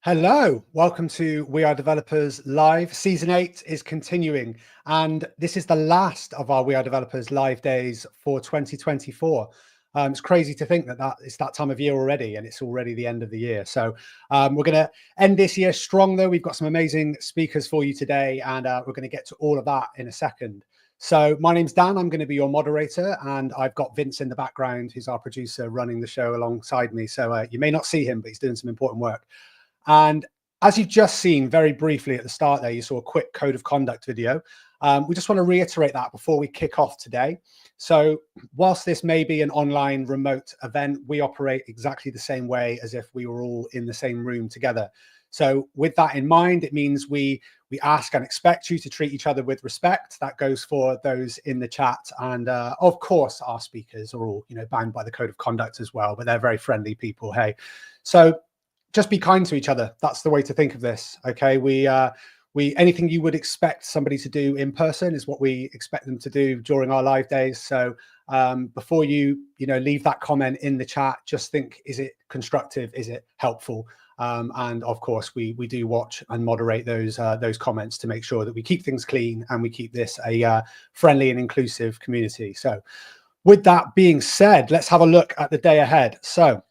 Hello, welcome to We Are Developers Live. Season 8 is continuing, and this is the last of our We Are Developers Live days for 2024. It's crazy to think that it's that time of year already, and it's already the end of the year. So we're going to end this year strong, though. We've got some amazing speakers for you today, and we're going to get to all of that in a second. So my name's Dan. I'm going to be your moderator, and I've got Vince in the background, who's our producer, running the show alongside me. So you may not see him, but he's doing some important work. And as you've just seen very briefly at the start there, you saw a quick code of conduct video. We just want to reiterate that before we kick off today. So whilst this may be an online remote event, we operate exactly the same way as if we were all in the same room together. So with that in mind, it means we ask and expect you to treat each other with respect. That goes for those in the chat. And of course, our speakers are all, bound by the code of conduct as well, but they're very friendly people. Hey, so just be kind to each other. That's the way to think of this. Okay. We anything you would expect somebody to do in person is what we expect them to do during our live days. So before you leave that comment in the chat, just think, is it constructive? Is it helpful? And of course, we do watch and moderate those comments to make sure that we keep things clean and we keep this a friendly and inclusive community. So with that being said, let's have a look at the day ahead. So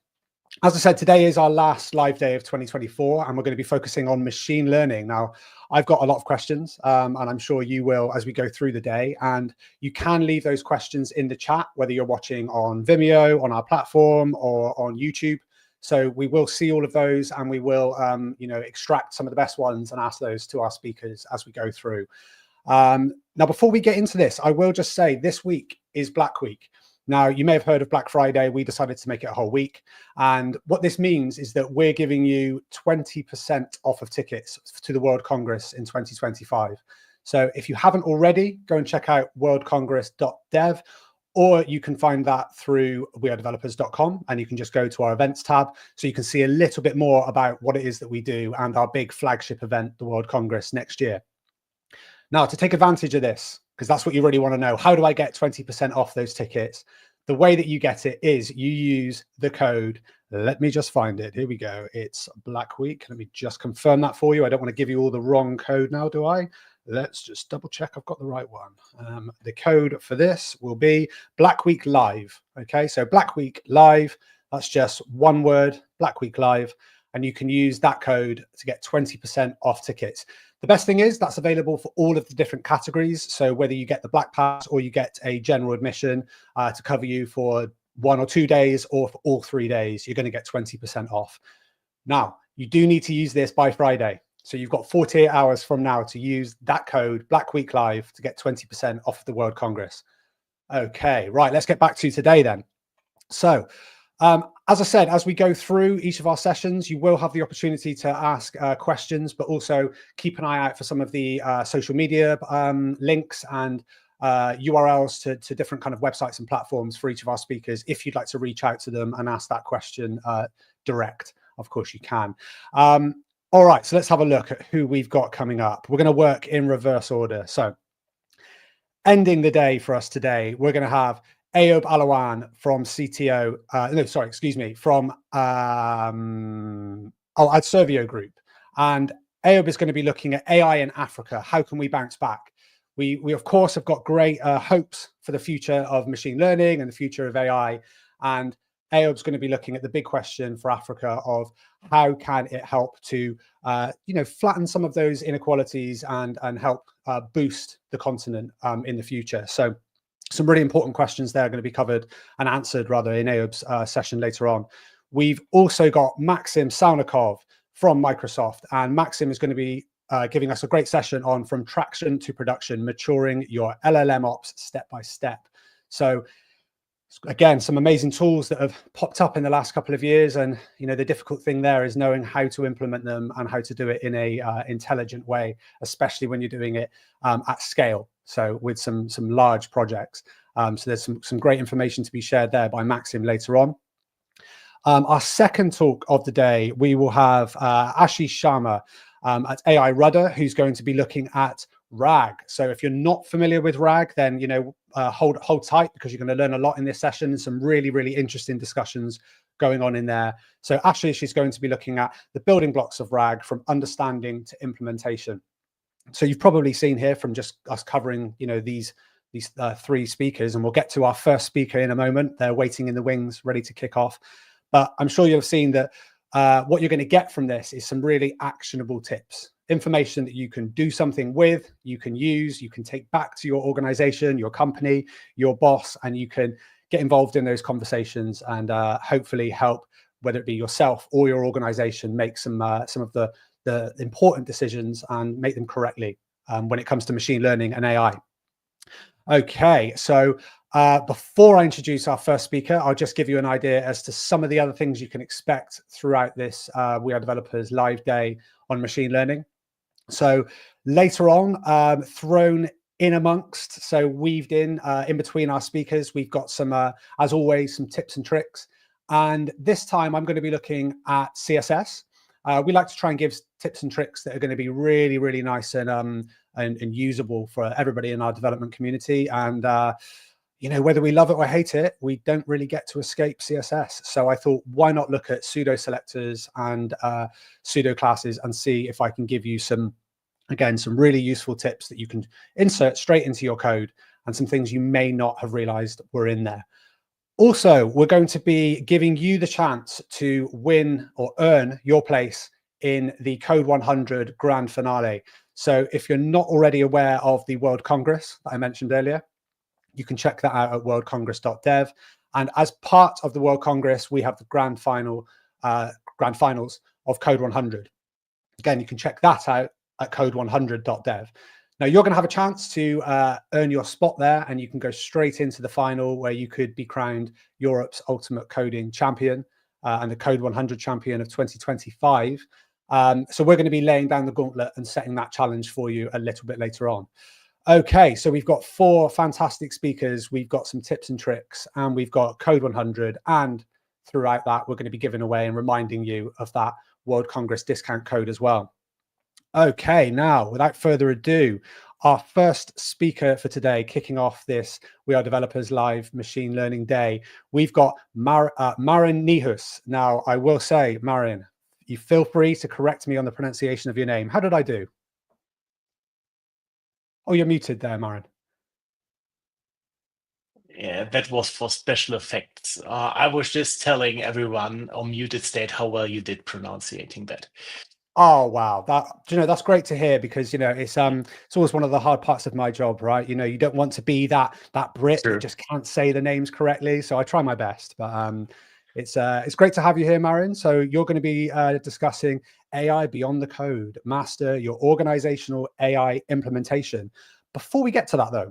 as I said, today is our last live day of 2024, and we're going to be focusing on machine learning. Now, I've got a lot of questions, and I'm sure you will as we go through the day. And you can leave those questions in the chat, whether you're watching on Vimeo, on our platform, or on YouTube. So we will see all of those, and we will, extract some of the best ones and ask those to our speakers as we go through. Now, before we get into this, I will just say this week is Black Week. Now, you may have heard of Black Friday. We decided to make it a whole week. And what this means is that we're giving you 20% off of tickets to the World Congress in 2025. So if you haven't already, go and check out worldcongress.dev, or you can find that through wearedevelopers.com, and you can just go to our events tab so you can see a little bit more about what it is that we do and our big flagship event, the World Congress, next year. Now, to take advantage of this, because that's what you really want to know, how do I get 20% off those tickets? The way that you get it is you use the code. Let me just find it. Here we go. It's Black Week. Let me just confirm that for you. I don't want to give you all the wrong code now, do I? Let's just double check I've got the right one. The code for this will be Black Week Live. Okay, so Black Week Live, that's just one word, Black Week Live. And you can use that code to get 20% off tickets. The best thing is that's available for all of the different categories. So whether you get the Black Pass or you get a general admission to cover you for 1 or 2 days or for all 3 days, you're going to get 20% off. Now, you do need to use this by Friday. So you've got 48 hours from now to use that code, Black Week Live, to get 20% off the World Congress. Okay, right, let's get back to today then. So, as I said, as we go through each of our sessions, you will have the opportunity to ask questions, but also keep an eye out for some of the social media links and URLs to different kind of websites and platforms for each of our speakers. If you'd like to reach out to them and ask that question direct, of course you can. All right, so let's have a look at who we've got coming up. We're going to work in reverse order. So ending the day for us today, we're going to have Ayob Alawan from CTO, from Adservio Group. And Ayob is going to be looking at AI in Africa. How can we bounce back? We of course, have got great hopes for the future of machine learning and the future of AI. And Ayob's going to be looking at the big question for Africa of how can it help to, flatten some of those inequalities and help boost the continent in the future. So some really important questions there are going to be covered and answered rather in Ayob's session later on. We've also got Maxim Salnikov from Microsoft, and Maxim is going to be giving us a great session on from traction to production, maturing your LLMOps step by step. So again, some amazing tools that have popped up in the last couple of years, and the difficult thing there is knowing how to implement them and how to do it in a intelligent way, especially when you're doing it at scale. So with some large projects. So there's some great information to be shared there by Maxim later on. Our second talk of the day, we will have Ashish Sharma at AI Rudder, who's going to be looking at RAG. So if you're not familiar with RAG, then hold tight, because you're going to learn a lot in this session and some really, really interesting discussions going on in there. So Ashley, she's going to be looking at the building blocks of RAG from understanding to implementation. So you've probably seen here from just us covering, these three speakers, and we'll get to our first speaker in a moment. They're waiting in the wings, ready to kick off. But I'm sure you've seen that what you're going to get from this is some really actionable tips, information that you can do something with, you can use, you can take back to your organization, your company, your boss, and you can get involved in those conversations and hopefully help, whether it be yourself or your organization, make some of the important decisions and make them correctly when it comes to machine learning and AI. Okay, so before I introduce our first speaker, I'll just give you an idea as to some of the other things you can expect throughout this WeAreDevelopers live day on machine learning. So later on, thrown in amongst, so weaved in between our speakers, we've got some, as always, some tips and tricks. And this time I'm going to be looking at CSS. We like to try and give tips and tricks that are going to be really, really nice and usable for everybody in our development community. And whether we love it or hate it, we don't really get to escape CSS. So I thought, why not look at pseudo selectors and pseudo classes and see if I can give you some really useful tips that you can insert straight into your code and some things you may not have realized were in there. Also, we're going to be giving you the chance to win or earn your place in the Code 100 grand finale. So if you're not already aware of the World Congress that I mentioned earlier, you can check that out at worldcongress.dev. And as part of the World Congress, we have the grand finals of Code 100. Again, you can check that out at code100.dev. Now, you're going to have a chance to earn your spot there, and you can go straight into the final where you could be crowned Europe's Ultimate Coding Champion and the Code 100 Champion of 2025. So we're going to be laying down the gauntlet and setting that challenge for you a little bit later on. Okay, so we've got 4 fantastic speakers. We've got some tips and tricks, and we've got Code 100. And throughout that, we're going to be giving away and reminding you of that World Congress discount code as well. Okay, now, without further ado, our first speaker for today, kicking off this WeAreDevelopers Live Machine Learning Day, we've got Marin Niehues. Now, I will say, Marin, you feel free to correct me on the pronunciation of your name. How did I do? Oh, you're muted there, Marin. Yeah, that was for special effects. I was just telling everyone on muted state how well you did pronunciating that. Oh wow, that's great to hear, because it's always one of the hard parts of my job, right? You don't want to be that Brit Sure. that just can't say the names correctly, so I try my best. But it's great to have you here, Marin. So you're going to be discussing AI beyond the code, master your organizational AI implementation. Before we get to that, though,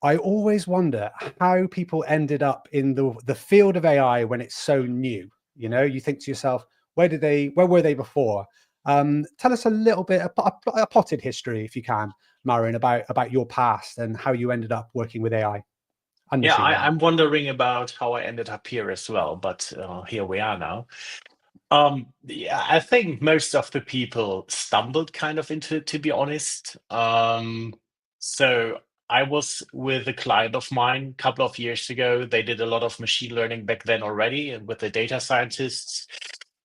I always wonder how people ended up in the field of AI when it's so new. You think to yourself, where were they before? Tell us a little bit, a potted history, if you can, Marin, about your past and how you ended up working with AI and Yeah, machine learning. I'm wondering about how I ended up here as well, but here we are now. Yeah, I think most of the people stumbled kind of into it, to be honest. So I was with a client of mine a couple of years ago. They did a lot of machine learning back then already, and with the data scientists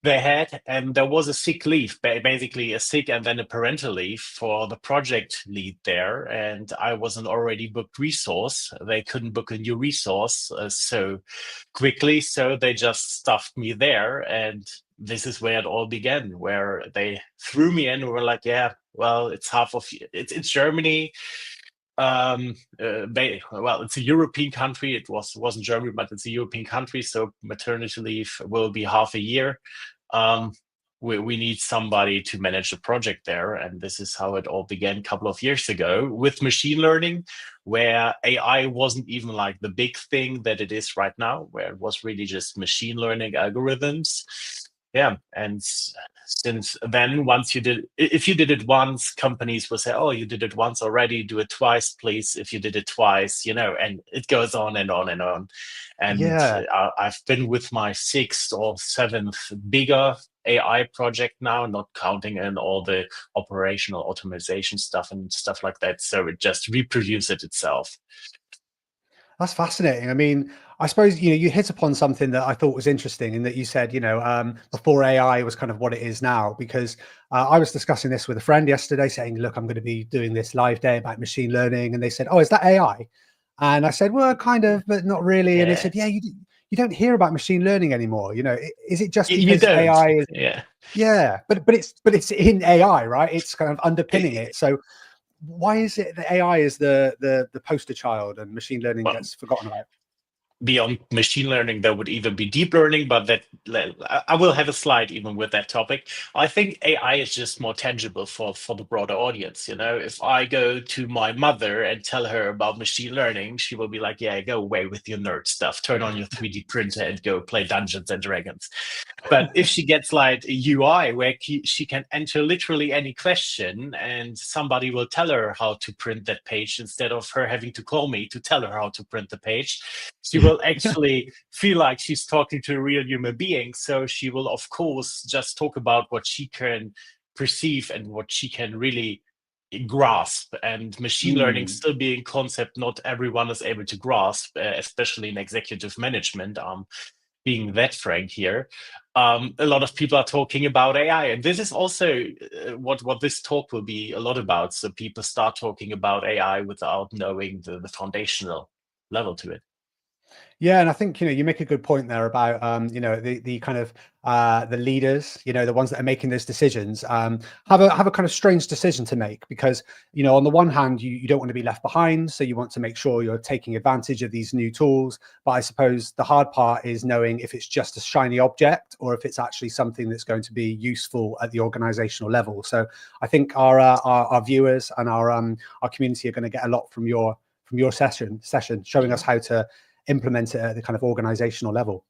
they had, and there was a sick leave, basically a sick and then a parental leave for the project lead there. And I was an already booked resource. They couldn't book a new resource so quickly, so they just stuffed me there. And this is where it all began, where they threw me in and were like, yeah, well, it's it's Germany. Well, it's a European country. Wasn't Germany, but it's a European country, so maternity leave will be half a year. um, we need somebody to manage the project there. And this is how it all began a couple of years ago with machine learning, where AI wasn't even like the big thing that it is right now, where it was really just machine learning algorithms. Yeah. And since then, if you did it once, companies will say, oh, you did it once already, do it twice, please. If you did it twice, and it goes on and on and on. And Yeah. I've been with my 6th or 7th bigger AI project now, not counting in all the operational automation stuff and stuff like that. So it just reproduces itself. That's fascinating. I mean, I suppose, you hit upon something that I thought was interesting in that you said, before AI was kind of what it is now, because I was discussing this with a friend yesterday saying, look, I'm going to be doing this live day about machine learning. And they said, oh, is that AI? And I said, well, kind of, but not really. And they Yeah, said, yeah, you don't hear about machine learning anymore. Is it just you because don't. AI is, Yeah. yeah, but it's in AI, right? It's kind of underpinning Eh, it. So why is it that AI is the poster child and machine learning well, gets forgotten about? beyond machine learning, there would even be deep learning, but that I will have a slide even with that topic. I think AI is just more tangible for the broader audience. If I go to my mother and tell her about machine learning, she will be like, "Yeah, go away with your nerd stuff. Turn on your 3D printer and go play Dungeons and Dragons." But if she gets like a UI where she can enter literally any question and somebody will tell her how to print that page instead of her having to call me to tell her how to print the page, she will actually feel like she's talking to a real human being. So she will, of course, just talk about what she can perceive and what she can really grasp. And machine learning Hmm. still being concept not everyone is able to grasp, especially in executive management. Being that frank here, a lot of people are talking about AI, and this is also what this talk will be a lot about. So people start talking about AI without knowing the foundational level to it. Yeah, and I think you make a good point there about the kind of the leaders, the ones that are making those decisions, have a kind of strange decision to make because on the one hand you don't want to be left behind, so you want to make sure you're taking advantage of these new tools. But I suppose the hard part is knowing if it's just a shiny object or if it's actually something that's going to be useful at the organizational level. So I think our viewers and our community are going to get a lot from your session showing us how to implement it at the kind of organizational level.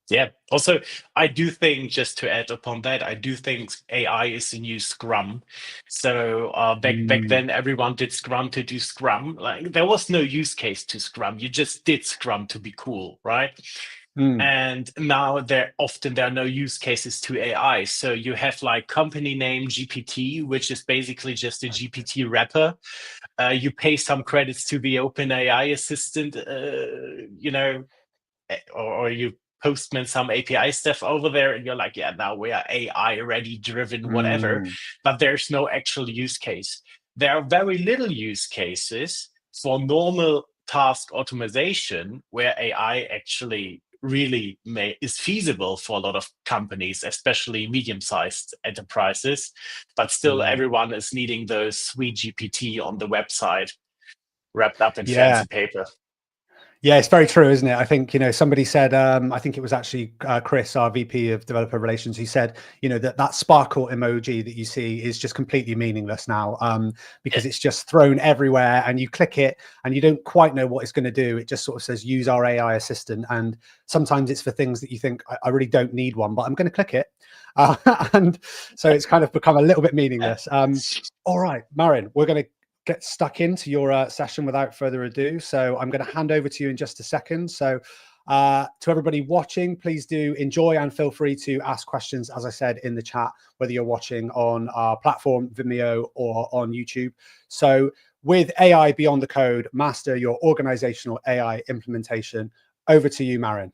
Yeah. Also, I do think, just to add upon that, I do think AI is the new Scrum. So back Mm, then, everyone did Scrum to do Scrum. Like there was no use case to Scrum. You just did Scrum to be cool, right? mm, And now there are no use cases to AI. So you have like company name GPT, which is basically just a GPT wrapper. You pay some credits to the OpenAI assistant, or you postman some API stuff over there, and you're like, yeah, now we are AI ready driven, whatever. mm. But there's no actual use case. There are very little use cases for normal task automation where AI actually really is feasible for a lot of companies, especially medium-sized enterprises. But still, Mm. everyone is needing those sweet GPT on the website wrapped up in Yeah. fancy paper. Yeah, it's very true, isn't it? I think, somebody said, I think it was actually Chris, our VP of Developer Relations, who said, that sparkle emoji that you see is just completely meaningless now, Yeah. because it's just thrown everywhere and you click it and you don't quite know what it's going to do. It just sort of says, use our AI assistant. And sometimes it's for things that you think, I really don't need one, but I'm going to click it. And so it's kind of become a little bit meaningless. All right, Marin, we're going to get stuck into your session without further ado. So I'm going to hand over to you in just a second. So to everybody watching, please do enjoy and feel free to ask questions, as I said, in the chat, whether you're watching on our platform, Vimeo, or on YouTube. So with AI Beyond the Code, master your organizational AI implementation. Over to you, Marin.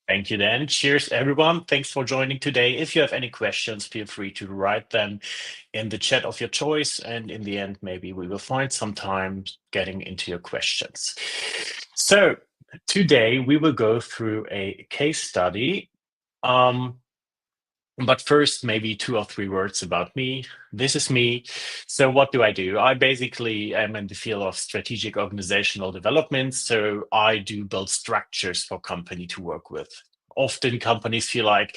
Thank you, Dan. Cheers, everyone. Thanks for joining today. If you have any questions, feel free to write them in the chat of your choice. And in the end, maybe we will find some time getting into your questions. So today we will go through a case study. But first, maybe 2 or 3 words about me. This is me. So what do? I basically am in the field of strategic organizational development. So I do build structures for company to work with. Often companies feel like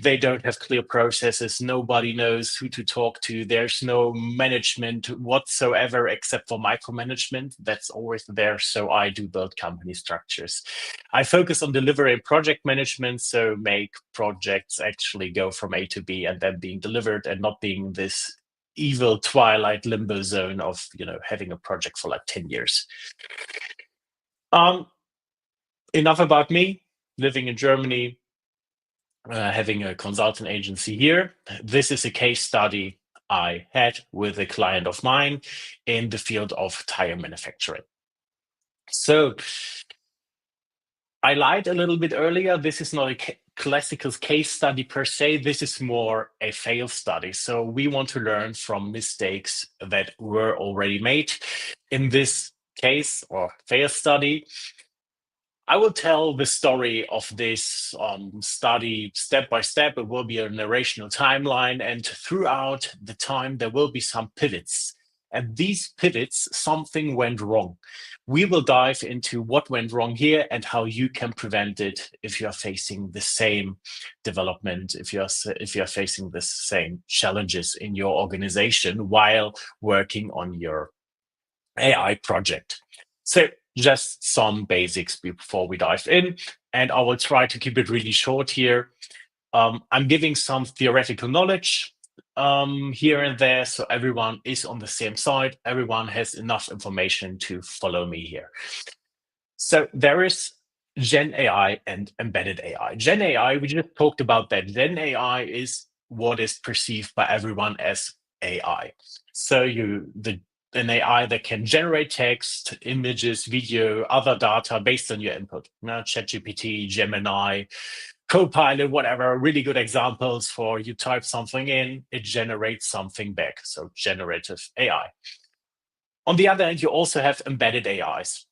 they don't have clear processes. Nobody knows who to talk to. There's no management whatsoever except for micromanagement. That's always there. So I do build company structures. I focus on delivery and project management, so make projects actually go from A to B and then being delivered and not being this evil twilight limbo zone of having a project for like 10 years. Enough about me. Living in Germany, having a consultant agency here. This is a case study I had with a client of mine in the field of tire manufacturing. So I lied a little bit earlier. This is not a classical case study per se. This is more a fail study. So we want to learn from mistakes that were already made. In this case or fail study, I will tell the story of this study step by step. It will be a narrational timeline, and throughout the time, there will be some pivots. And these pivots, something went wrong. We will dive into what went wrong here and how you can prevent it if you are facing the same development, if you are facing the same challenges in your organization while working on your AI project. So just some basics before we dive in, and I will try to keep it really short here. I'm giving some theoretical knowledge here and there, so everyone is on the same side. Everyone has enough information to follow me here. So there is Gen AI and embedded AI. Gen AI, we just talked about that. Gen AI is what is perceived by everyone as AI. So an AI that can generate text, images, video, other data based on your input. ChatGPT, Gemini, Copilot, whatever, really good examples for you type something in, it generates something back. So generative AI. On the other hand, you also have embedded AIs.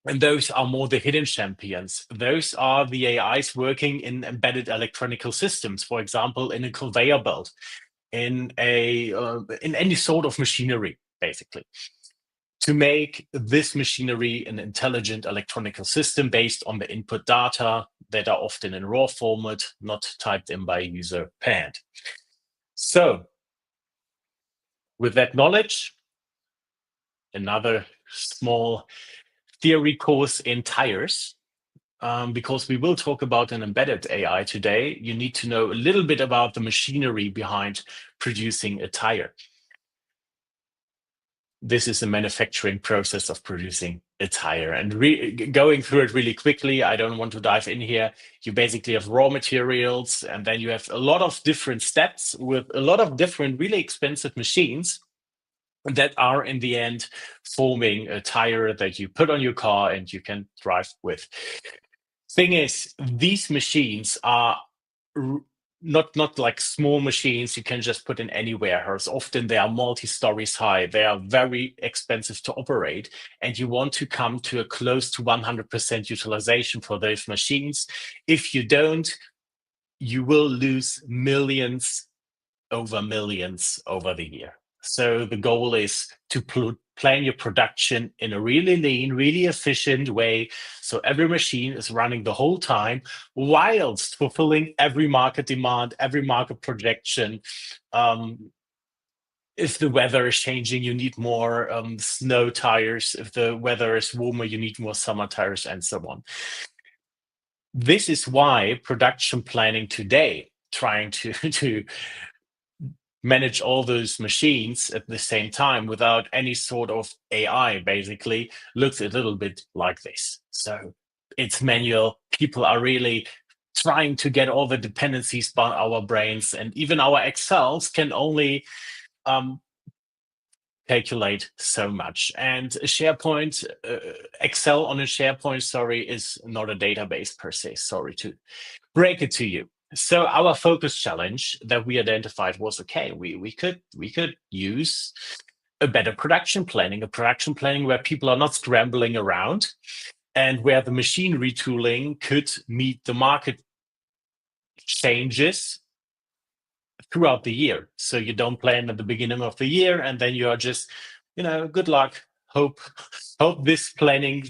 And those are more the hidden champions. Those are the AIs working in embedded electronical systems, for example, in a conveyor belt, in any sort of machinery, basically, to make this machinery an intelligent electronical system based on the input data that are often in raw format, not typed in by a user per hand. So with that knowledge, another small theory course in tires, because we will talk about an embedded AI today. You need to know a little bit about the machinery behind producing a tire. This is a manufacturing process of producing a tire, and going through it really quickly. I don't want to dive in here. You basically have raw materials, and then you have a lot of different steps with a lot of different really expensive machines that are in the end forming a tire that you put on your car and you can drive with. Thing is, these machines are not like small machines you can just put in any warehouse. Often they are multi-stories high. They are very expensive to operate, and you want to come to a close to 100% utilization for those machines. If you don't, you will lose millions over the year. So the goal is to plan your production in a really lean, really efficient way. So every machine is running the whole time whilst fulfilling every market demand, every market projection. If the weather is changing, you need more snow tires. If the weather is warmer, you need more summer tires, and so on. This is why production planning today, trying to manage all those machines at the same time without any sort of AI, basically looks a little bit like this. So it's manual. People are really trying to get all the dependencies by our brains, and even our Excels can only calculate so much. And SharePoint, Excel on a SharePoint, is not a database per se. Sorry to break it to you. So our focus challenge that we identified was, okay, we could use a better production planning, where people are not scrambling around, and where the machine retooling could meet the market changes throughout the year. So you don't plan at the beginning of the year and then you are just, good luck, hope this planning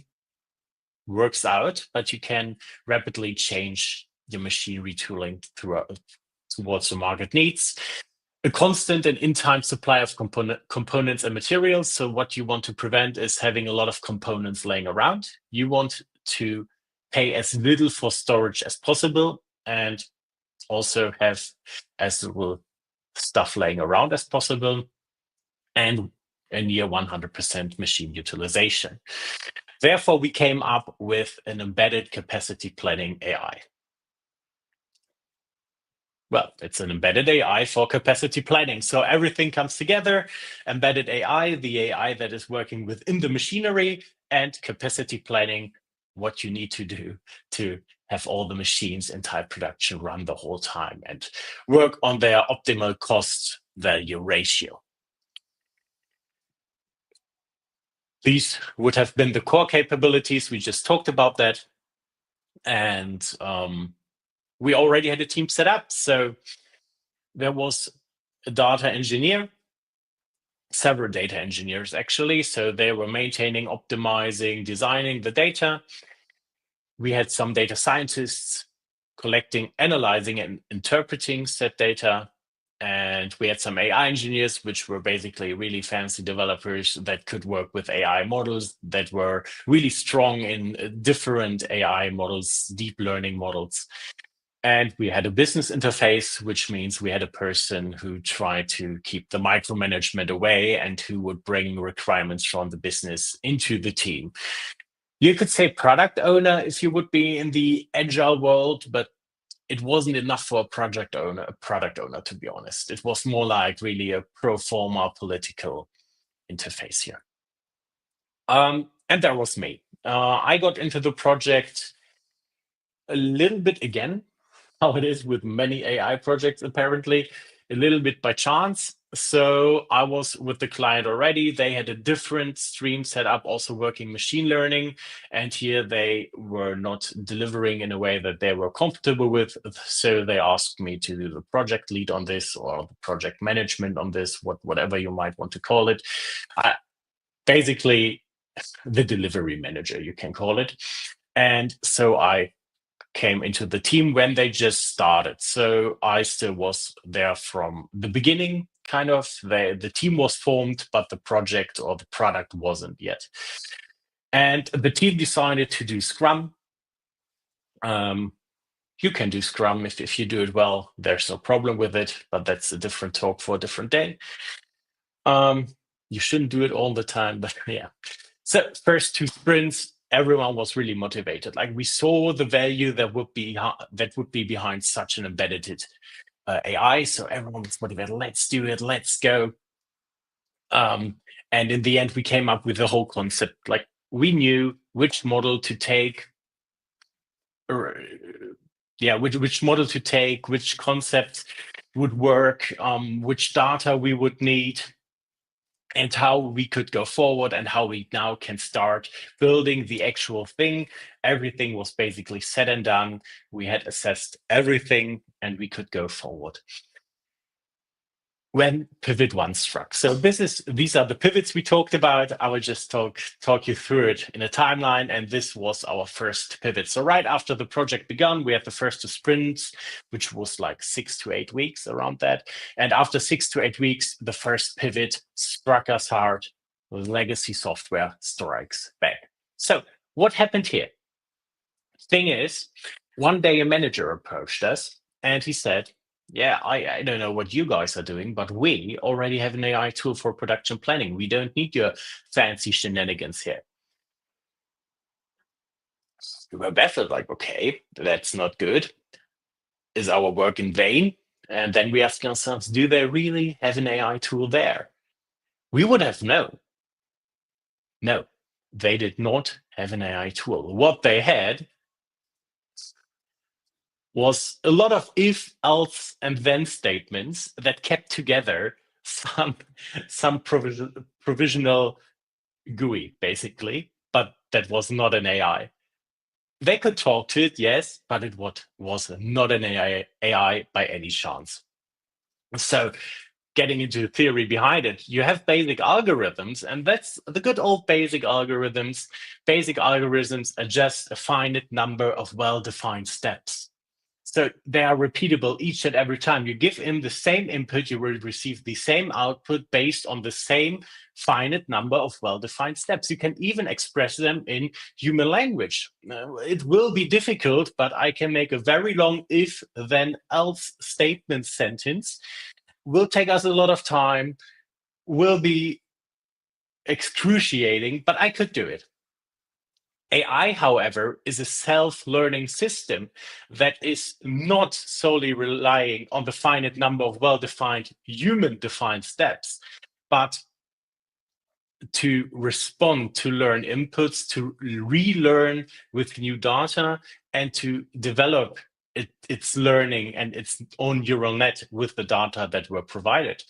works out, but you can rapidly change your machine retooling towards the market needs. A constant and in-time supply of components and materials. So what you want to prevent is having a lot of components laying around. You want to pay as little for storage as possible, and also have as little stuff laying around as possible, and a near 100% machine utilization. Therefore, we came up with an embedded capacity planning AI. Well, it's an embedded AI for capacity planning. So everything comes together. Embedded AI, the AI that is working within the machinery, and capacity planning, what you need to do to have all the machines in type production run the whole time and work on their optimal cost value ratio. These would have been the core capabilities. We just talked about that. And we already had a team set up. So there was a data engineer, several data engineers actually. So they were maintaining, optimizing, designing the data. We had some data scientists collecting, analyzing, and interpreting said data. And we had some AI engineers, which were basically really fancy developers that could work with AI models, that were really strong in different AI models, deep learning models. And we had a business interface, which means we had a person who tried to keep the micromanagement away and who would bring requirements from the business into the team. You could say product owner if you would be in the agile world, but it wasn't enough for a product owner, to be honest. It was more like really a pro forma political interface here. And that was me. I got into the project a little bit again, how it is with many AI projects, apparently, a little bit by chance. So I was with the client already. They had a different stream set up, also working machine learning. And here they were not delivering in a way that they were comfortable with. So they asked me to do the project lead on this or the project management on this, whatever you might want to call it. Basically, the delivery manager, you can call it. And so I came into the team when they just started. So I still was there from the beginning, kind of. The team was formed, but the project or the product wasn't yet. And the team decided to do Scrum. You can do Scrum if you do it well. There's no problem with it, but that's a different talk for a different day. You shouldn't do it all the time, but yeah. So first 2 sprints, everyone was really motivated. Like we saw the value that would be behind such an embedded AI. So everyone was motivated. Let's do it. Let's go. And in the end, we came up with the whole concept. Like we knew which model to take. Which model to take, which concepts would work, which data we would need, and how we could go forward and how we now can start building the actual thing. Everything was basically said and done. We had assessed everything and we could go forward. When pivot 1 struck. So these are the pivots we talked about. I will just talk you through it in a timeline. And this was our first pivot. So right after the project began, we had the first 2 sprints, which was like 6 to 8 weeks, around that. And after 6 to 8 weeks, the first pivot struck us hard. Legacy software strikes back. So what happened here? Thing is, one day a manager approached us and he said, yeah, I don't know what you guys are doing, but we already have an AI tool for production planning. We don't need your fancy shenanigans here. We were baffled, like, okay, that's not good. Is our work in vain? And then we ask ourselves, do they really have an AI tool there? We would have known. No, they did not have an AI tool. What they had was a lot of if, else, and then statements that kept together some provisional GUI, basically, but that was not an AI. They could talk to it, yes, but it was not an AI by any chance. So getting into the theory behind it, you have basic algorithms, and that's the good old basic algorithms. Basic algorithms are just a finite number of well-defined steps. So they are repeatable each and every time. You give in the same input, you will receive the same output based on the same finite number of well-defined steps. You can even express them in human language. It will be difficult, but I can make a very long if, then, else statement sentence. Will take us a lot of time, will be excruciating, but I could do it. AI, however, is a self-learning system that is not solely relying on the finite number of well-defined human-defined steps, but to respond, to learn inputs, to relearn with new data, and to develop its learning and its own neural net with the data that were provided.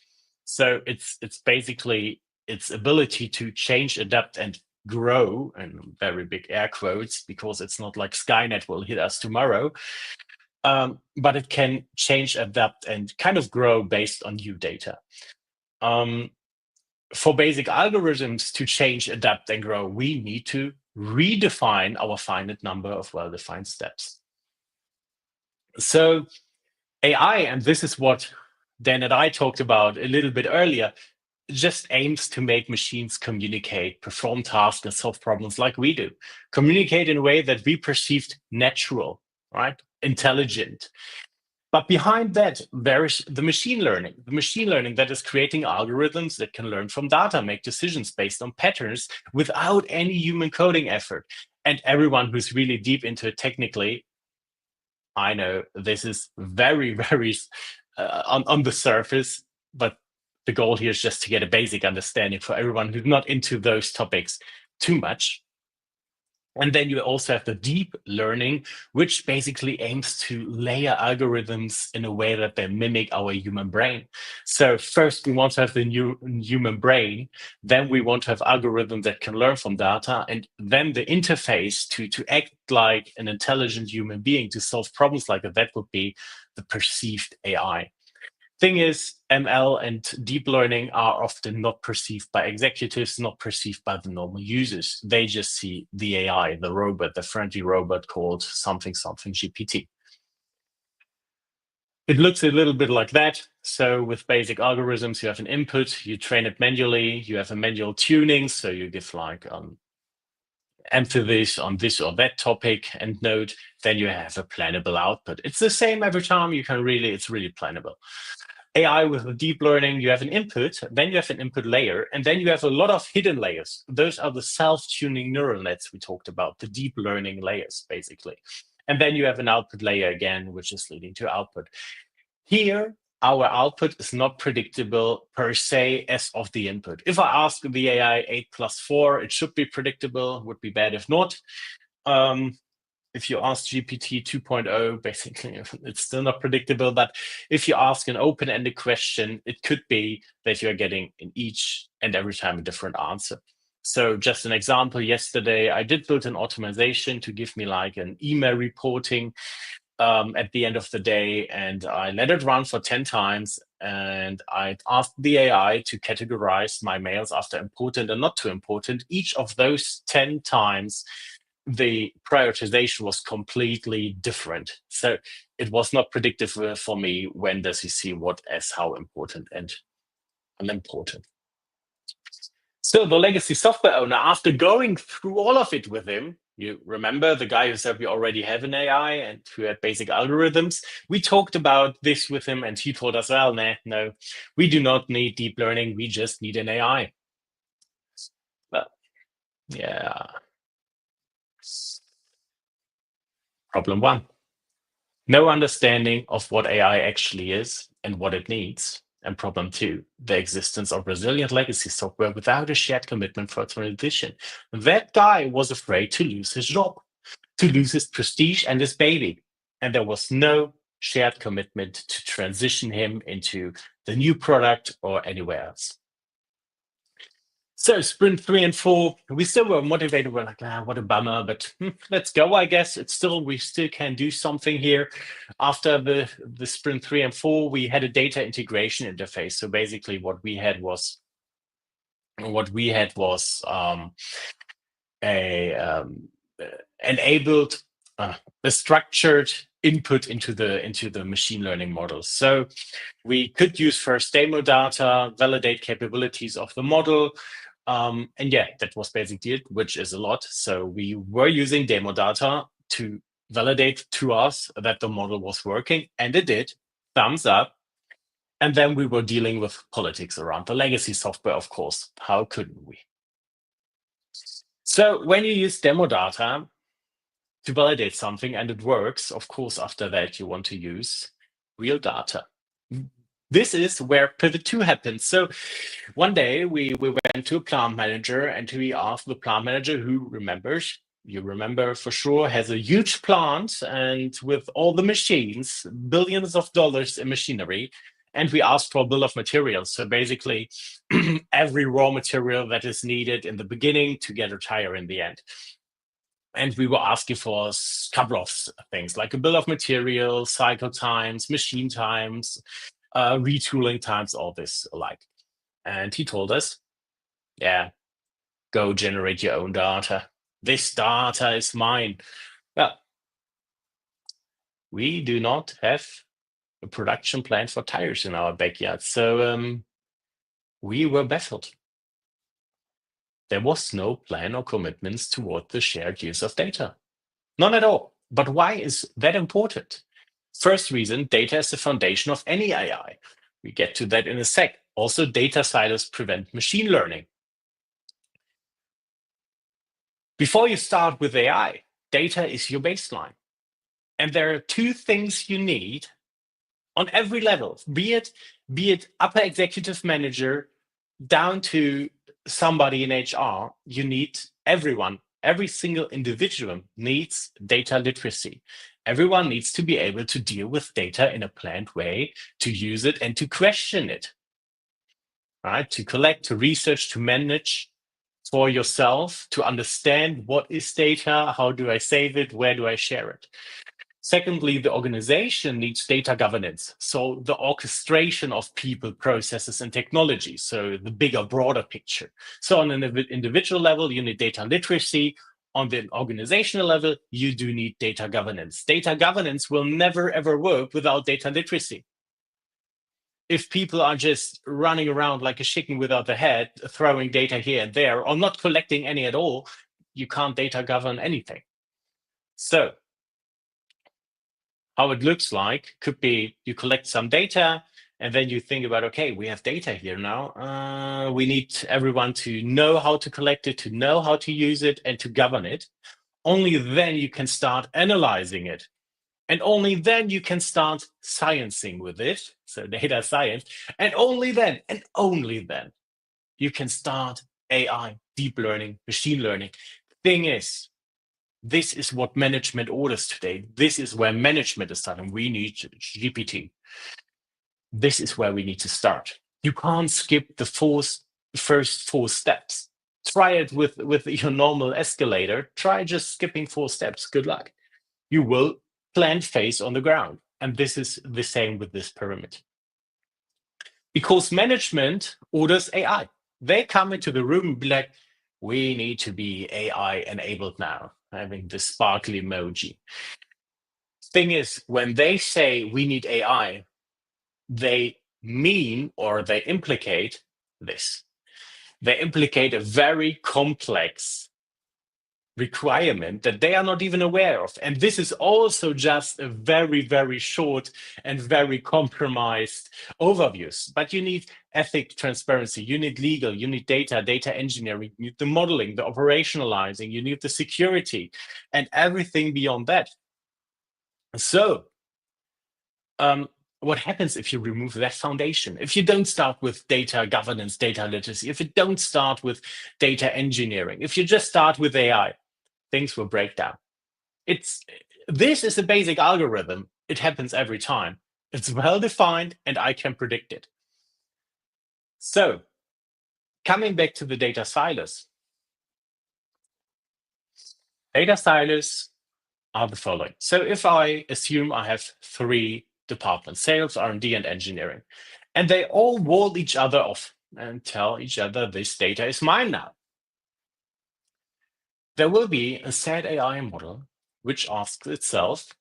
So it's basically its ability to change, adapt, and grow, and very big air quotes, because it's not like Skynet will hit us tomorrow. But it can change, adapt, and kind of grow based on new data. For basic algorithms to change, adapt, and grow, we need to redefine our finite number of well-defined steps. So AI, and this is what Dan and I talked about a little bit earlier, just aims to make machines communicate, perform tasks, and solve problems like we do. Communicate in a way that we perceived natural, right? Intelligent. But behind that, there is the machine learning that is creating algorithms that can learn from data, make decisions based on patterns without any human coding effort. And everyone who's really deep into it technically, I know this is very, very on the surface, but the goal here is just to get a basic understanding for everyone who's not into those topics too much. And then you also have the deep learning, which basically aims to layer algorithms in a way that they mimic our human brain. So first, we want to have the new human brain. Then we want to have algorithms that can learn from data. And then the interface to act like an intelligent human being, to solve problems like that would be the perceived AI. Thing is, ML and deep learning are often not perceived by executives, not perceived by the normal users. They just see the AI, the robot, the friendly robot called something GPT. It looks a little bit like that. So with basic algorithms, you have an input, you train it manually, you have a manual tuning. So you give like emphasis on this or that topic and node, then you have a plannable output. It's the same every time. It's really plannable. AI with the deep learning, you have an input, then you have an input layer, and then you have a lot of hidden layers. Those are the self-tuning neural nets we talked about, the deep learning layers, basically. And then you have an output layer again, which is leading to output. Here, our output is not predictable per se as of the input. If I ask the AI 8 plus 4, it should be predictable, would be bad if not. If you ask GPT 2.0, basically, it's still not predictable. But if you ask an open-ended question, it could be that you're getting in each and every time a different answer. So just an example, yesterday, I did build an automation to give me like an email reporting at the end of the day. And I let it run for 10 times. And I asked the AI to categorize my mails after important and not too important. Each of those 10 times, the prioritization was completely different. So it was not predictive for me when does he see what as how important and unimportant. So the legacy software owner, after going through all of it with him, you remember the guy who said we already have an AI and who had basic algorithms, we talked about this with him and he told us, well, no, we do not need deep learning, we just need an AI. Well, yeah. Problem one, no understanding of what AI actually is and what it needs. And problem two, the existence of resilient legacy software without a shared commitment for transition. That guy was afraid to lose his job, to lose his prestige and his baby. And there was no shared commitment to transition him into the new product or anywhere else. So sprint 3 and 4, we still were motivated. We're like, what a bummer, but let's go, I guess. We still can do something here. After the sprint 3 and 4, we had a data integration interface. So basically what we had was enabled a structured input into the machine learning models. So we could use first demo data, validate capabilities of the model. And yeah, that was basically it, which is a lot. So we were using demo data to validate to us that the model was working, and it did. Thumbs up. And then we were dealing with politics around the legacy software, of course. How couldn't we? So when you use demo data to validate something and it works, of course, after that, you want to use real data. this is where pivot 2 happens. So one day we went to a plant manager and we asked the plant manager, who remembers, you remember for sure, has a huge plant and with all the machines, billions of dollars in machinery. And we asked for a bill of materials. So basically every raw material that is needed in the beginning to get a tire in the end. And we were asking for a couple of things like a bill of materials, cycle times, machine times, retooling times, all this alike. And he told us, yeah, go generate your own data. This data is mine. Well, we do not have a production plant for tires in our backyard. So we were baffled. There was no plan or commitments toward the shared use of data. None at all. But why is that important? First reason, data is the foundation of any AI. We get to that in a sec. Also, data silos prevent machine learning. Before you start with AI, data is your baseline. And there are two things you need on every level, be it upper executive manager down to somebody in HR. You need everyone. Every single individual needs data literacy. Everyone needs to be able to deal with data in a planned way, to use it and to question it, right? To collect, to research, to manage for yourself, to understand what is data, how do I save it, where do I share it. Secondly, the organization needs data governance. So the orchestration of people, processes, and technology. So the bigger, broader picture. So on an individual level, you need data literacy. On the organizational level, you do need data governance. Data governance will never, ever work without data literacy. If people are just running around like a chicken without a head, throwing data here and there, or not collecting any at all, you can't data govern anything. So how it looks like could be you collect some data and then you think about, okay, we have data here now. We need everyone to know how to collect it, to know how to use it, and to govern it. Only then you can start analyzing it. And only then you can start sciencing with it, so data science. And only then you can start AI, deep learning, machine learning. Thing is, this is what management orders today. This is where management is starting. We need GPT. This is where we need to start. You can't skip the first 4 steps. Try it with your normal escalator. Try just skipping 4 steps. Good luck. You will plant face on the ground. And this is the same with this pyramid. Because management orders AI. They come into the room and be like, we need to be AI enabled now, having the sparkly emoji. Thing is, when they say we need AI, they mean or they implicate this. They implicate a very complex requirement that they are not even aware of. And this is also just a very, very short and very compromised overview. But you need ethic, transparency, you need legal, you need data engineering, you need the modeling, the operationalizing, you need the security, and everything beyond that. So what happens if you remove that foundation? If you don't start with data governance, data literacy, if you don't start with data engineering, if you just start with AI, things will break down. This is a basic algorithm. It happens every time. It's well defined and I can predict it. So coming back to the data silos. Data silos are the following. So if I assume I have 3 departments, sales, R&D, and engineering, and they all wall each other off and tell each other this data is mine now. There will be a sad AI model which asks itself,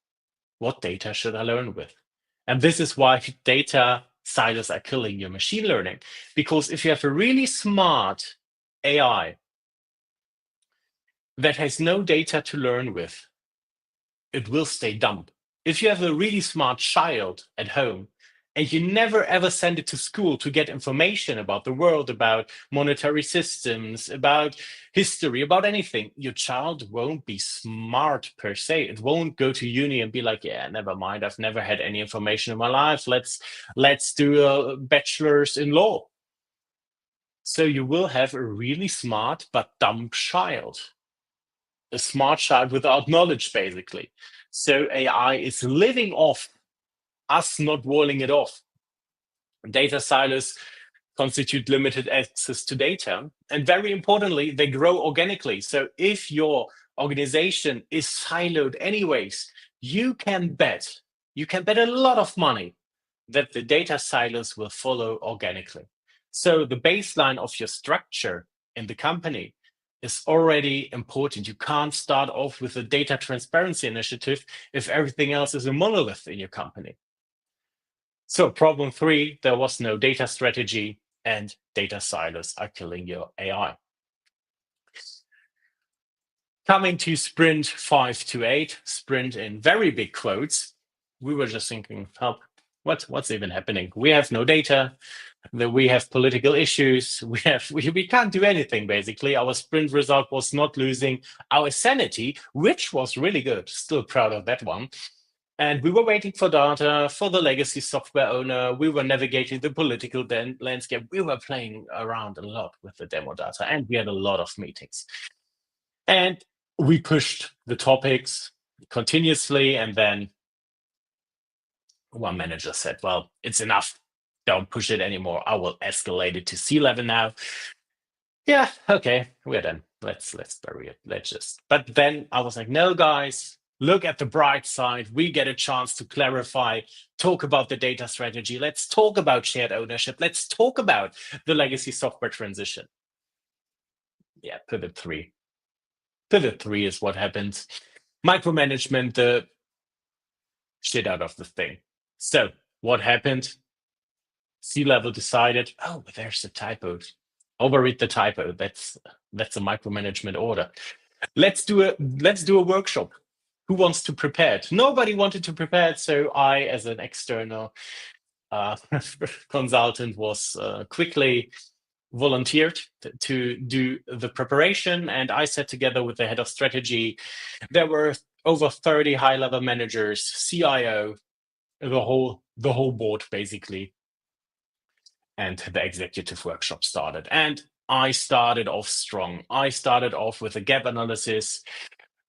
what data should I learn with? And this is why data silos are killing your machine learning. Because if you have a really smart AI that has no data to learn with, it will stay dumb. If you have a really smart child at home and you never ever send it to school to get information about the world, about monetary systems, about history, about anything, your child won't be smart per se. It won't go to uni and be like, yeah, never mind, I've never had any information in my life. Let's do a bachelor's in law. So you will have a really smart but dumb child. A smart child without knowledge, basically. So AI is living off us not walling it off. Data silos constitute limited access to data. And very importantly, they grow organically. So if your organization is siloed anyways, you can bet a lot of money that the data silos will follow organically. So the baseline of your structure in the company is already important. You can't start off with a data transparency initiative if everything else is a monolith in your company. So problem 3, there was no data strategy, and data silos are killing your AI. Coming to sprint 5 to 8, sprint in very big quotes, we were just thinking, help, what's even happening? We have no data, that we have political issues, we can't do anything, basically. Our sprint result was not losing our sanity, which was really good. Still proud of that one. And we were waiting for data for the legacy software owner. We were navigating the political landscape. We were playing around a lot with the demo data, and we had a lot of meetings. And we pushed the topics continuously. And then one manager said, well, it's enough. Don't push it anymore. I will escalate it to C-level now. Yeah, okay, we're done. Let's bury it. But then I was like, no, guys, look at the bright side. We get a chance to clarify, talk about the data strategy. Let's talk about shared ownership. Let's talk about the legacy software transition. Yeah, pivot 3. Pivot 3 is what happens. Micromanagement, the shit out of the thing. So what happened? C-level decided, oh, there's a typo. Overread the typo. That's a micromanagement order. Let's do a workshop. Who wants to prepare it? Nobody wanted to prepare it, so I, as an external consultant, was quickly volunteered to do the preparation, and I sat together with the head of strategy. There were over 30 high-level managers, CIO, the whole board, basically. And the executive workshop started. And I started off strong. I started off with a gap analysis.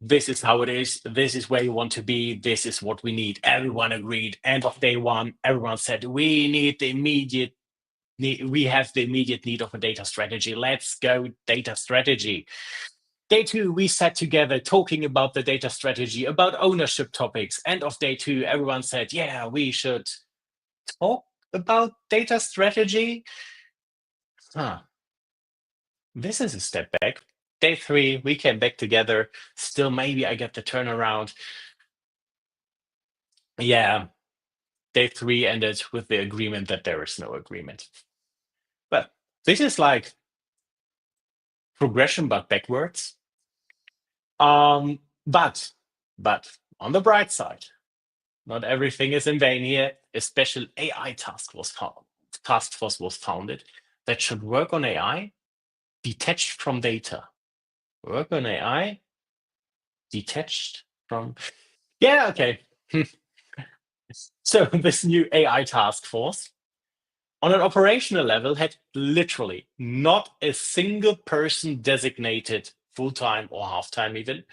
This is how it is. This is where you want to be. This is what we need. Everyone agreed. End of day 1, everyone said, we have the immediate need of a data strategy. Let's go data strategy. Day 2, we sat together talking about the data strategy, about ownership topics. End of day 2, everyone said, yeah, we should talk about data strategy. This is a step back. Day 3, we came back together. Still, maybe I get the turnaround. Yeah, day 3 ended with the agreement that there is no agreement. But this is like progression, but backwards. But on the bright side, not everything is in vain here. A special AI task force was founded that should work on AI detached from data. Work on AI detached from. Yeah, okay. So this new AI task force on an operational level had literally not a single person designated full-time or half-time even.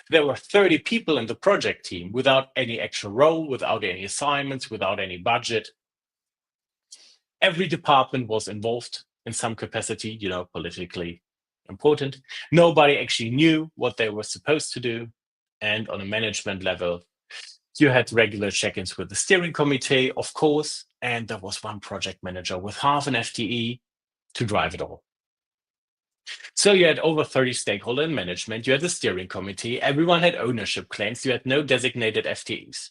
There were 30 people in the project team without any actual role, without any assignments, without any budget. Every department was involved in some capacity, politically important. Nobody actually knew what they were supposed to do. And on a management level, you had regular check-ins with the steering committee, of course, and there was one project manager with half an FTE to drive it all. So you had over 30 stakeholder in management, you had the steering committee, everyone had ownership claims, you had no designated FTEs.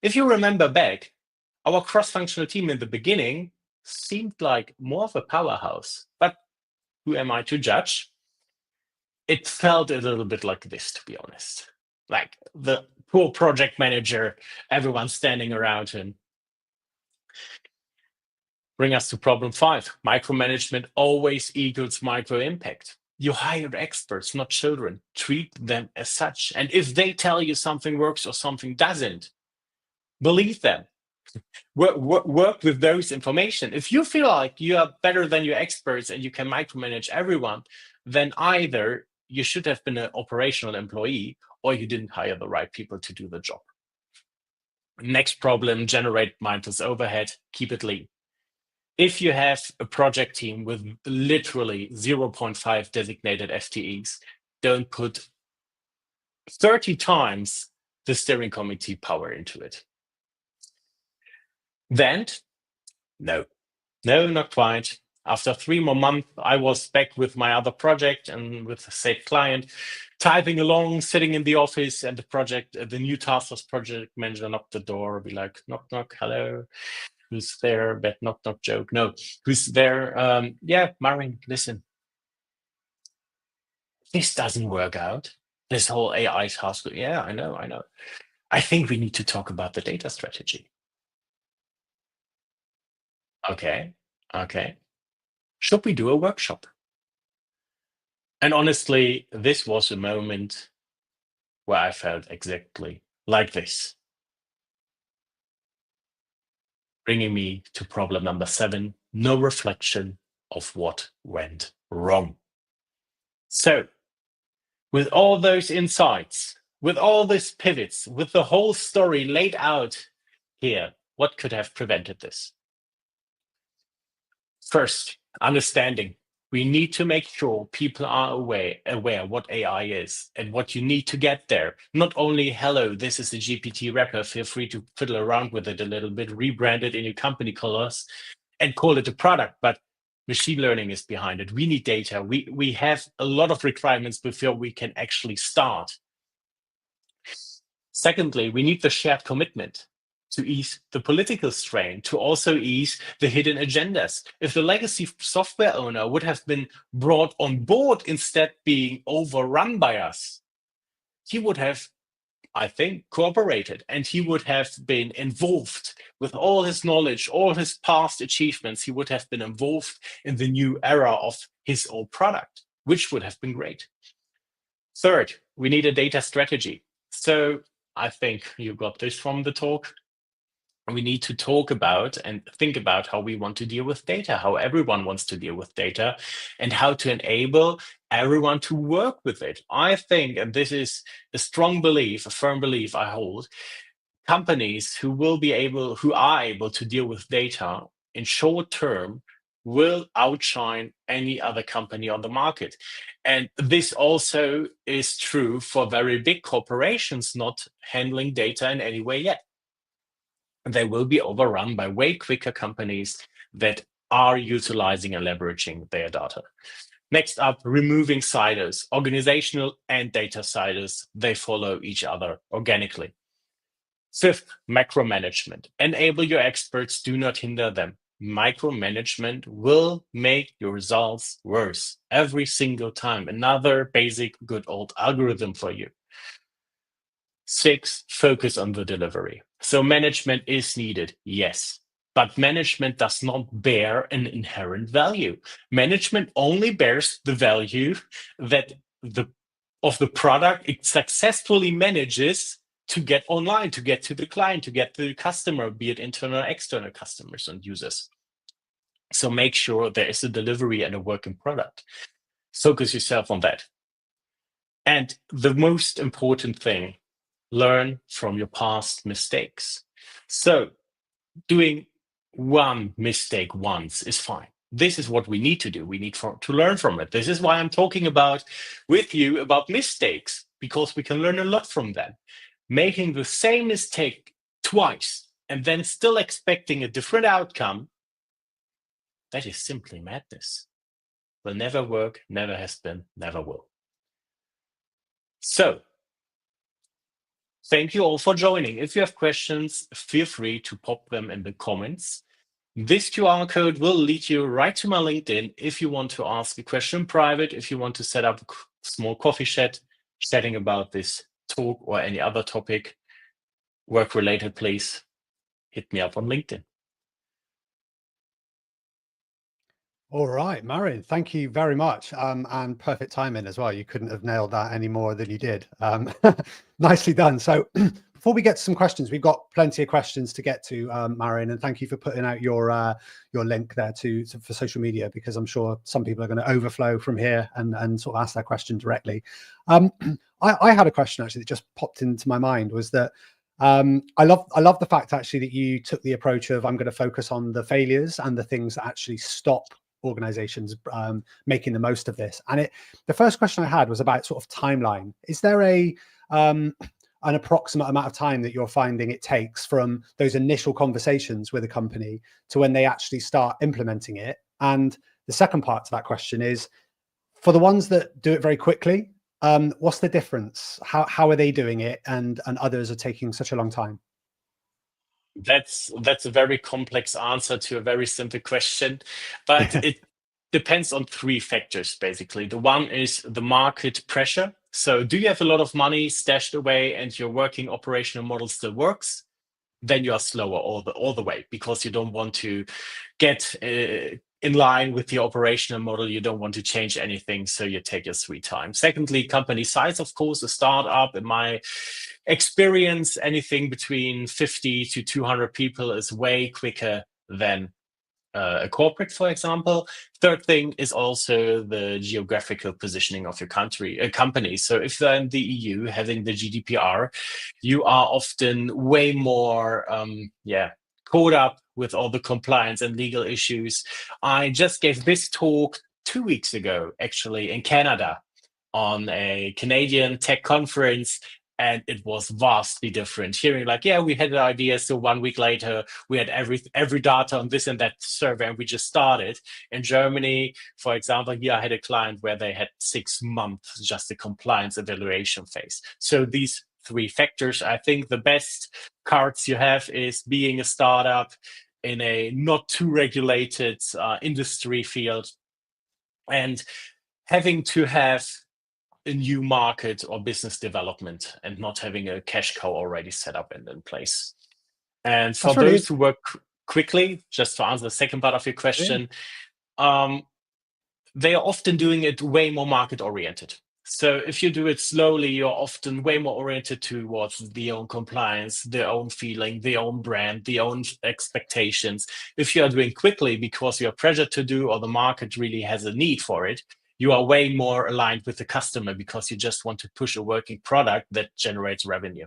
If you remember back, our cross-functional team in the beginning seemed like more of a powerhouse, but who am I to judge? It felt a little bit like this, to be honest. Like the poor project manager, everyone standing around him. Bring us to problem 5. Micromanagement always equals micro impact. You hire experts, not children. Treat them as such. And if they tell you something works or something doesn't, believe them. Work with those information. If you feel like you are better than your experts and you can micromanage everyone, then either you should have been an operational employee or you didn't hire the right people to do the job. Next problem, generate mindless overhead, keep it lean. If you have a project team with literally 0.5 designated FTEs, don't put 30 times the steering committee power into it. Then, no, not quite. After 3 more months, I was back with my other project and with the same client, typing along, sitting in the office, and the new task force project manager knocked the door, be like, knock, knock, hello. Who's there? But knock, knock joke. No, who's there? Yeah, Marin, listen. This doesn't work out. This whole AI task. Yeah, I know. I think we need to talk about the data strategy. Okay. Should we do a workshop? And honestly, this was a moment where I felt exactly like this. Bringing me to problem number 7, no reflection of what went wrong. So, with all those insights, with all these pivots, with the whole story laid out here, what could have prevented this? First, understanding. We need to make sure people are aware what AI is and what you need to get there. Not only, hello, this is the GPT wrapper, feel free to fiddle around with it a little bit, rebrand it in your company colors and call it a product, but machine learning is behind it. We need data. We have a lot of requirements before we can actually start. Secondly, we need the shared commitment to ease the political strain, to also ease the hidden agendas. If the legacy software owner would have been brought on board instead being overrun by us, he would have, I think, cooperated, and he would have been involved with all his knowledge, all his past achievements. He would have been involved in the new era of his old product, which would have been great. Third, we need a data strategy. So I think you got this from the talk. We need to talk about and think about how we want to deal with data, how everyone wants to deal with data, and how to enable everyone to work with it. I think, and this is a strong belief, a firm belief I hold, companies who are able to deal with data in short term will outshine any other company on the market. And this also is true for very big corporations not handling data in any way yet. They will be overrun by way quicker companies that are utilizing and leveraging their data. Next up, removing silos, organizational and data silos. They follow each other organically. Fifth, macromanagement. Enable your experts, do not hinder them. Micromanagement will make your results worse every single time. Another basic good old algorithm for you. 6, focus on the delivery. So management is needed, yes, but management does not bear an inherent value. Management only bears the value that of the product it successfully manages to get online, to get to the client, to get to the customer, be it internal or external customers and users. So make sure there is a delivery and a working product. Focus yourself on that. And the most important thing, learn from your past mistakes. So doing one mistake once is fine. This is what we need to do. We need to learn from it. This is why I'm talking with you about mistakes, because we can learn a lot from them. Making the same mistake twice and then still expecting a different outcome, that is simply madness. Will never work, never has been, never will. So, thank you all for joining. If you have questions, feel free to pop them in the comments. This QR code will lead you right to my LinkedIn if you want to ask a question private, if you want to set up a small coffee chat, chatting about this talk or any other topic, work-related, please hit me up on LinkedIn. All right, Marin, thank you very much. And perfect timing as well. You couldn't have nailed that any more than you did. Nicely done. So before we get to some questions, we've got plenty of questions to get to, Marin, and thank you for putting out your link there for social media, because I'm sure some people are going to overflow from here and sort of ask that question directly. I had a question actually that just popped into my mind, was that I love the fact actually that you took the approach of, I'm going to focus on the failures and the things that actually stop organizations making the most of this. And the first question I had was about sort of timeline. Is there an approximate amount of time that you're finding it takes from those initial conversations with a company to when they actually start implementing it? And the second part to that question is, for the ones that do it very quickly, what's the difference? How are they doing it, and others are taking such a long time? That's a very complex answer to a very simple question, but it depends on three factors basically. The one is the market pressure. So do you have a lot of money stashed away and your working operational model still works? Then you are slower all the way, because you don't want to get in line with the operational model. You don't want to change anything, so you take your sweet time. Secondly, company size, of course. A startup, in my experience, anything between 50 to 200 people is way quicker than a corporate, for example. Third thing is also the geographical positioning of your company. So if they're in the EU, having the GDPR, you are often way more, caught up with all the compliance and legal issues. I just gave this talk 2 weeks ago, actually, in Canada, on a Canadian tech conference, and it was vastly different. Hearing like, yeah, we had an idea, so 1 week later we had every data on this and that survey, and we just started. In Germany, for example, here I had a client where they had 6 months just the compliance evaluation phase. So these three factors, I think the best cards you have is being a startup in a not too regulated industry field, and having to have a new market or business development, and not having a cash cow already set up and in place. And for That's really those who work quickly, just to answer the second part of your yeah. question, they are often doing it way more market oriented. So if you do it slowly, you're often way more oriented towards the own compliance, their own feeling, their own brand, their own expectations. If you are doing quickly because you're pressured to do, or the market really has a need for it, you are way more aligned with the customer, because you just want to push a working product that generates revenue.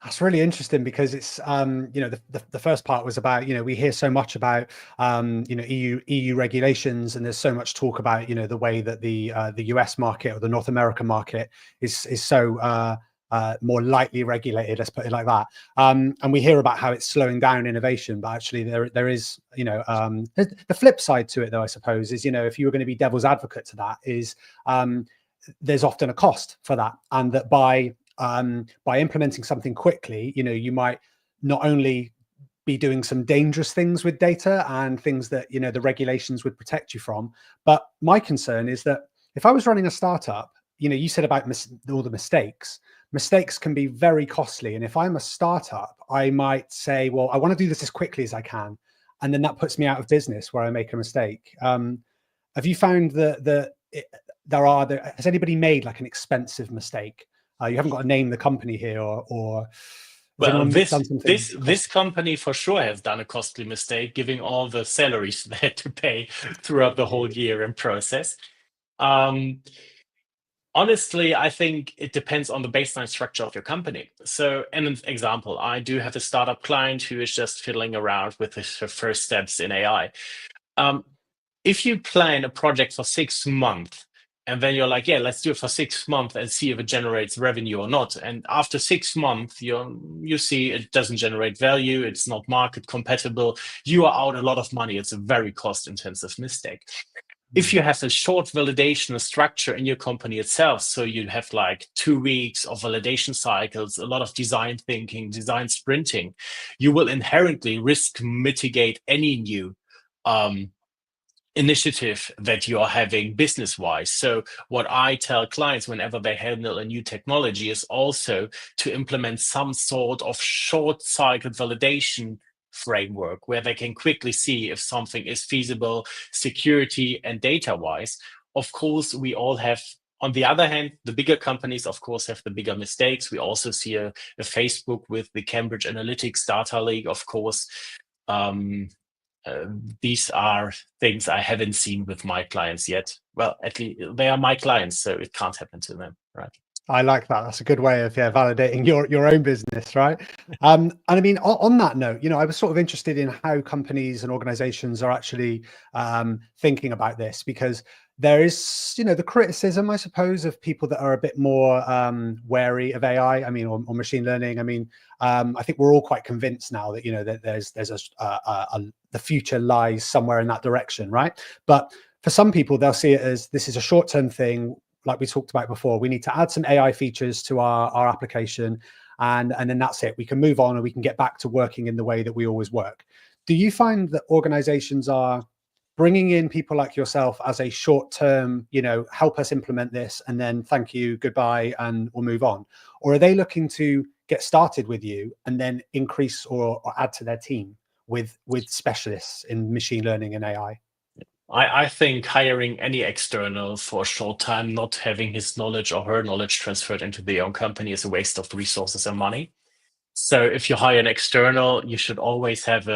That's really interesting, because it's the first part was about, we hear so much about EU regulations, and there's so much talk about the way that the US market, or the North American market, is so more lightly regulated, let's put it like that. And we hear about how it's slowing down innovation, but actually there is the flip side to it, though, I suppose, is if you were going to be devil's advocate to that, is there's often a cost for that, and that by implementing something quickly, you might not only be doing some dangerous things with data and things that the regulations would protect you from, but my concern is that if I was running a startup, you said about all the mistakes can be very costly, and if I'm a startup, I might say, well, I want to do this as quickly as I can, and then that puts me out of business where I make a mistake. Have you found that has anybody made like an expensive mistake? You haven't got to name the company here, or has Well, anyone this done something this this company for sure has done a costly mistake, giving all the salaries they had to pay throughout the whole year and process. Um, Honestly, I think it depends on the baseline structure of your company. So, in an example, I do have a startup client who is just fiddling around with her first steps in AI. Um, if you plan a project for 6 months, and then you're like, yeah, let's do it for 6 months and see if it generates revenue or not. And after 6 months, you see it doesn't generate value, it's not market compatible, you are out a lot of money. It's a very cost intensive mistake. If you have a short validation structure in your company itself, so you have like 2 weeks of validation cycles, a lot of design thinking, design sprinting, you will inherently risk mitigate any new initiative that you are having business wise. So what I tell clients whenever they handle a new technology is also to implement some sort of short cycle validation framework where they can quickly see if something is feasible, security and data wise. Of course, we all have, on the other hand, the bigger companies, of course, have the bigger mistakes. We also see a Facebook with the Cambridge Analytics data leak, of course. These are things I haven't seen with my clients yet. Well, at least they are my clients, so it can't happen to them, right? I like that. That's a good way of validating your own business, right? And I mean, on that note, I was sort of interested in how companies and organizations are actually thinking about this, because there is, the criticism, I suppose, of people that are a bit more wary of AI. I mean, or machine learning. I mean, I think we're all quite convinced now that that there's the future lies somewhere in that direction, right? But for some people, they'll see it as this is a short-term thing. Like we talked about before, we need to add some AI features to our application, and then that's it. We can move on and we can get back to working in the way that we always work. Do you find that organizations are bringing in people like yourself as a short-term, help us implement this and then thank you, goodbye, and we'll move on? Or are they looking to get started with you and then increase or add to their team with specialists in machine learning and AI? I think hiring any external for a short time, not having his knowledge or her knowledge transferred into their own company, is a waste of resources and money. So if you hire an external, you should always have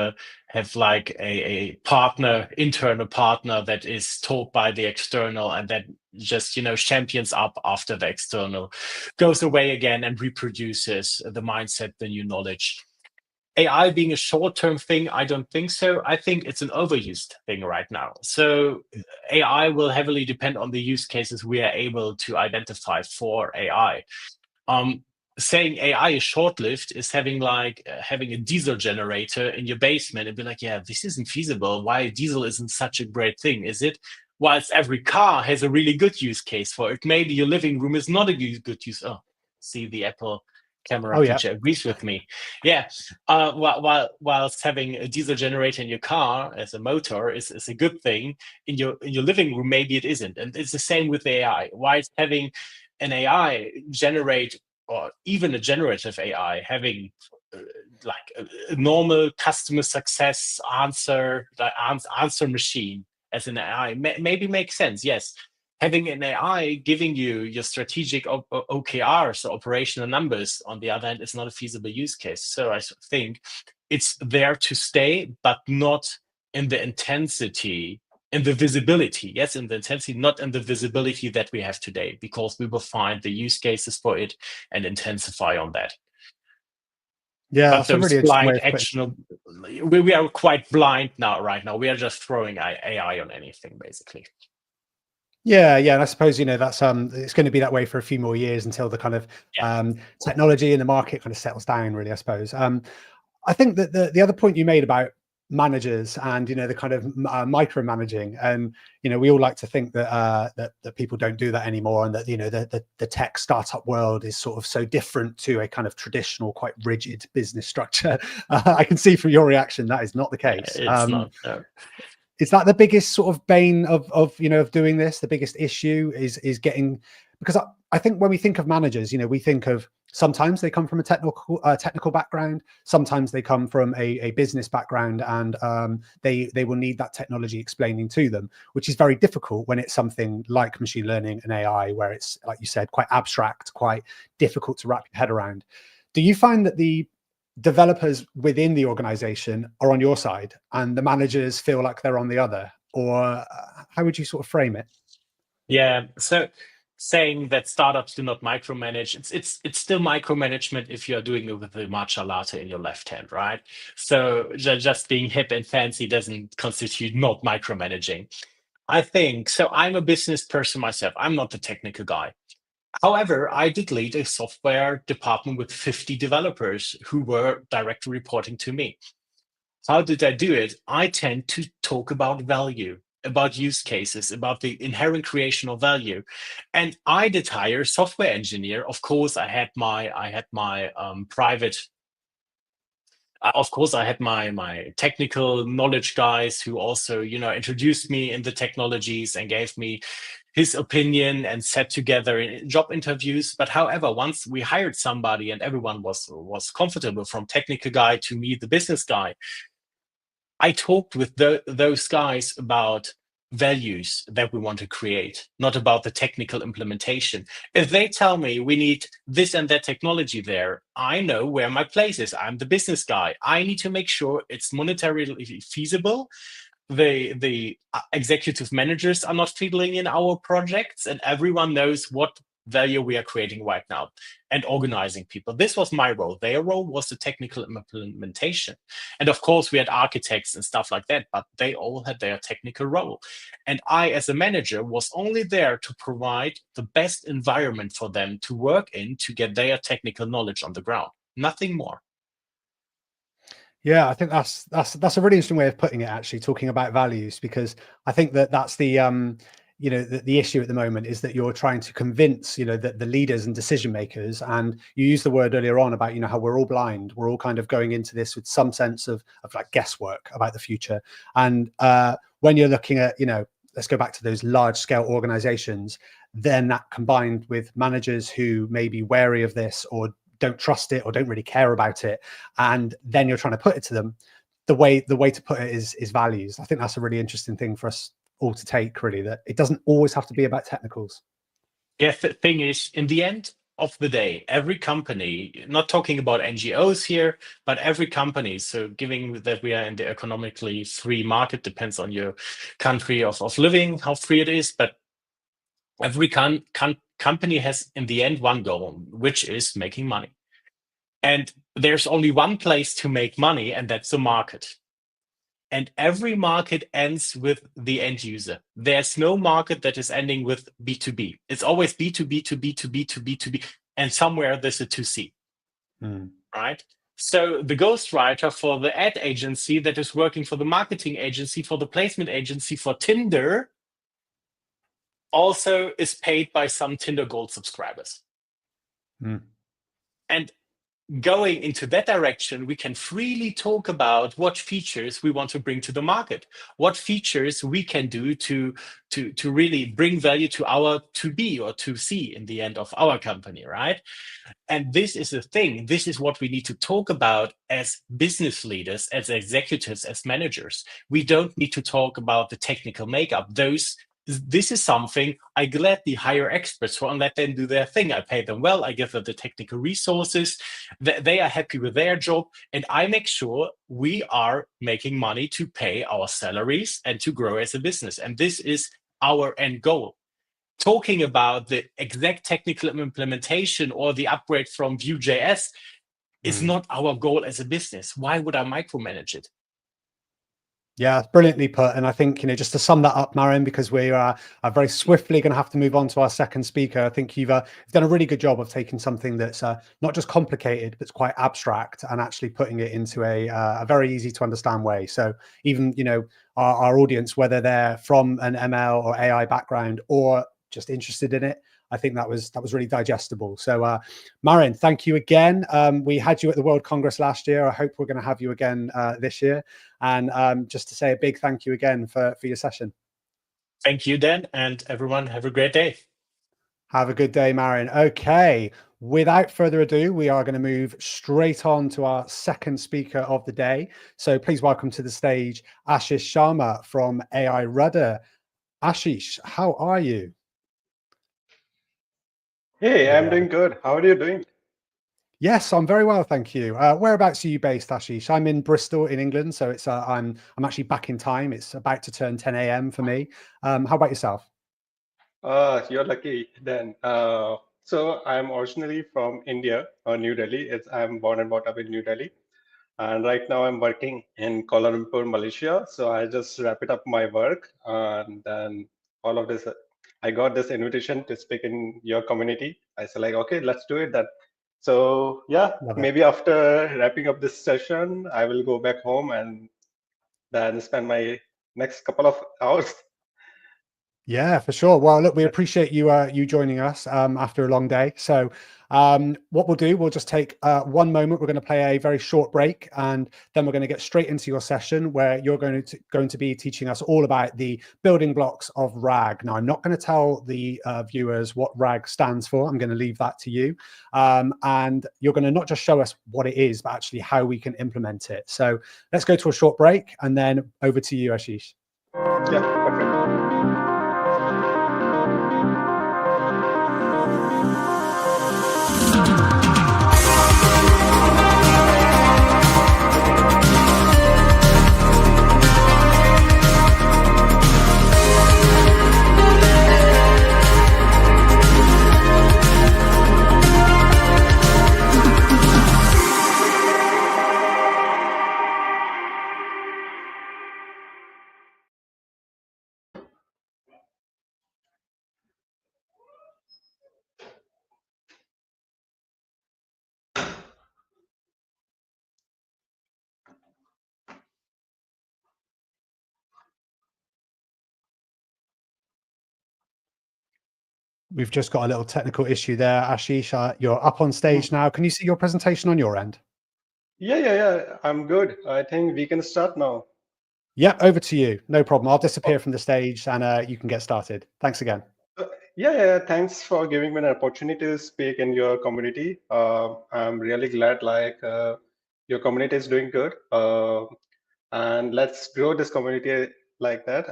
like a partner, internal partner that is taught by the external and that just champions up after the external goes away again and reproduces the mindset, the new knowledge. AI being a short-term thing, I don't think so. I think it's an overused thing right now. So AI will heavily depend on the use cases we are able to identify for AI. Saying AI is short-lived is having a diesel generator in your basement and be like, yeah, this isn't feasible. Why diesel isn't such a great thing, is it? Whilst every car has a really good use case for it. Maybe your living room is not a good use. Oh, see, the Apple camera feature agrees with me. Yeah. Whilst having a diesel generator in your car as a motor is a good thing, in your living room maybe it isn't. And it's the same with AI. Whilst having an AI generate, or even a generative AI having like a normal customer success answer machine as an AI maybe makes sense. Yes. Having an AI giving you your strategic OKRs, so operational numbers, on the other hand, is not a feasible use case. So I think it's there to stay, but not in the intensity, in the visibility. Yes, in the intensity, not in the visibility that we have today, because we will find the use cases for it and intensify on that. Yeah, but that's a really those interesting way blind of putting action, we are quite blind now. Right now, we are just throwing AI on anything, basically. Yeah, and I suppose that's it's going to be that way for a few more years until the kind of technology in the market kind of settles down, really, I suppose. I think that the other point you made about managers and the kind of micromanaging, and we all like to think that that people don't do that anymore, and that the tech startup world is sort of so different to a kind of traditional, quite rigid business structure. I can see from your reaction that is not the case. It's not. No. Is that the biggest sort of bane of doing this? The biggest issue is getting, because I think when we think of managers, we think of sometimes they come from a technical background, sometimes they come from a business background, and they will need that technology explaining to them, which is very difficult when it's something like machine learning and AI, where it's, like you said, quite abstract, quite difficult to wrap your head around. Do you find that the developers within the organization are on your side and the managers feel like they're on the other, or how would you sort of frame it? Yeah, so saying that startups do not micromanage, it's still micromanagement if you are doing it with the matcha latte in your left hand, right? So just being hip and fancy doesn't constitute not micromanaging. I think so. I'm a business person myself. I'm not the technical guy. However, I did lead a software department with 50 developers who were directly reporting to me. How did I do it? I tend to talk about value, about use cases, about the inherent creation of value. And I did hire a software engineer. Of course, I had my private. Of course, I had my technical knowledge guys who also, introduced me in the technologies and gave me his opinion and sat together in job interviews. But however, once we hired somebody and everyone was comfortable, from technical guy to me, the business guy, I talked with those guys about values that we want to create, not about the technical implementation. If they tell me we need this and that technology there, I know where my place is. I'm the business guy. I need to make sure it's monetarily feasible. The executive managers are not fiddling in our projects, and everyone knows what value we are creating right now, and organizing people. This was my role. Their role was the technical implementation. And of course, we had architects and stuff like that, but they all had their technical role. And I, as a manager, was only there to provide the best environment for them to work in to get their technical knowledge on the ground. Nothing more. Yeah, I think that's a really interesting way of putting it, actually, talking about values, because I think that that's the the issue at the moment is that you're trying to convince the leaders and decision makers, and you used the word earlier on about how we're all blind, we're all kind of going into this with some sense of like guesswork about the future. And when you're looking at let's go back to those large scale organizations, then that combined with managers who may be wary of this or don't trust it or don't really care about it, and then you're trying to put it to them, the way to put it is values. I think that's a really interesting thing for us all to take, really, that it doesn't always have to be about technicals. Yeah, the thing is, in the end of the day, every company, not talking about NGOs here, but every company, so given that we are in the economically free market, depends on your country of living, how free it is, but every company has in the end one goal, which is making money. And there's only one place to make money, and that's the market. And every market ends with the end user. There's no market that is ending with B2B. It's always B2B to B2B to B2B. And somewhere there's a 2C, right? So the ghostwriter for the ad agency that is working for the marketing agency, for the placement agency, for Tinder, also is paid by some Tinder Gold subscribers. And going into that direction, we can freely talk about what features we want to bring to the market, what features we can do to really bring value to our 2B or 2C in the end of our company, right? And this is the thing. This is what we need to talk about as business leaders, as executives, as managers. We don't need to talk about the technical makeup. This is something I gladly hire experts for and let them do their thing. I pay them well. I give them the technical resources. They are happy with their job. And I make sure we are making money to pay our salaries and to grow as a business. And this is our end goal. Talking about the exact technical implementation or the upgrade from Vue.js is not our goal as a business. Why would I micromanage it? Yeah, brilliantly put. And I think, just to sum that up, Marin, because we are very swiftly going to have to move on to our second speaker. I think you've done a really good job of taking something that's not just complicated, but it's quite abstract, and actually putting it into a very easy to understand way. So even, our audience, whether they're from an ML or AI background or just interested in it, I think that was really digestible. So Marin, thank you again. We had you at the World Congress last year. I hope we're going to have you again this year. And just to say a big thank you again for your session. Thank you, Dan, and everyone have a great day. Have a good day, Marin. Okay, without further ado, we are going to move straight on to our second speaker of the day. So please welcome to the stage Ashish Sharma from AI Rudder. Ashish, how are you? Hey, I'm doing good. How are you doing? Yes, I'm very well, thank you. Whereabouts are you based, Ashish? I'm in Bristol in England, so it's I'm actually back in time. It's about to turn 10 a.m. for me. How about yourself? You're lucky then. So I'm originally from India, New Delhi. I'm born and brought up in New Delhi. And right now I'm working in Kuala Lumpur, Malaysia. So I just wrap it up my work. And then all of this, I got this invitation to speak in your community. I said like, okay, let's do it then. So yeah, maybe after wrapping up this session, I will go back home and then spend my next couple of hours Yeah, for sure. Well, look, we appreciate you you joining us after a long day. So what we'll do, we'll just take one moment. We're going to play a very short break, and then we're going to get straight into your session where you're going to be teaching us all about the building blocks of RAG. Now, I'm not going to tell the viewers what RAG stands for. I'm going to leave that to you. And you're going to not just show us what it is, but actually how we can implement it. So let's go to a short break, and then over to you, Ashish. Yeah, perfect. We've just got a little technical issue there. Ashish, you're up on stage now. Can you see your presentation on your end? Yeah. I'm good. I think we can start now. Yeah, over to you. No problem. I'll disappear from the stage and you can get started. Thanks again. Yeah. Thanks for giving me an opportunity to speak in your community. I'm really glad your community is doing good. And let's grow this community like that.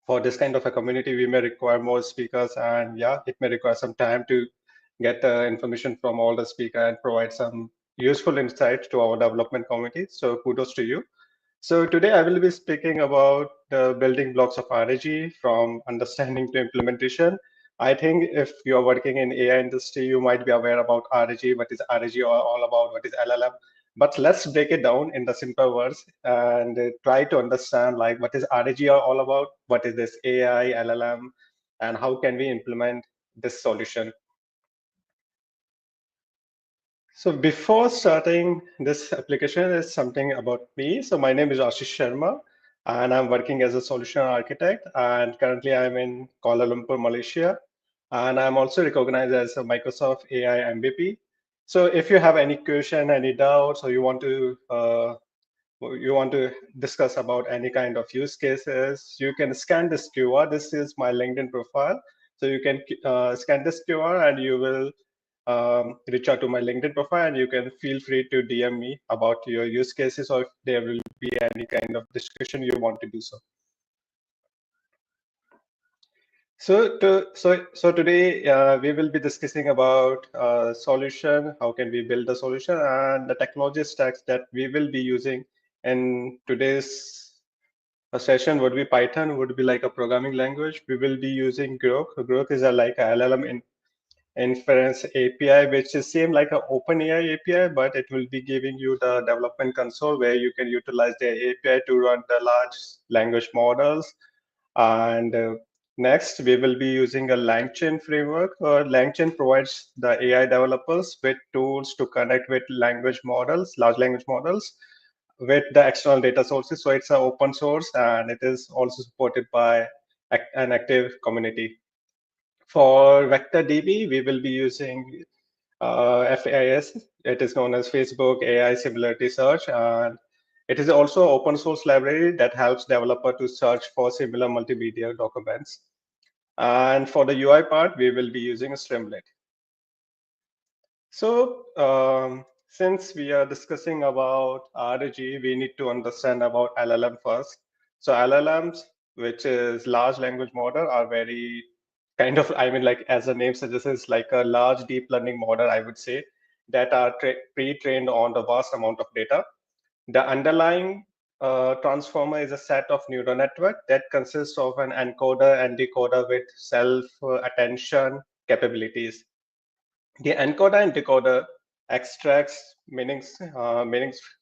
For this kind of a community, we may require more speakers, and yeah, it may require some time to get information from all the speakers and provide some useful insights to our development community. So kudos to you. So today I will be speaking about the building blocks of RAG from understanding to implementation. I think if you are working in AI industry, you might be aware about RAG, what is RAG all about, what is LLM. But let's break it down in the simple words and try to understand like what is RAG all about, what is this AI, LLM, and how can we implement this solution. So before starting this application is something about me. So my name is Ashish Sharma, and I'm working as a solution architect. And currently I'm in Kuala Lumpur, Malaysia. And I'm also recognized as a Microsoft AI MVP. So if you have any question, any doubts, or you want to discuss about any kind of use cases, you can scan this QR. This is my LinkedIn profile. So you can scan this QR and you will reach out to my LinkedIn profile, and you can feel free to DM me about your use cases or if there will be any kind of discussion you want to do so. So today we will be discussing about solution, how can we build a solution, and the technology stacks that we will be using in today's session would be Python, would be like a programming language. We will be using Grok. Grok is like a LLM inference API, which is same like an OpenAI API, but it will be giving you the development console where you can utilize the API to run the large language models. And next, we will be using a LangChain framework. LangChain provides the AI developers with tools to connect with language models, large language models, with the external data sources. So it's an open source, and it is also supported by an active community. For VectorDB, we will be using FAIS. It is known as Facebook AI Similarity Search. And it is also an open source library that helps developer to search for similar multimedia documents. And for the UI part, we will be using Streamlit. So since we are discussing about RAG, we need to understand about LLM first. So LLMs, which is large language model, are very kind of, I mean, like as the name suggests, it's like a large deep learning model, I would say, that are pre-trained on the vast amount of data. The underlying transformer is a set of neural network that consists of an encoder and decoder with self-attention capabilities. The encoder and decoder extracts meanings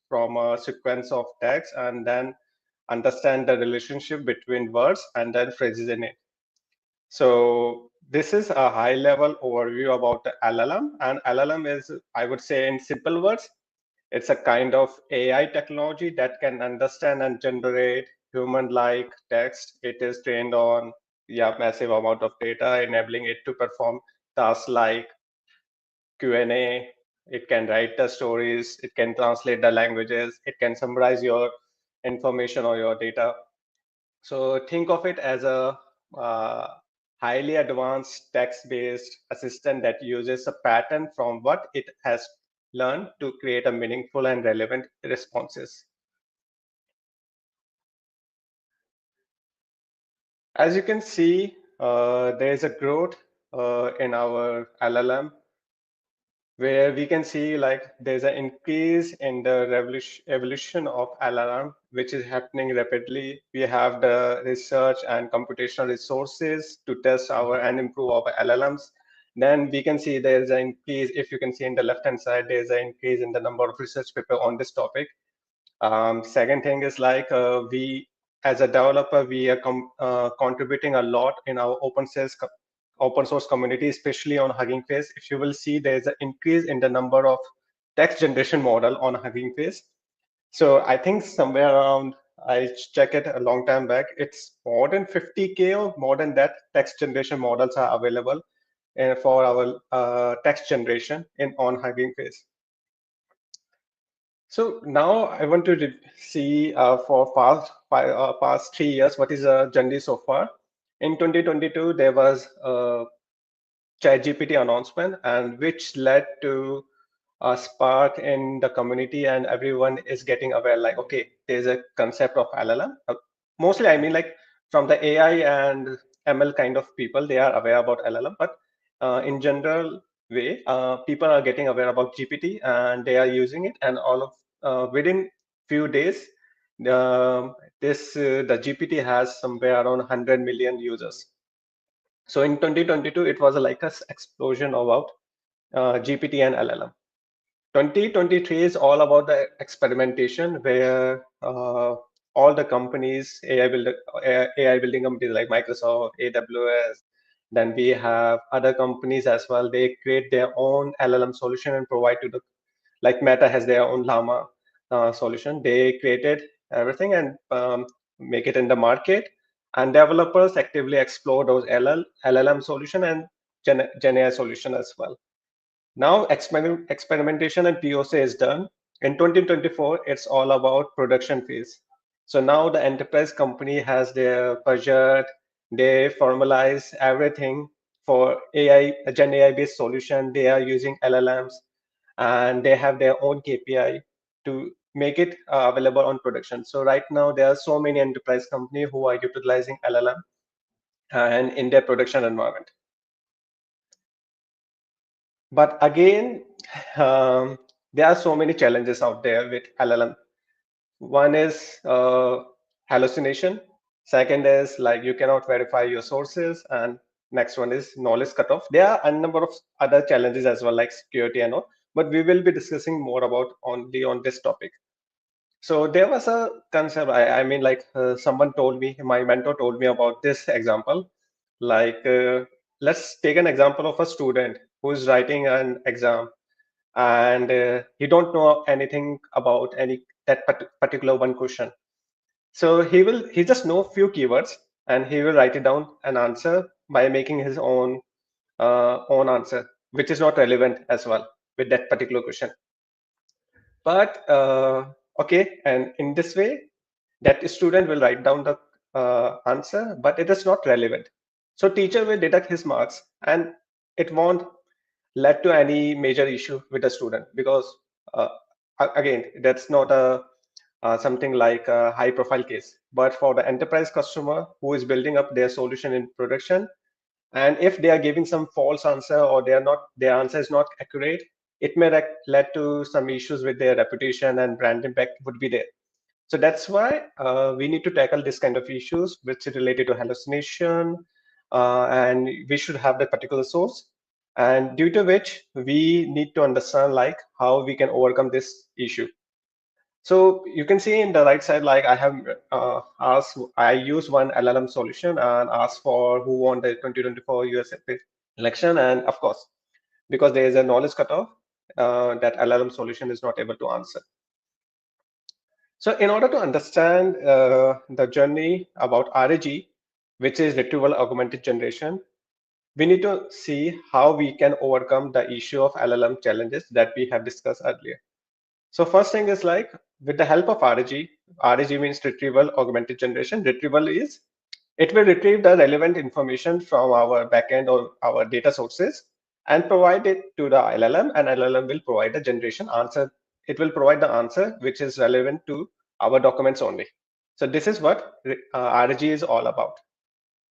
from a sequence of text and then understand the relationship between words and then phrases in it. So this is a high level overview about the LLM, and LLM is, I would say in simple words, it's a kind of AI technology that can understand and generate human-like text. It is trained on massive amount of data, enabling it to perform tasks like Q&A. It can write the stories. It can translate the languages. It can summarize your information or your data. So think of it as a highly advanced text-based assistant that uses a pattern from what it has learned to create a meaningful and relevant responses. As you can see, there is a growth in our LLM, where we can see like there's an increase in the evolution of LLM, which is happening rapidly. We have the research and computational resources to test our and improve our LLMs. Then we can see there's an increase. If you can see in the left-hand side, there's an increase in the number of research papers on this topic. Second thing is like we, as a developer, we are contributing a lot in our open source community, especially on Hugging Face. If you will see, there's an increase in the number of text generation model on Hugging Face. So I think somewhere around, I checked it a long time back, it's more than 50K or more than that text generation models are available for our text generation on Hugging Face. So now I want to see for past 3 years, what is the journey so far. In 2022, there was a ChatGPT announcement, and which led to a spark in the community, and everyone is getting aware like, okay, there's a concept of LLM. Mostly, I mean like from the AI and ML kind of people, they are aware about LLM, but in general way, people are getting aware about GPT and they are using it, and all of within few days, the GPT has somewhere around 100 million users. So in 2022, it was like a explosion about GPT and LLM. 2023 is all about the experimentation, where all the companies, AI building companies like Microsoft, AWS, then we have other companies as well. They create their own LLM solution and provide to the, like Meta has their own Llama solution. They created everything and make it in the market. And developers actively explore those LLM solution and Gen AI solution as well. Now experimentation and POC is done. In 2024, it's all about production phase. So now the enterprise company has their budget, they formalize everything for AI, Gen AI based solution. They are using LLMs and they have their own KPI to make it available on production. So right now there are so many enterprise companies who are utilizing LLM and in their production environment. But again, there are so many challenges out there with LLM. One is hallucination. Second is like you cannot verify your sources, and next one is knowledge cutoff. There are a number of other challenges as well, like security and all, but we will be discussing more about only on this topic. So there was a concept. I mean, like someone told me, my mentor told me about this example. Like, let's take an example of a student who's writing an exam, and he don't know anything about that particular one question. So he just know few keywords, and he will write it down an answer by making his own answer, which is not relevant as well with that particular question. But okay, and in this way, that student will write down the answer, but it is not relevant. So teacher will deduct his marks, and it won't lead to any major issue with the student, because again, that's not a something like a high profile case. But for the enterprise customer who is building up their solution in production, and if they are giving some false answer or their answer is not accurate, it may lead to some issues with their reputation, and brand impact would be there. So that's why we need to tackle this kind of issues which is related to hallucination, and we should have that particular source, and due to which we need to understand like how we can overcome this issue. So you can see in the right side, like I have I use one LLM solution and asked for who won the 2024 US election, and of course, because there is a knowledge cutoff, that LLM solution is not able to answer. So in order to understand the journey about RAG, which is retrieval augmented generation, we need to see how we can overcome the issue of LLM challenges that we have discussed earlier. So first thing is like with the help of RAG means retrieval augmented generation. Retrieval is it will retrieve the relevant information from our backend or our data sources and provide it to the LLM, and LLM will provide the generation answer. It will provide the answer which is relevant to our documents only. So this is what RAG is all about.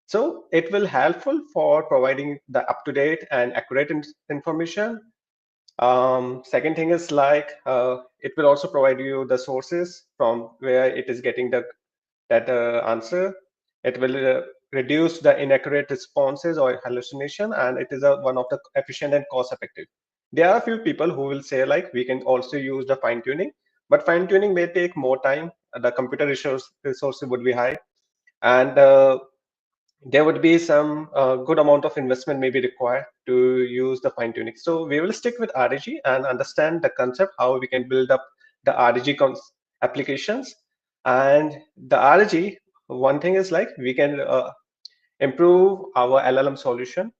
So it will helpful for providing the up-to-date and accurate information. Second thing is like it will also provide you the sources from where it is getting that answer. It will reduce the inaccurate responses or hallucination, and it is one of the efficient and cost effective. There are a few people who will say like we can also use the fine tuning, but fine tuning may take more time. The computer resources would be high, and there would be some good amount of investment may be required to use the fine tuning. So we will stick with RAG and understand the concept, how we can build up the RAG applications. And the RAG, one thing is like we can improve our LLM solution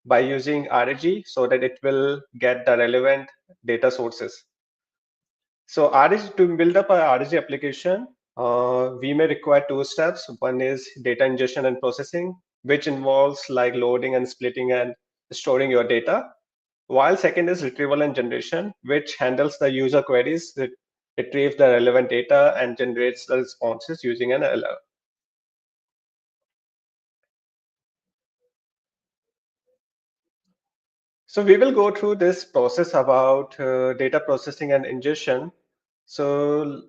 by using RAG so that it will get the relevant data sources. So RAG, to build up a RAG application, we may require two steps. One is data ingestion and processing, which involves like loading and splitting and storing your data. While second is retrieval and generation, which handles the user queries, that retrieves the relevant data and generates the responses using an LLM. So we will go through this process about data processing and ingestion. So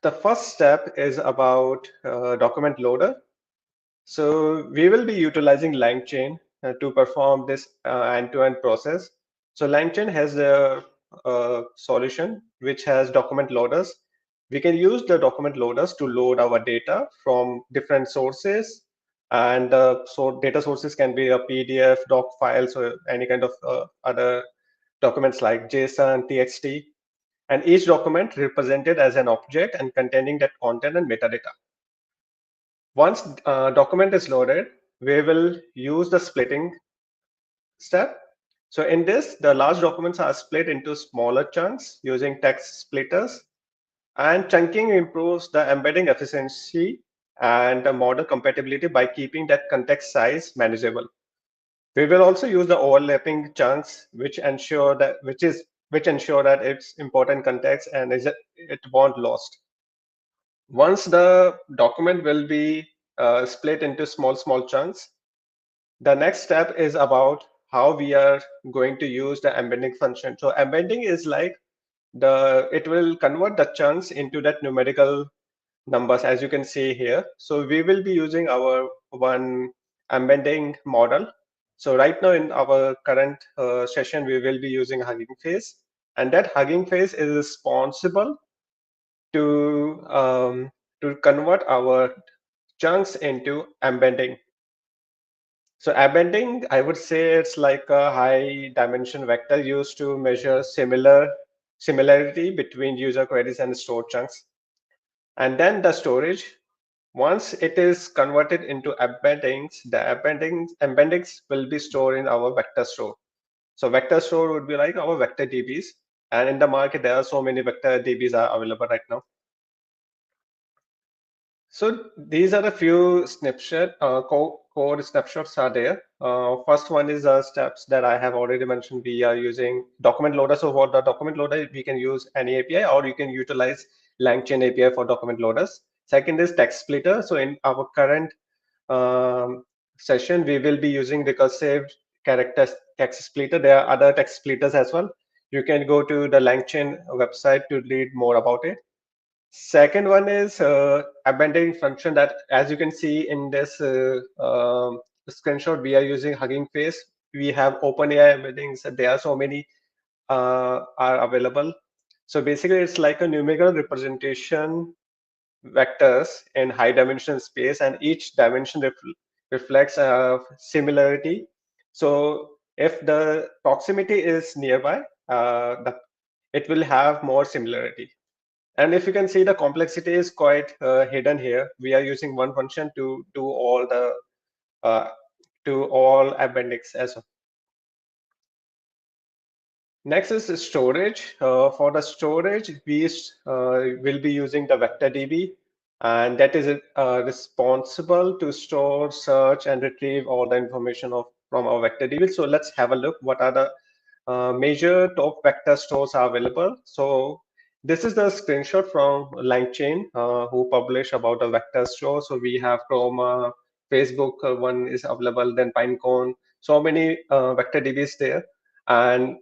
the first step is about document loader. So we will be utilizing LangChain to perform this end-to-end process. So LangChain has a solution which has document loaders. We can use the document loaders to load our data from different sources, and so data sources can be a PDF, doc files, or any kind of other documents like JSON, TXT, and each document represented as an object and containing that content and metadata. Once document is loaded, we will use the splitting step. So in this, the large documents are split into smaller chunks using text splitters, and chunking improves the embedding efficiency and the model compatibility by keeping that context size manageable. We will also use the overlapping chunks, which ensure that it's important context and it won't lost. Once the document will be split into small chunks, the next step is about how we are going to use the embedding function. So embedding is like it will convert the chunks into that numerical numbers, as you can see here. So we will be using our one embedding model. So right now in our current session, we will be using Hugging Face, and that Hugging Face is responsible to convert our chunks into embedding. So embedding, I would say it's like a high dimension vector used to measure similarity between user queries and stored chunks. And then the storage, once it is converted into embeddings, the embeddings will be stored in our vector store. So vector store would be like our vector DBs. And in the market, there are so many vector DBs are available right now. So these are a few code snapshots are there. First one is steps that I have already mentioned. We are using document loader. So for the document loader, we can use any API, or you can utilize LangChain API for document loaders. Second is text splitter. So in our current session, we will be using recursive character text splitter. There are other text splitters as well. You can go to the LangChain website to read more about it. Second one is embedding function that, as you can see in this screenshot, we are using Hugging Face. We have OpenAI embeddings. There are so many are available. So basically, it's like a numerical representation vectors in high dimension space, and each dimension reflects a similarity. So if the proximity is nearby, it will have more similarity. And if you can see, the complexity is quite hidden here. We are using one function to do all the appendix as well. Next is storage. For the storage, we will be using the vector DB, and that is responsible to store, search, and retrieve all the information from our vector DB. So let's have a look. What are the major top vector stores are available? So this is the screenshot from LangChain, who publish about a vector store. So we have Chroma, Facebook one is available, then Pinecone. So many vector DBs there, and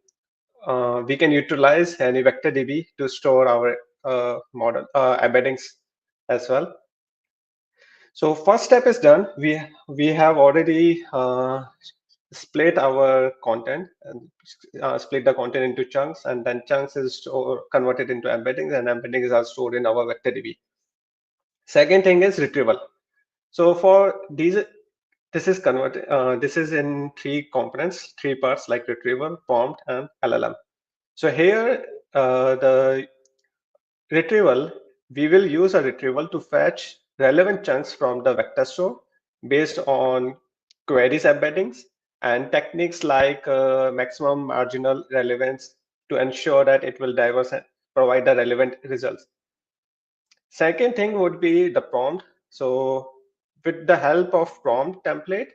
we can utilize any vector DB to store our model embeddings as well. So first step is done. We have already split our content and split the content into chunks, and then chunks is converted into embeddings, and embeddings are stored in our vector DB. Second thing is retrieval. So for these, this is converted. This is in three components, three parts, like retrieval, prompt, and LLM. So here, the retrieval, we will use a retrieval to fetch relevant chunks from the vector store based on queries embeddings and techniques like maximum marginal relevance to ensure that it will provide the relevant results. Second thing would be the prompt. So with the help of prompt template,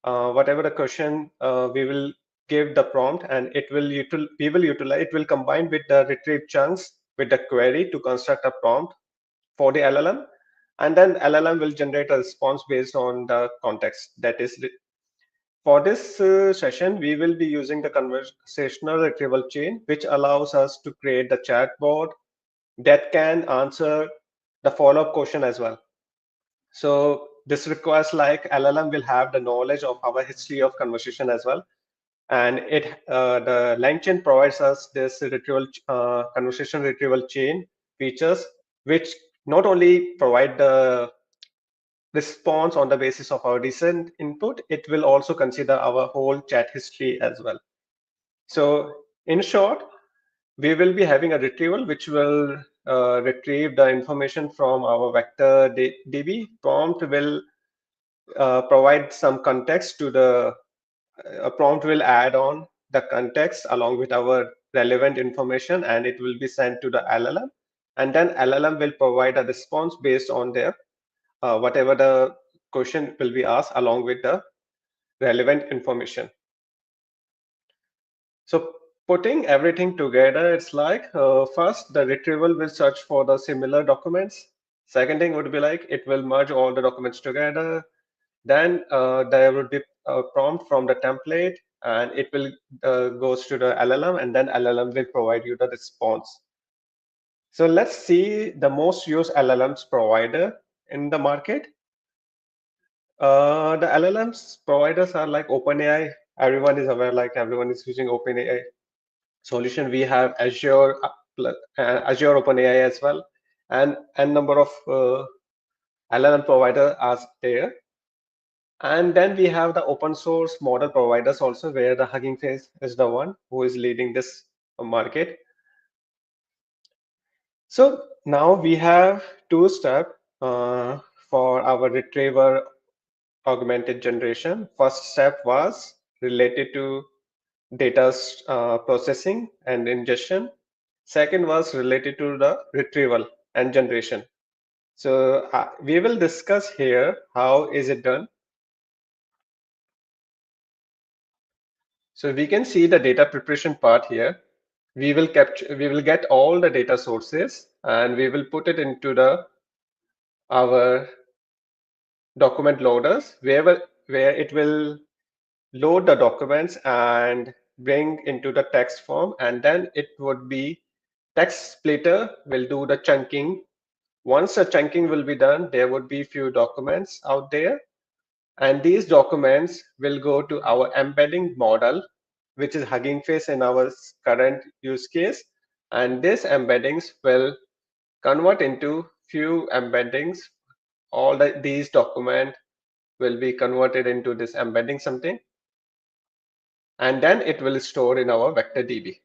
whatever the question, we will give the prompt, and it will combine with the retrieve chunks with the query to construct a prompt for the LLM, and then LLM will generate a response based on the context. That is, for this session, we will be using the conversational retrieval chain, which allows us to create the chatbot that can answer the follow-up question as well. So this requires, like, LLM will have the knowledge of our history of conversation as well. And the LangChain provides us this conversation retrieval chain features, which not only provide the response on the basis of our recent input, it will also consider our whole chat history as well. So in short, we will be having a retrieval which will retrieve the information from our vector DB. Prompt will provide some context to the prompt will add on the context along with our relevant information, and it will be sent to the LLM, and then LLM will provide a response based on their whatever the question will be asked along with the relevant information. So putting everything together, it's like first the retrieval will search for the similar documents. Second thing would be like it will merge all the documents together. Then there would be a prompt from the template, and it will goes to the LLM, and then LLM will provide you the response. So let's see the most used LLMs provider in the market. The LLMs providers are like OpenAI. Everyone is aware, like everyone is using OpenAI solution. We have Azure OpenAI as well, and number of LLM providers are there. And then we have the open source model providers also, where the Hugging Face is the one who is leading this market. So now we have two steps for our retriever augmented generation. First step was related to data processing and ingestion. Second was related to the retrieval and generation. So we will discuss here how is it done. So we can see the data preparation part here. We will get all the data sources, and we will put it into our document loaders, where it will load the documents and bring into the text form, and then it would be text splitter will do the chunking. Once the chunking will be done, there would be few documents out there, and these documents will go to our embedding model, which is Hugging Face in our current use case. And these embeddings will convert into few embeddings. All these documents will be converted into this embedding something, and then it will store in our vector DB.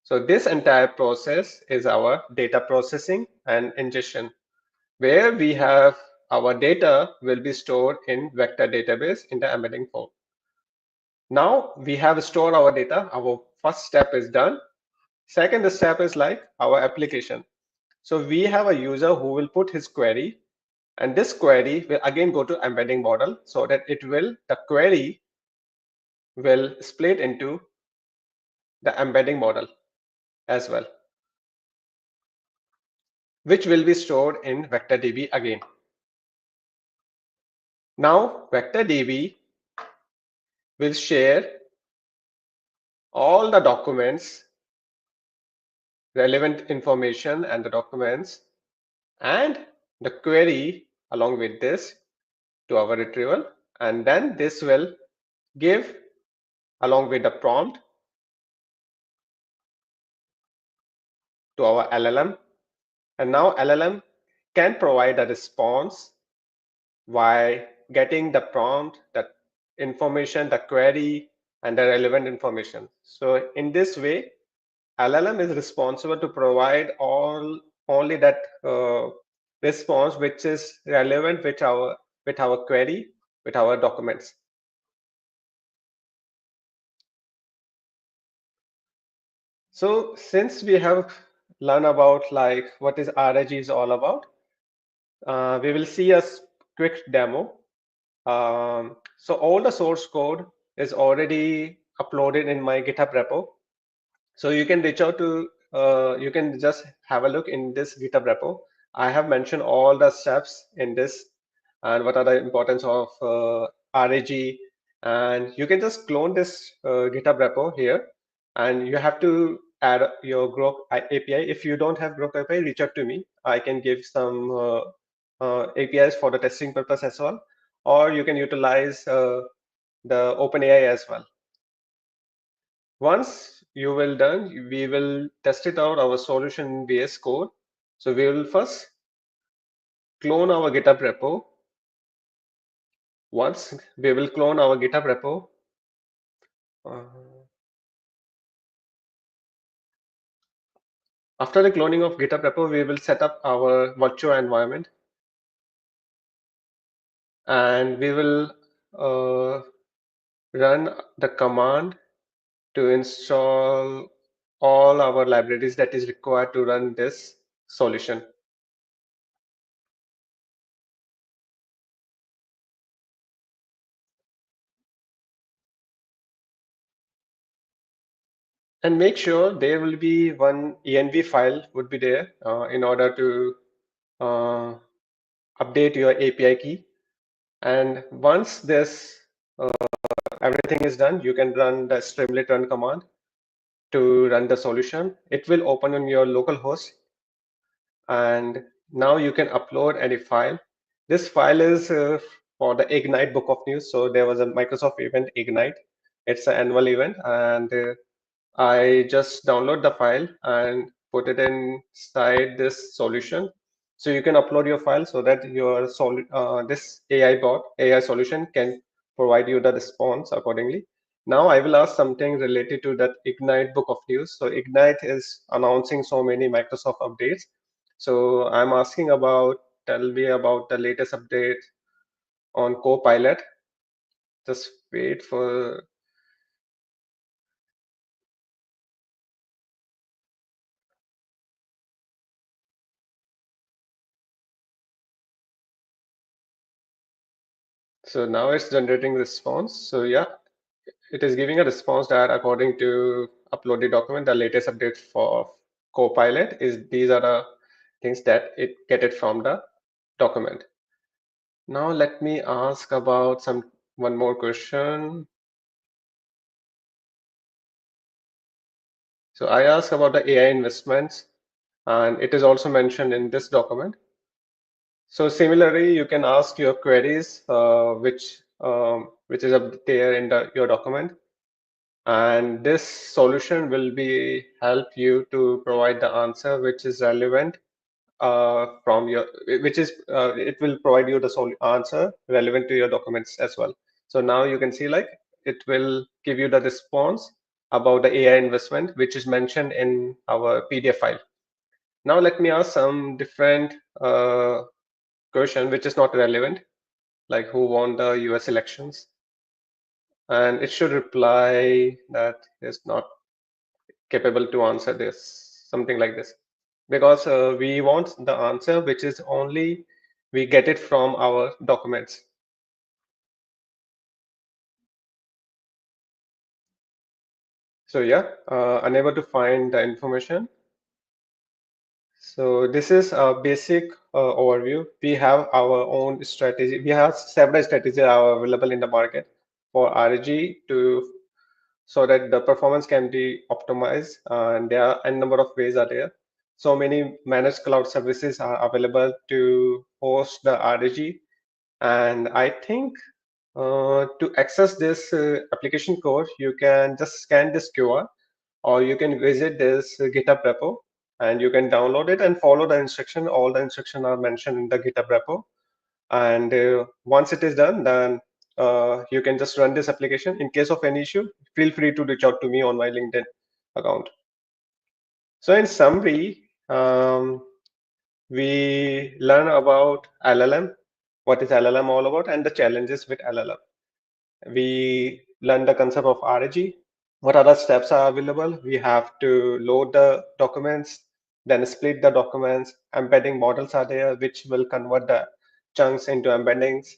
So this entire process is our data processing and ingestion, where we have our data will be stored in vector database in the embedding form. Now we have stored our data. Our first step is done. Second step is like our application. So we have a user who will put his query, and this query will again go to embedding model, so that the query will split into the embedding model as well, which will be stored in VectorDB again. Now VectorDB will share all the documents, relevant information and the documents, and the query along with this to our retrieval, and then this will give along with the prompt to our LLM, and now LLM can provide a response by getting the prompt, the information, the query, and the relevant information. So in this way, LLM is responsible to provide only that response which is relevant with our query, with our documents. So since we have learned about like what is RAG is all about, we will see a quick demo. So all the source code is already uploaded in my GitHub repo. So you can reach out to, you can just have a look in this GitHub repo. I have mentioned all the steps in this and what are the importance of RAG. And you can just clone this GitHub repo here, and you have to add your Grok API. If you don't have Grok API, reach out to me. I can give some APIs for the testing purpose as well, or you can utilize the OpenAI as well. Once you will done, we will test it out our solution in VS Code. So we will first clone our GitHub repo. Once we will clone our GitHub repo, after the cloning of GitHub repo, we will set up our virtual environment, and we will run the command to install all our libraries that is required to run this solution. And make sure there will be one env file would be there in order to update your API key. And once this everything is done, you can run the streamlit run command to run the solution. It will open on your local host, and now you can upload any file. This file is for the Ignite book of news. So there was a Microsoft event Ignite. It's an annual event, and I just download the file and put it inside this solution. So you can upload your file so that your this AI solution can provide you the response accordingly. Now I will ask something related to that Ignite book of news. So Ignite is announcing so many Microsoft updates. So I'm asking about, tell me about the latest update on Copilot. Just wait for. So now it's generating response. So yeah, it is giving a response that according to uploaded document, the latest update for Copilot is these are the things that it get it from the document. Now let me ask about one more question. So I asked about the AI investments, and it is also mentioned in this document. So similarly, you can ask your queries, which is up there in your document, and this solution will be help you to provide the answer which is relevant from your, it will provide you the answer relevant to your documents as well. So now you can see like it will give you the response about the AI investment, which is mentioned in our PDF file. Now let me ask some different question which is not relevant, like who won the US elections, and it should reply that is not capable to answer this, something like this, because we want the answer which is only we get it from our documents. So yeah, unable to find the information. So this is a basic overview. We have our own strategy. We have several strategies are available in the market for RG to so that the performance can be optimized, and there are a number of ways are there. So many managed cloud services are available to host the RG, and I think to access this application code, you can just scan this QR, or you can visit this GitHub repo, and you can download it and follow the instruction. All the instructions are mentioned in the GitHub repo. And once it is done, then you can just run this application. In case of any issue, feel free to reach out to me on my LinkedIn account. So in summary, we learn about LLM, what is LLM all about, and the challenges with LLM. We learn the concept of RAG. What other steps are available? We have to load the documents, then split the documents. Embedding models are there, which will convert the chunks into embeddings,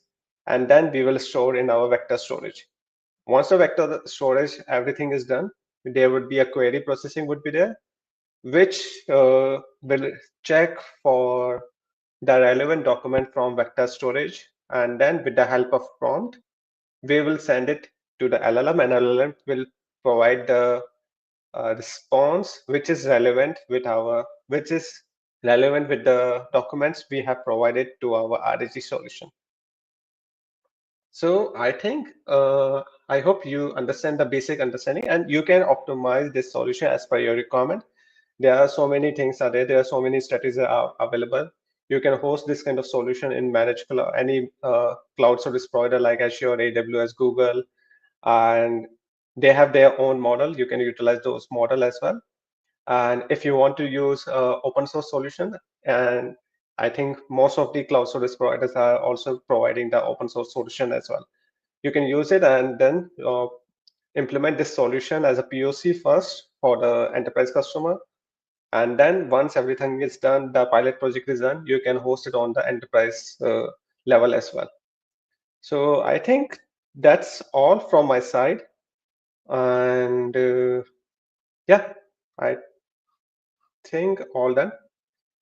and then we will store in our vector storage. Once the vector storage, everything is done, there would be a query processing would be there, which will check for the relevant document from vector storage, and then with the help of prompt, we will send it to the LLM, and LLM will provide the response which is relevant with the documents we have provided to our RAG solution. So I think I hope you understand the basic understanding, and you can optimize this solution as per your requirement. There are so many things are there. There are so many strategies are available. You can host this kind of solution in managed cloud, any cloud service provider like Azure, AWS, Google, and they have their own model. You can utilize those model as well. And if you want to use open source solution, and I think most of the cloud service providers are also providing the open source solution as well. You can use it and then implement this solution as a POC first for the enterprise customer. And then once everything is done, the pilot project is done, you can host it on the enterprise level as well. So I think that's all from my side. And yeah, I think all done.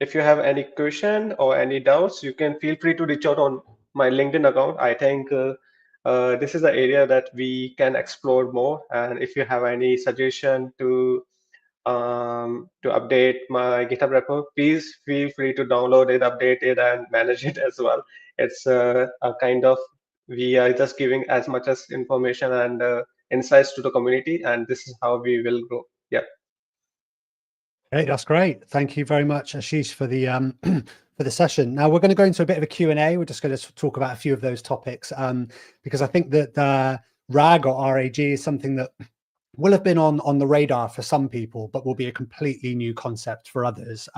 If you have any question or any doubts, you can feel free to reach out on my LinkedIn account. I think this is the area that we can explore more. And if you have any suggestion to update my GitHub repo, please feel free to download it, update it, and manage it as well. It's a kind of, we are just giving as much as information and insights to the community, and this is how we will grow. Yeah. Hey, that's great. Thank you very much, Ashish, for the for the session. Now we're going to go into a bit of a Q&A. We're just going to talk about a few of those topics because I think that RAG or RAG is something that will have been on the radar for some people, but will be a completely new concept for others.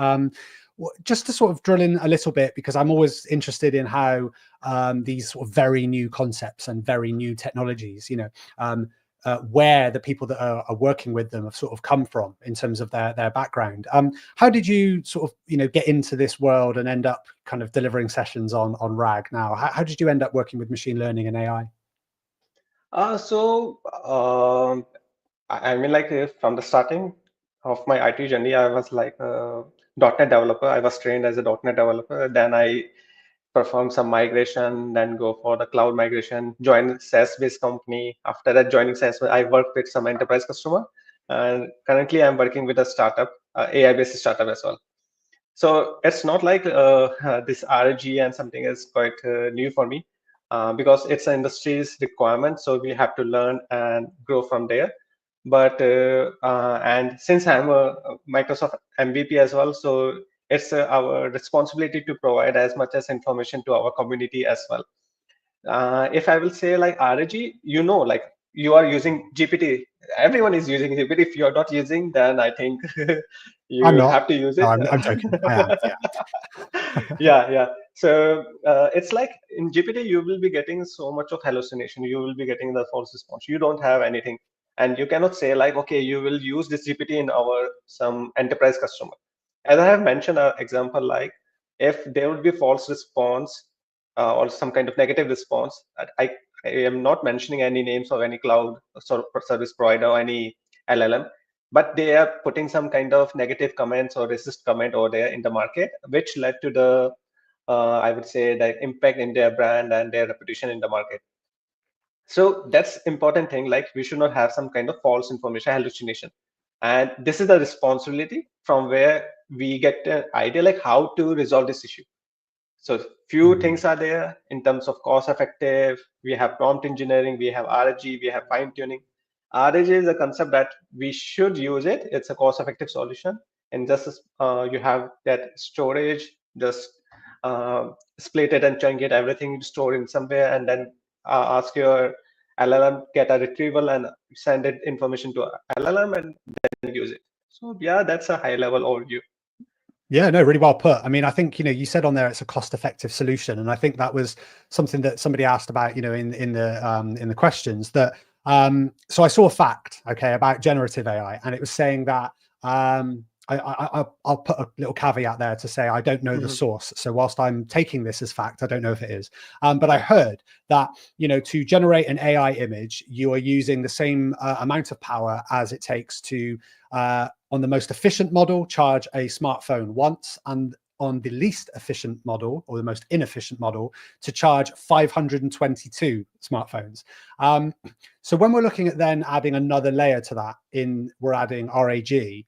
Just to sort of drill in a little bit, because I'm always interested in how these sort of very new concepts and very new technologies, you know, where the people that are working with them have sort of come from in terms of their background. How did you sort of, you know, get into this world and end up kind of delivering sessions on RAG now? How did you end up working with machine learning and AI? I mean, like from the starting of my IT journey, I was like a .NET developer. I was trained as a .NET developer. Then I perform some migration, then go for the cloud migration, join SaaS-based company. After that, joining SaaS, I worked with some enterprise customer, and currently I'm working with a startup, AI-based startup as well. So it's not like this RG and something is quite new for me because it's an industry's requirement. So we have to learn and grow from there. But and since I'm a Microsoft MVP as well, so it's our responsibility to provide as much as information to our community as well. If I will say like RAG, you know, like you are using GPT. Everyone is using GPT. If you are not using, then I think you I'm not. have to use it. No, I'm joking. I am. Yeah. Yeah. So it's like in GPT, you will be getting so much of hallucination. You will be getting the false response. You don't have anything, and you cannot say like, okay, you will use this GPT in our some enterprise customer. As I have mentioned, an example like if there would be false response or some kind of negative response, I am not mentioning any names of any cloud service provider or any LLM, but they are putting some kind of negative comments or racist comment over there in the market, which led to the I would say the impact in their brand and their reputation in the market. So that's important thing. Like we should not have some kind of false information hallucination, and this is the responsibility from where we get an idea like how to resolve this issue. So few things are there in terms of cost effective. We have prompt engineering, we have RG, we have fine tuning. RG is a concept that we should use it. It's a cost effective solution. And just you have that storage, just split it and chunk it, everything stored in somewhere, and then ask your LLM, get a retrieval and send it information to LLM and then use it. So yeah, that's a high level overview. Yeah, no, really well put. I mean, I think, you said on there it's a cost-effective solution, and I think that was something that somebody asked about, in the questions that. So I saw a fact, okay, about generative AI, and it was saying that I'll put a little caveat there to say I don't know the source. So whilst I'm taking this as fact, I don't know if it is. But I heard that to generate an AI image, you are using the same amount of power as it takes to on the most efficient model, charge a smartphone once, and on the least efficient model or the most inefficient model to charge 522 smartphones. So when we're looking at then adding another layer to that, we're adding RAG.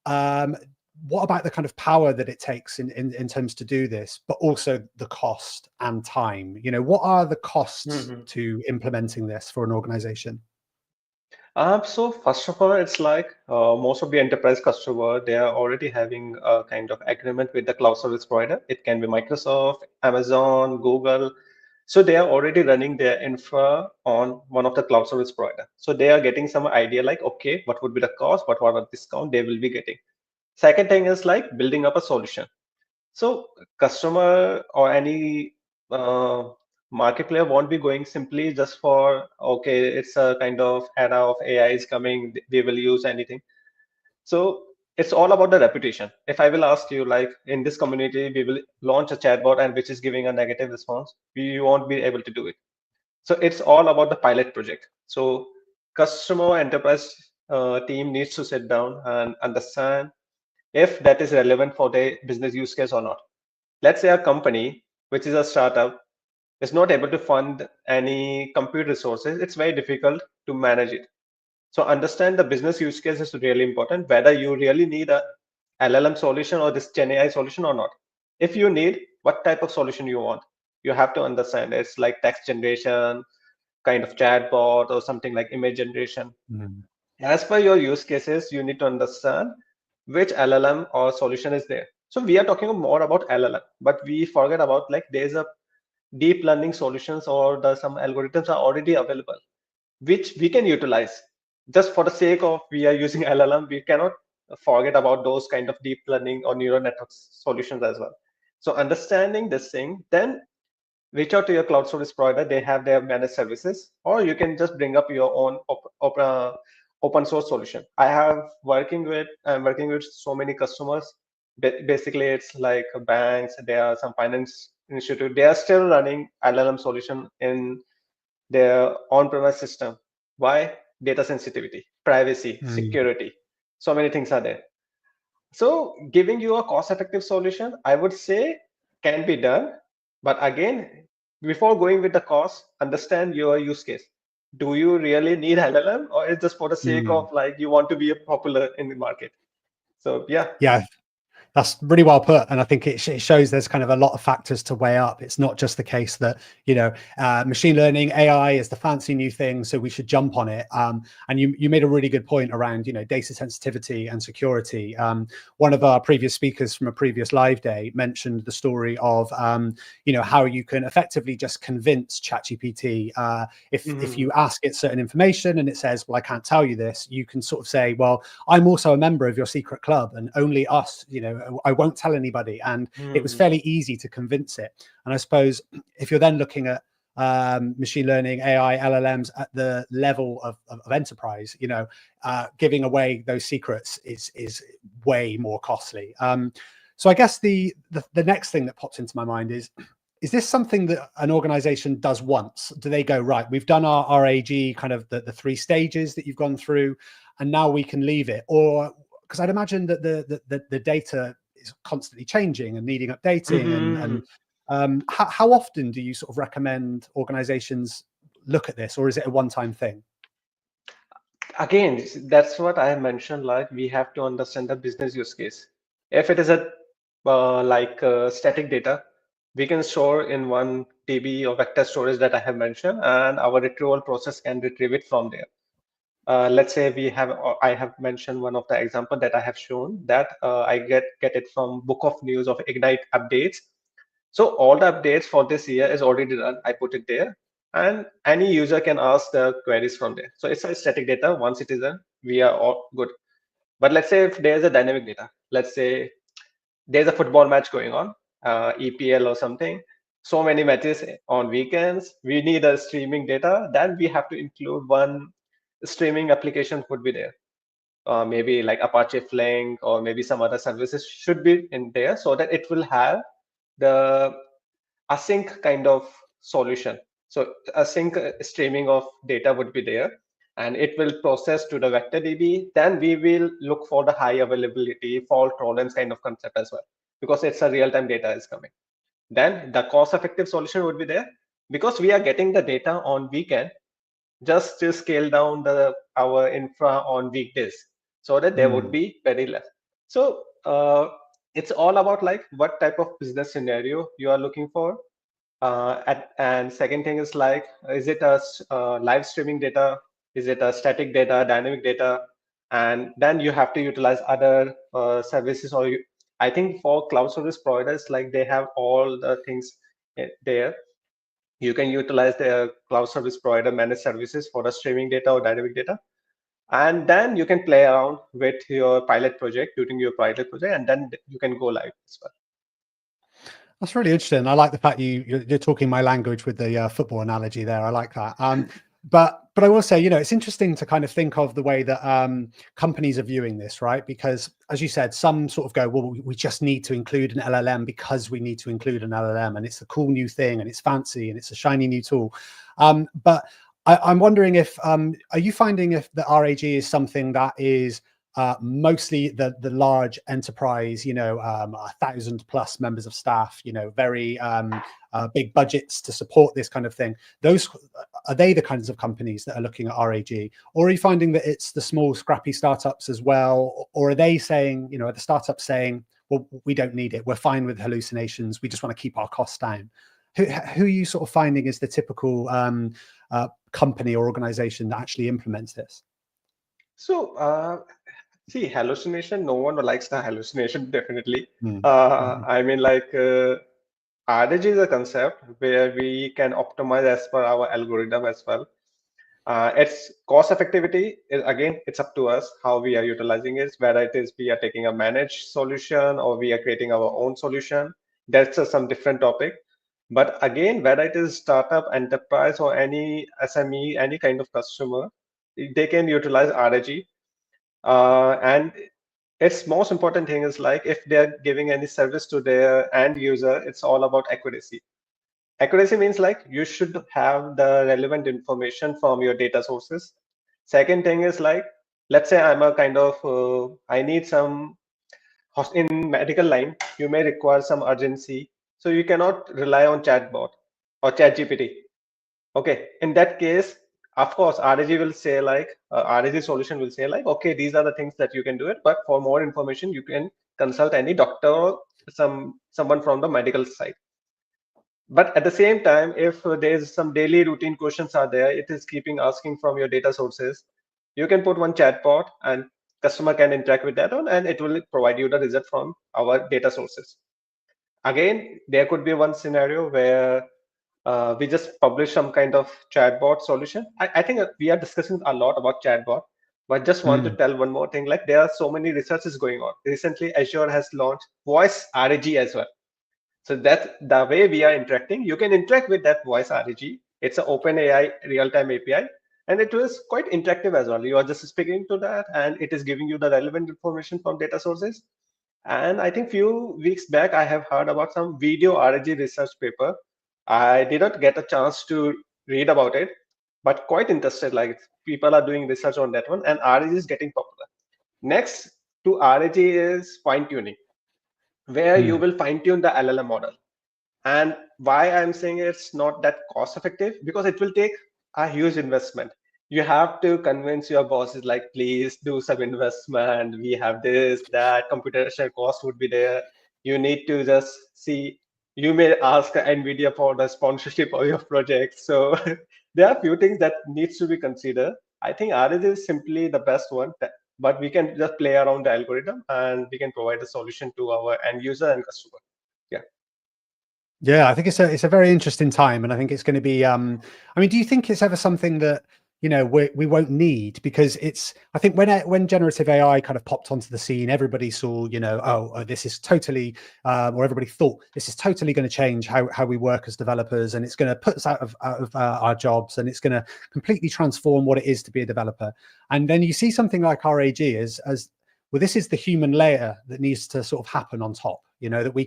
What about the kind of power that it takes in terms to do this, but also the cost and time? What are the costs to implementing this for an organization? So first of all, it's like most of the enterprise customer, they are already having a kind of agreement with the cloud service provider. It can be Microsoft, Amazon, Google. So they are already running their infra on one of the cloud service provider. So they are getting some idea like, okay, what would be the cost, what are the discount they will be getting. Second thing is like building up a solution. So customer or any market player won't be going simply just for, okay, it's a kind of era of AI is coming, they will use anything. So it's all about the reputation. If I will ask you, like in this community, we will launch a chatbot and which is giving a negative response, we won't be able to do it. So it's all about the pilot project. So customer enterprise team needs to sit down and understand if that is relevant for their business use case or not. Let's say a company, which is a startup, is not able to fund any compute resources. It's very difficult to manage it. So understand the business use case is really important, whether you really need a LLM solution or this Gen AI solution or not. If you need, what type of solution you want, you have to understand. It's like text generation, kind of chatbot, or something like image generation. As per your use cases, you need to understand which LLM or solution is there. So we are talking more about LLM, but we forget about like there's a deep learning solutions or some algorithms are already available, which we can utilize. Just for the sake of we are using LLM, we cannot forget about those kind of deep learning or neural networks solutions as well. So understanding this thing, then reach out to your cloud service provider. They have their managed services, or you can just bring up your own open source solution. I'm working with so many customers. Basically, it's like banks. There are some finance institute. They are still running LLM solution in their on-premise system. Why? Data sensitivity, privacy, security. So many things are there. So giving you a cost-effective solution, I would say, can be done. But again, before going with the cost, understand your use case. Do you really need LLM, or is just for the sake of like you want to be popular in the market? So yeah. That's really well put, and I think it shows there's kind of a lot of factors to weigh up. It's not just the case that machine learning, AI is the fancy new thing, so we should jump on it. And you made a really good point around data sensitivity and security. One of our previous speakers from a previous live day mentioned the story of how you can effectively just convince ChatGPT if you ask it certain information and it says, well, I can't tell you this, you can sort of say, well, I'm also a member of your secret club and only us, I won't tell anybody. And it was fairly easy to convince it. And I suppose if you're then looking at machine learning, AI, LLMs at the level of enterprise, giving away those secrets is way more costly. So I guess the next thing that pops into my mind is this something that an organization does once? Do they go, right, we've done our RAG, kind of the 3 stages that you've gone through, and now we can leave it? Or because I'd imagine that the data is constantly changing and needing updating. And how often do you sort of recommend organizations look at this, or is it a one-time thing? Again, that's what I mentioned, like we have to understand the business use case. If it is a static data, we can store in 1 TB or vector storage that I have mentioned, and our retrieval process can retrieve it from there. Let's say I have mentioned one of the example that I have shown that I get it from Book of News of Ignite updates. So all the updates for this year is already done. I put it there, and any user can ask the queries from there. So it's a static data. Once it is done, we are all good. But let's say if there's a dynamic data, let's say there's a football match going on, EPL or something, so many matches on weekends, we need a streaming data, then we have to include one streaming application would be there. Maybe like Apache Flink or maybe some other services should be in there so that it will have the async kind of solution. So async streaming of data would be there, and it will process to the vector DB. Then we will look for the high availability, fault tolerance kind of concept as well, because it's a real-time data is coming. Then the cost-effective solution would be there because we are getting the data on weekend, just to scale down our infra on weekdays so that there would be very less. So it's all about like what type of business scenario you are looking for. And second thing is like, is it a live streaming data? Is it a static data, dynamic data? And then you have to utilize other services, or I think for cloud service providers, like they have all the things there. You can utilize the cloud service provider managed services for the streaming data or dynamic data. And then you can play around with your pilot project, during your pilot project, and then you can go live as well. That's really interesting. I like the fact you're talking my language with the football analogy there. I like that. But I will say, it's interesting to kind of think of the way that companies are viewing this, right? Because as you said, some sort of go, well, we just need to include an LLM because we need to include an LLM, and it's a cool new thing, and it's fancy, and it's a shiny new tool. But I'm wondering if, are you finding if the RAG is something that is mostly the large enterprise, 1,000+ members of staff, very big budgets to support this kind of thing? Those are they the kinds of companies that are looking at RAG, or are you finding that it's the small scrappy startups as well? Or are they saying, are the startups saying, well, we don't need it, we're fine with hallucinations, we just want to keep our costs down? Who are you sort of finding is the typical company or organization that actually implements this? So see, hallucination, no one likes the hallucination, definitely. I mean, like RAG is a concept where we can optimize as per our algorithm as well. Its cost effectivity is, again, it's up to us how we are utilizing it, whether it is we are taking a managed solution or we are creating our own solution. That's some different topic. But again, whether it is startup, enterprise, or any SME, any kind of customer, they can utilize RAG. And its most important thing is like if they're giving any service to their end user, it's all about accuracy. Accuracy means like you should have the relevant information from your data sources. Second thing is like, let's say I'm a kind of, I need some, in medical line, you may require some urgency. So you cannot rely on chatbot or ChatGPT. Okay, in that case, of course, RAG will say like, RAG solution will say like, okay, these are the things that you can do it, but for more information, you can consult any doctor or someone from the medical side. But at the same time, if there's some daily routine questions are there, it is keeping asking from your data sources. You can put one chatbot and customer can interact with that one, and it will provide you the result from our data sources. Again, there could be one scenario where we just publish some kind of chatbot solution. I think we are discussing a lot about chatbot, but just want to tell one more thing. Like there are so many researches going on. Recently, Azure has launched voice RAG as well. So that's the way we are interacting. You can interact with that voice RAG. It's an open AI real-time API, and it was quite interactive as well. You are just speaking to that, and it is giving you the relevant information from data sources. And I think few weeks back, I have heard about some video RAG research paper. I did not get a chance to read about it, but quite interested. Like people are doing research on that one, and RAG is getting popular. Next to RAG is fine tuning, where you will fine tune the LLM model. And why I'm saying it's not that cost effective, because it will take a huge investment. You have to convince your bosses, like, please do some investment. We have this, that, computational cost would be there. You need to just see, you may ask NVIDIA for the sponsorship of your project. So there are a few things that needs to be considered. I think RAG is simply the best one, but we can just play around the algorithm and we can provide a solution to our end user and customer. Yeah. Yeah, I think it's a very interesting time, and I think it's going to be. I mean, do you think it's ever something that we won't need? Because I think when generative AI kind of popped onto the scene, everybody saw this is totally, or everybody thought this is totally going to change how we work as developers, and it's going to put us out of our jobs, and it's going to completely transform what it is to be a developer. And then you see something like RAG as well, this is the human layer that needs to sort of happen on top, that we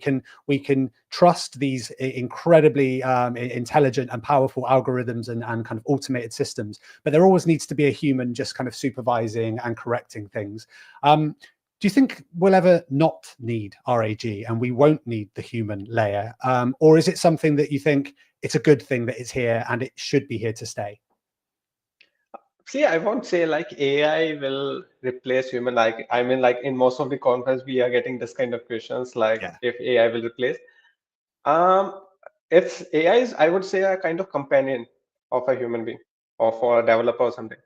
can trust these incredibly intelligent and powerful algorithms and kind of automated systems, but there always needs to be a human just kind of supervising and correcting things. Do you think we'll ever not need RAG and we won't need the human layer? Or is it something that you think it's a good thing that it's here and it should be here to stay? See, I won't say like AI will replace human. Like, I mean, like in most of the conference, we are getting this kind of questions, like if AI will replace. It's AI is, I would say, a kind of companion of a human being or for a developer or something.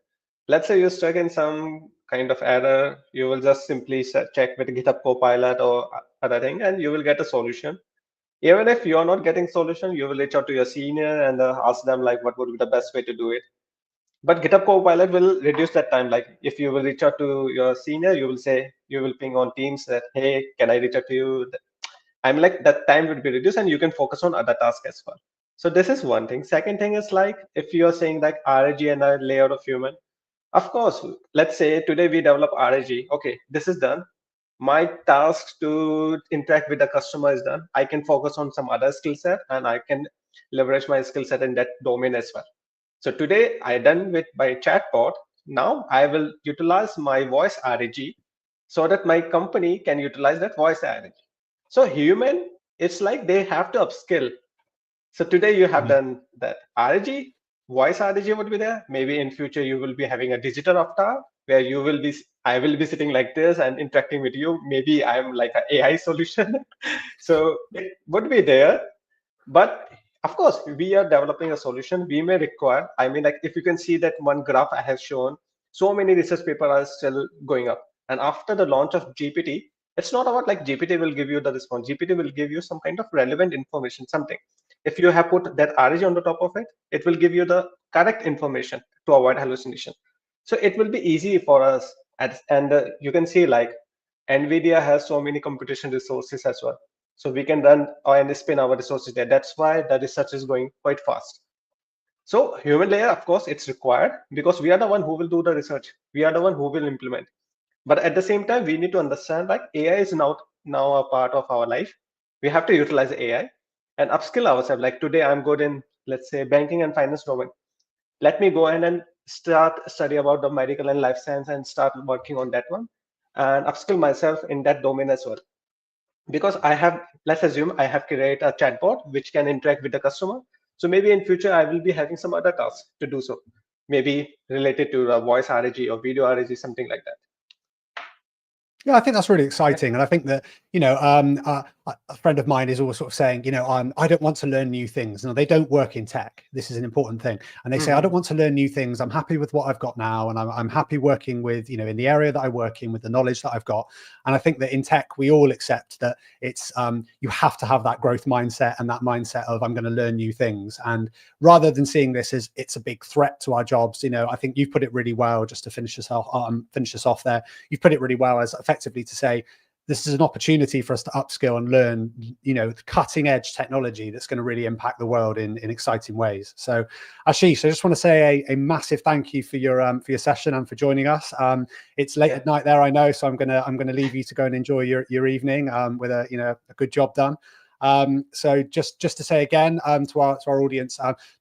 Let's say you're stuck in some kind of error, you will just simply check with GitHub Copilot or other thing, and you will get a solution. Even if you're not getting solution, you will reach out to your senior and ask them like what would be the best way to do it. But GitHub Copilot will reduce that time. Like if you will reach out to your senior, you will ping on Teams that, hey, can I reach out to you? I'm like, that time would be reduced and you can focus on other tasks as well. So this is one thing. Second thing is like, if you're saying like RAG and a layer of human, of course, let's say today we develop RAG. Okay, this is done. My task to interact with the customer is done. I can focus on some other skill set and I can leverage my skill set in that domain as well. So today I done with my chatbot. Now I will utilize my voice RAG so that my company can utilize that voice RAG. So human, it's like they have to upskill. So today you have done that RAG, voice RAG would be there. Maybe in future you will be having a digital avatar where I will be sitting like this and interacting with you. Maybe I'm like an AI solution. So it would be there. But of course, we are developing a solution. We may require, I mean, like if you can see that one graph I have shown, so many research papers are still going up. And after the launch of GPT, it's not about like GPT will give you the response. GPT will give you some kind of relevant information, something. If you have put that RAG on the top of it, it will give you the correct information to avoid hallucination. So it will be easy for us. And you can see like NVIDIA has so many computation resources as well. So we can run and spin our resources there. That's why the research is going quite fast. So human layer, of course, it's required because we are the one who will do the research. We are the one who will implement. But at the same time, we need to understand like AI is now a part of our life. We have to utilize AI and upskill ourselves. Like today, I'm good in, let's say, banking and finance domain. Let me go in and start study about the medical and life science and start working on that one and upskill myself in that domain as well. Because I have, let's assume I have created a chatbot which can interact with the customer. So maybe in future, I will be having some other tasks to do so. Maybe related to voice RAG or video RAG, something like that. Yeah, I think that's really exciting. And I think that, a friend of mine is always sort of saying, I don't want to learn new things. No, they don't work in tech. This is an important thing. And they say, I don't want to learn new things. I'm happy with what I've got now. And I'm happy working with, in the area that I work in, with the knowledge that I've got. And I think that in tech, we all accept that it's, you have to have that growth mindset and that mindset of I'm going to learn new things. And rather than seeing this as it's a big threat to our jobs, I think you've put it really well, just to finish us off there. You've put it really well as effectively to say, this is an opportunity for us to upskill and learn, the cutting edge technology that's going to really impact the world in exciting ways. So Ashish, I just want to say a massive thank you for your session and for joining us. It's late at night there, I know, so I'm gonna leave you to go and enjoy your evening with a good job done. So just to say again to our audience,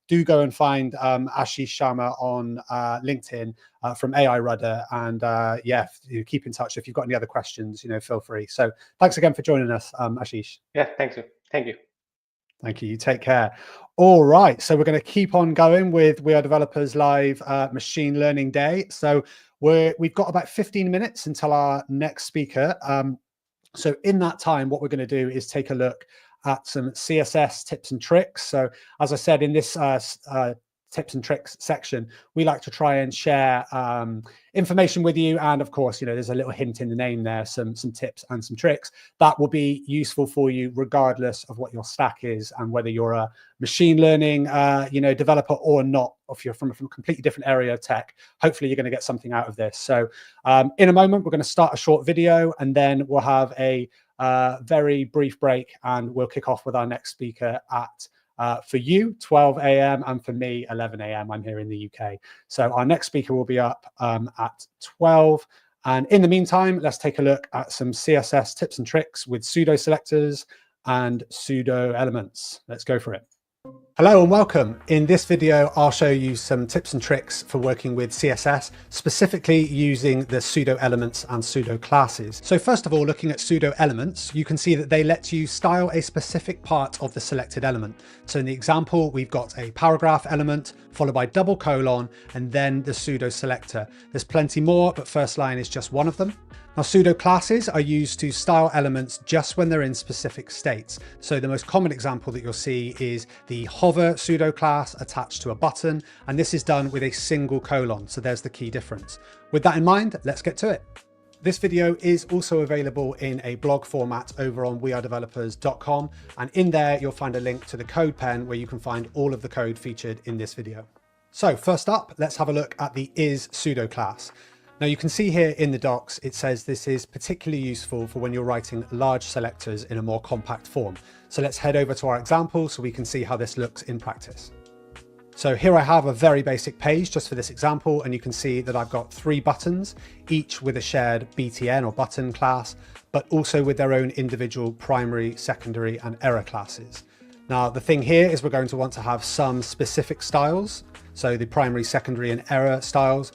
do go and find Ashish Sharma on LinkedIn from AI Rudder, and keep in touch if you've got any other questions. Feel free. So thanks again for joining us, Ashish. Yeah, thank you. Thank you. You take care. All right, so we're going to keep on going with We Are Developers Live Machine Learning Day. So we've got about 15 minutes until our next speaker. So in that time, what we're going to do is take a look at some CSS tips and tricks. So as I said, in this tips and tricks section, we like to try and share information with you. And of course, there's a little hint in the name there, some tips and some tricks that will be useful for you regardless of what your stack is and whether you're a machine learning developer or not. If you're from a completely different area of tech, hopefully you're going to get something out of this. So in a moment, we're going to start a short video, and then we'll have a very brief break, and we'll kick off with our next speaker at for you 12 a.m. and for me 11 a.m. I'm here in the UK. So our next speaker will be up at 12. And in the meantime, let's take a look at some CSS tips and tricks with pseudo selectors and pseudo elements. Let's go for it. Hello and welcome. In this video, I'll show you some tips and tricks for working with CSS, specifically using the pseudo elements and pseudo classes. So first of all, looking at pseudo elements, you can see that they let you style a specific part of the selected element. So in the example, we've got a paragraph element followed by double colon and then the pseudo selector. There's plenty more, but first line is just one of them. Now, pseudo classes are used to style elements just when they're in specific states. So the most common example that you'll see is the hover pseudo class attached to a button, and this is done with a single colon. So there's the key difference. With that in mind, let's get to it. This video is also available in a blog format over on WeAreDevelopers.com, and in there you'll find a link to the code pen where you can find all of the code featured in this video. So first up, let's have a look at the is pseudo class. Now you can see here in the docs, it says this is particularly useful for when you're writing large selectors in a more compact form. So let's head over to our example so we can see how this looks in practice. So here I have a very basic page just for this example, and you can see that I've got 3 buttons, each with a shared BTN or button class, but also with their own individual primary, secondary, and error classes. Now the thing here is we're going to want to have some specific styles, so the primary, secondary, and error styles,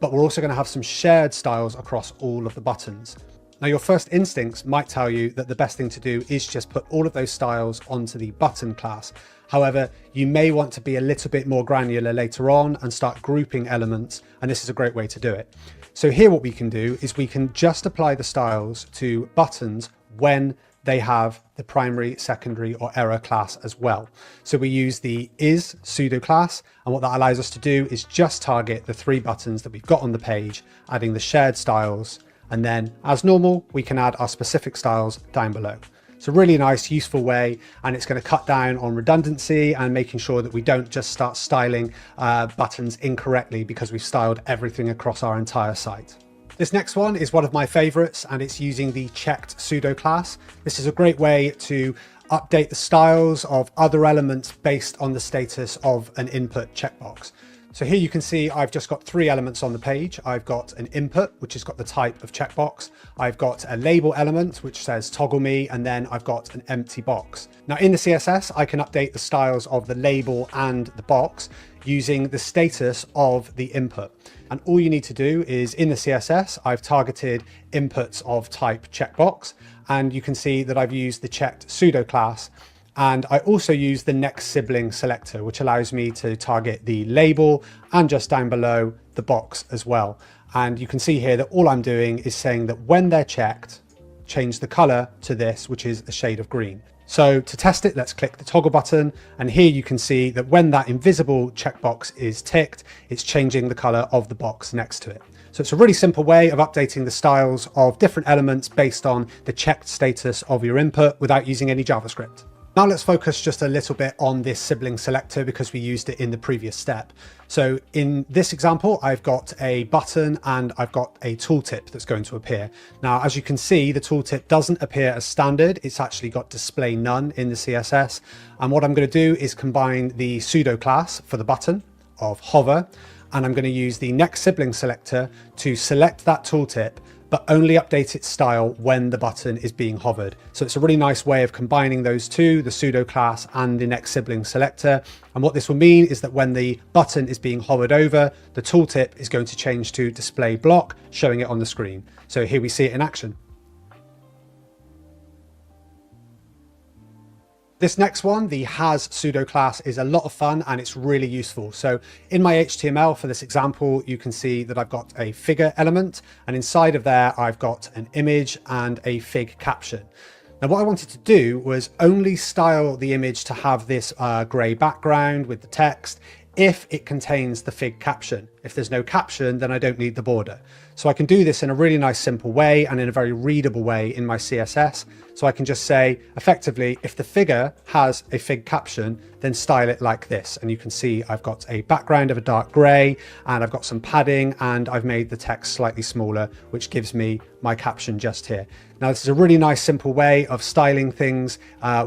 but we're also going to have some shared styles across all of the buttons. Now your first instincts might tell you that the best thing to do is just put all of those styles onto the button class. However, you may want to be a little bit more granular later on and start grouping elements, and this is a great way to do it. So here what we can do is we can just apply the styles to buttons when they have the primary, secondary, or error class as well. So we use the is pseudo class, and what that allows us to do is just target the 3 buttons that we've got on the page, adding the shared styles, and then as normal, we can add our specific styles down below. It's a really nice, useful way, and it's going to cut down on redundancy and making sure that we don't just start styling buttons incorrectly because we've styled everything across our entire site. This next one is one of my favorites, and it's using the checked pseudo class. This is a great way to update the styles of other elements based on the status of an input checkbox. So here you can see I've just got 3 elements on the page. I've got an input, which has got the type of checkbox. I've got a label element, which says toggle me, and then I've got an empty box. Now in the CSS, I can update the styles of the label and the box using the status of the input. And all you need to do is in the CSS, I've targeted inputs of type checkbox, and you can see that I've used the checked pseudo class. And I also use the next sibling selector, which allows me to target the label and just down below the box as well. And you can see here that all I'm doing is saying that when they're checked, change the color to this, which is a shade of green. So to test it, let's click the toggle button. And here you can see that when that invisible checkbox is ticked, it's changing the color of the box next to it. So it's a really simple way of updating the styles of different elements based on the checked status of your input without using any JavaScript. Now let's focus just a little bit on this sibling selector because we used it in the previous step. So in this example, I've got a button and I've got a tooltip that's going to appear. Now, as you can see, the tooltip doesn't appear as standard. It's actually got display none in the CSS. And what I'm going to do is combine the pseudo class for the button of hover, and I'm going to use the next sibling selector to select that tooltip, but only update its style when the button is being hovered. So it's a really nice way of combining those two, the pseudo class and the next sibling selector. And what this will mean is that when the button is being hovered over, the tooltip is going to change to display block, showing it on the screen. So here we see it in action. This next one, the has pseudo class, is a lot of fun and it's really useful. So in my HTML for this example, you can see that I've got a figure element, and inside of there, I've got an image and a fig caption. Now, what I wanted to do was only style the image to have this gray background with the text if it contains the fig caption. If there's no caption, then I don't need the border. So I can do this in a really nice, simple way and in a very readable way in my CSS. So I can just say, effectively, if the figure has a fig caption, then style it like this. And you can see I've got a background of a dark gray and I've got some padding and I've made the text slightly smaller, which gives me my caption just here. Now, this is a really nice, simple way of styling things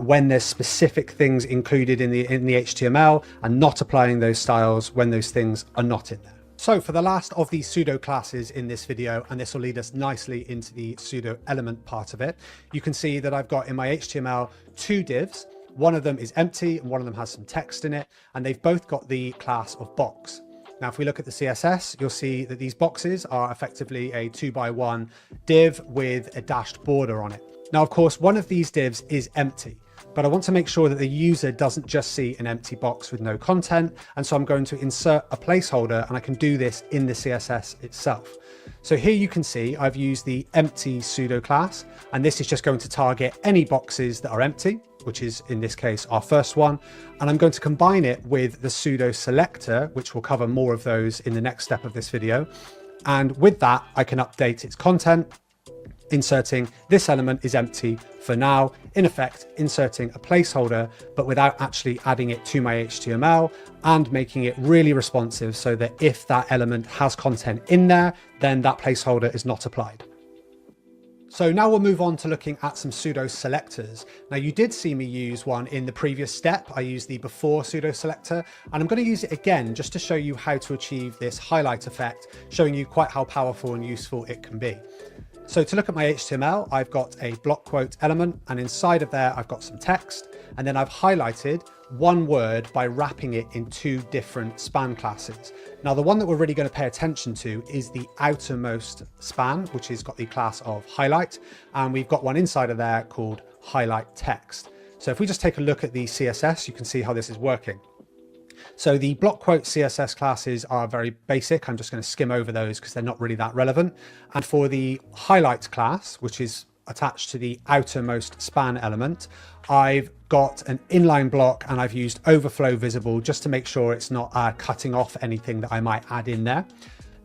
when there's specific things included in the HTML and not applying those styles when those things are not in there. So for the last of the pseudo classes in this video, and this will lead us nicely into the pseudo element part of it, you can see that I've got in my HTML 2 divs. One of them is empty and one of them has some text in it, and they've both got the class of box. Now, if we look at the CSS, you'll see that these boxes are effectively a 2x1 div with a dashed border on it. Now, of course, one of these divs is empty, but I want to make sure that the user doesn't just see an empty box with no content. And so I'm going to insert a placeholder, and I can do this in the CSS itself. So here you can see I've used the empty pseudo class, and this is just going to target any boxes that are empty, which is in this case our first one. And I'm going to combine it with the pseudo selector, which will cover more of those in the next step of this video. And with that, I can update its content, inserting this element is empty for now, in effect inserting a placeholder, but without actually adding it to my HTML, and making it really responsive so that if that element has content in there, then that placeholder is not applied. So now we'll move on to looking at some pseudo selectors. Now, you did see me use one in the previous step. I used the before pseudo selector, and I'm going to use it again just to show you how to achieve this highlight effect, showing you quite how powerful and useful it can be. So to look at my HTML, I've got a block quote element, and inside of there, I've got some text, and then I've highlighted one word by wrapping it in two different span classes. Now, the one that we're really going to pay attention to is the outermost span, which has got the class of highlight, and we've got one inside of there called highlight text. So if we just take a look at the CSS, you can see how this is working. So the block quote CSS classes are very basic. I'm just going to skim over those because they're not really that relevant. And for the highlight class, which is attached to the outermost span element, I've got an inline block and I've used overflow visible just to make sure it's not cutting off anything that I might add in there.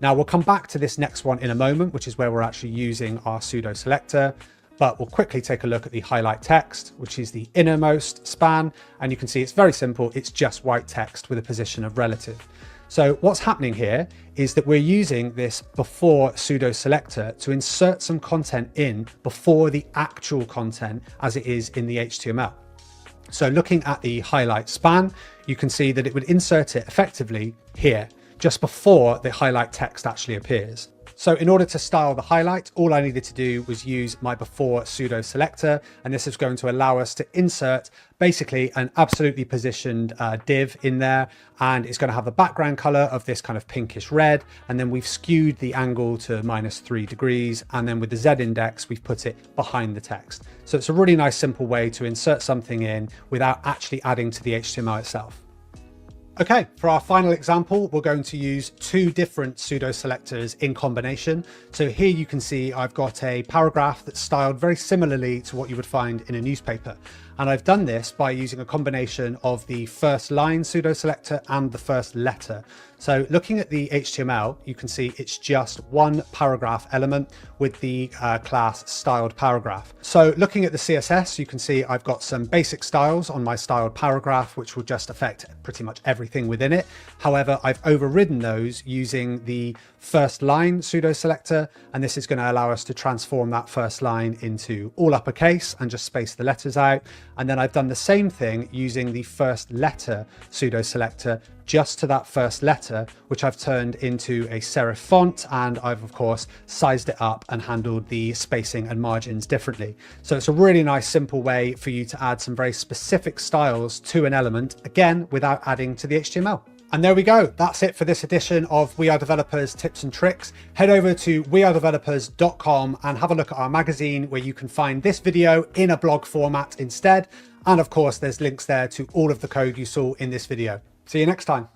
Now, we'll come back to this next one in a moment, which is where we're actually using our pseudo selector. But we'll quickly take a look at the highlight text, which is the innermost span. And you can see it's very simple. It's just white text with a position of relative. So what's happening here is that we're using this before pseudo selector to insert some content in before the actual content as it is in the HTML. So looking at the highlight span, you can see that it would insert it effectively here, just before the highlight text actually appears. So in order to style the highlight, all I needed to do was use my before pseudo selector, and this is going to allow us to insert basically an absolutely positioned div in there, and it's going to have the background color of this kind of pinkish red, and then we've skewed the angle to -3 degrees, and then with the Z index, we've put it behind the text. So it's a really nice, simple way to insert something in without actually adding to the HTML itself. Okay, for our final example, we're going to use two different pseudo selectors in combination. So here you can see I've got a paragraph that's styled very similarly to what you would find in a newspaper. And I've done this by using a combination of the first line pseudo selector and the first letter. So looking at the HTML, you can see it's just one paragraph element with the class styled paragraph. So looking at the CSS, you can see I've got some basic styles on my styled paragraph, which will just affect pretty much everything within it. However, I've overridden those using the first line pseudo selector, and this is going to allow us to transform that first line into all uppercase and just space the letters out. And then I've done the same thing using the first letter pseudo selector just to that first letter, which I've turned into a serif font, and I've of course sized it up and handled the spacing and margins differently. So it's a really nice simple way for you to add some very specific styles to an element, again without adding to the HTML. And there we go. That's it for this edition of We Are Developers Tips and Tricks. Head over to wearedevelopers.com and have a look at our magazine, where you can find this video in a blog format instead. And of course, there's links there to all of the code you saw in this video. See you next time.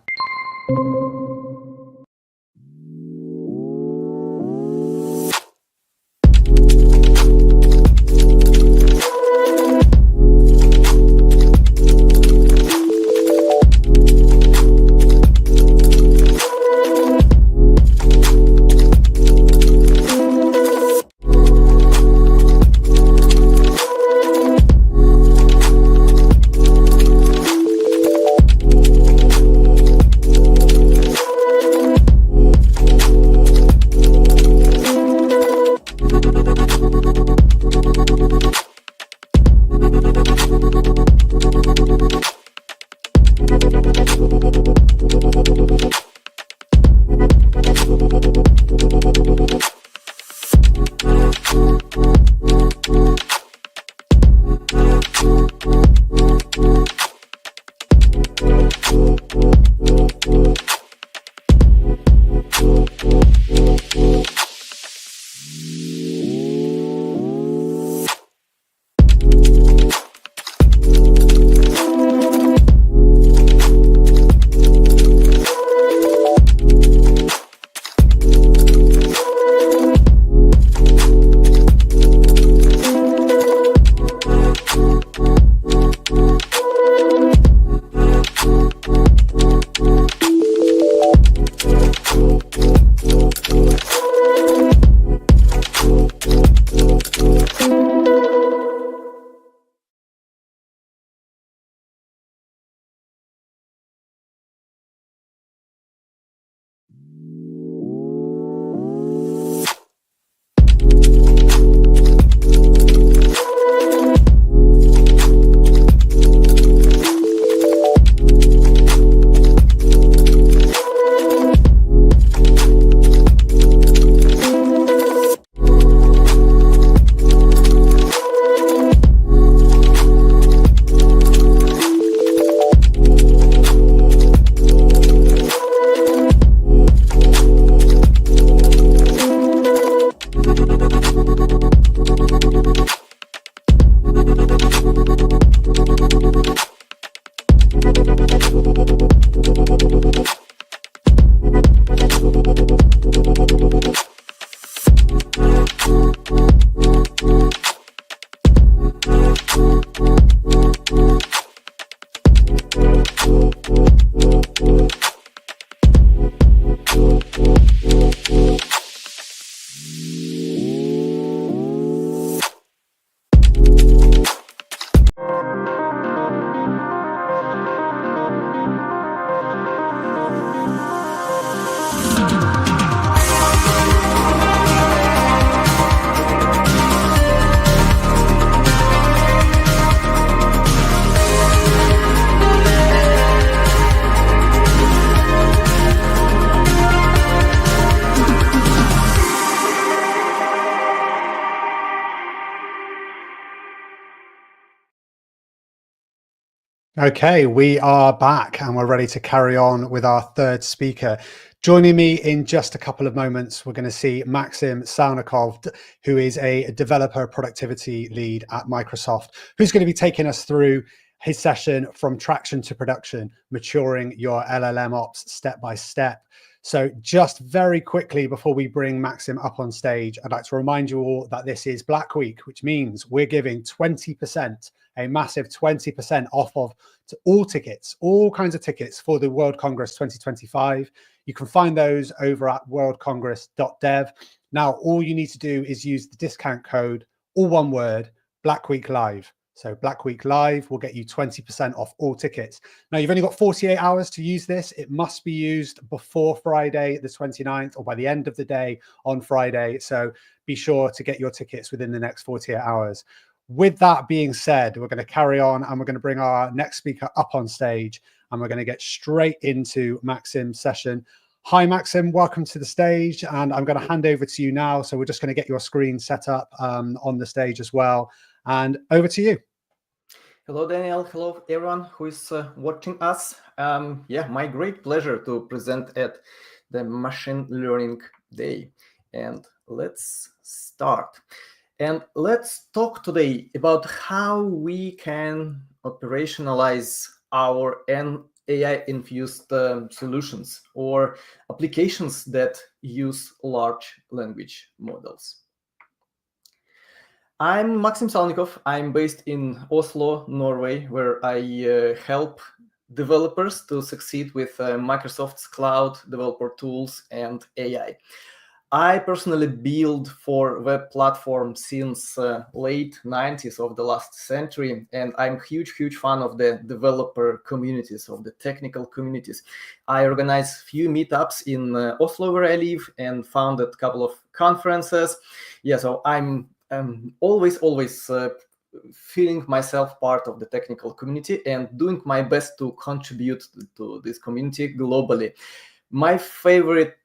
Okay, we are back and we're ready to carry on with our third speaker. Joining me in just a couple of moments, we're going to see Maxim Salnikov, who is a developer productivity lead at Microsoft, who's going to be taking us through his session From Traction to Production, Maturing Your LLMOps Step by Step. So just very quickly before we bring Maxim up on stage, I'd like to remind you all that this is Black Week, which means we're giving 20%, a massive 20% off of all tickets, all kinds of tickets for the World Congress 2025. You can find those over at worldcongress.dev. Now, all you need to do is use the discount code, all one word, Black Week Live. So Black Week Live will get you 20% off all tickets. Now, you've only got 48 hours to use this. It must be used before Friday, the 29th, or by the end of the day on Friday. So be sure to get your tickets within the next 48 hours. With that being said, we're going to carry on and we're going to bring our next speaker up on stage and we're going to get straight into Maxim's session. Hi, Maxim, welcome to the stage. And I'm going to hand over to you now. So we're just going to get your screen set up on the stage as well. And over to you. Hello, Daniel. Hello, everyone who is watching us. Yeah, my great pleasure to present at the Machine Learning Day. And let's start. And let's talk today about how we can operationalize our AI-infused solutions or applications that use large language models. I'm Maxim Salnikov. I'm based in Oslo, Norway, where I help developers to succeed with Microsoft's cloud developer tools and AI. I personally build for web platforms since late 90s of the last century, and I'm huge fan of the developer communities, of the technical communities. I organize few meetups in Oslo, where I live, and founded a couple of conferences. Yeah, so I'm always feeling myself part of the technical community and doing my best to contribute to this community globally. My favorite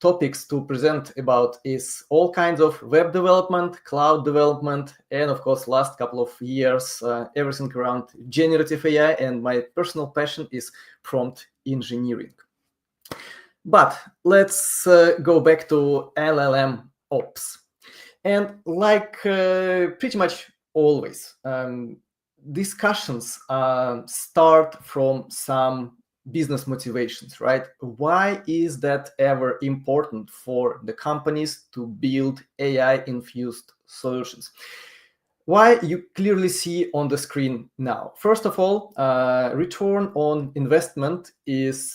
topics to present about is all kinds of web development, cloud development, and of course, last couple of years, everything around generative AI, and my personal passion is prompt engineering. But let's go back to LLMOps. And like pretty much always, discussions start from some business motivations, right? Why is that ever important for the companies to build AI-infused solutions? Why you clearly see on the screen now. First of all, return on investment is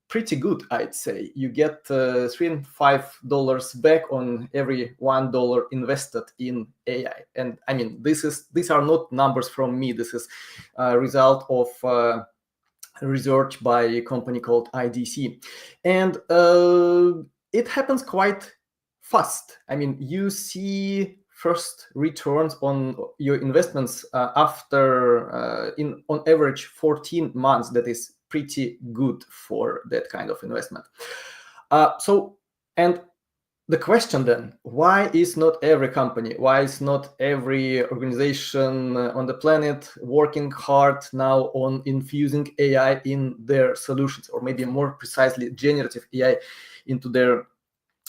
pretty good, I'd say. You get $3 and $5 back on every $1 invested in AI. And I mean, these are not numbers from me. This is a result of research by a company called IDC. And it happens quite fast. I mean, you see first returns on your investments after, on average, 14 months. That is pretty good for that kind of investment. And the question then, why is not every company, why is not every organization on the planet working hard now on infusing AI in their solutions, or maybe more precisely, generative AI into their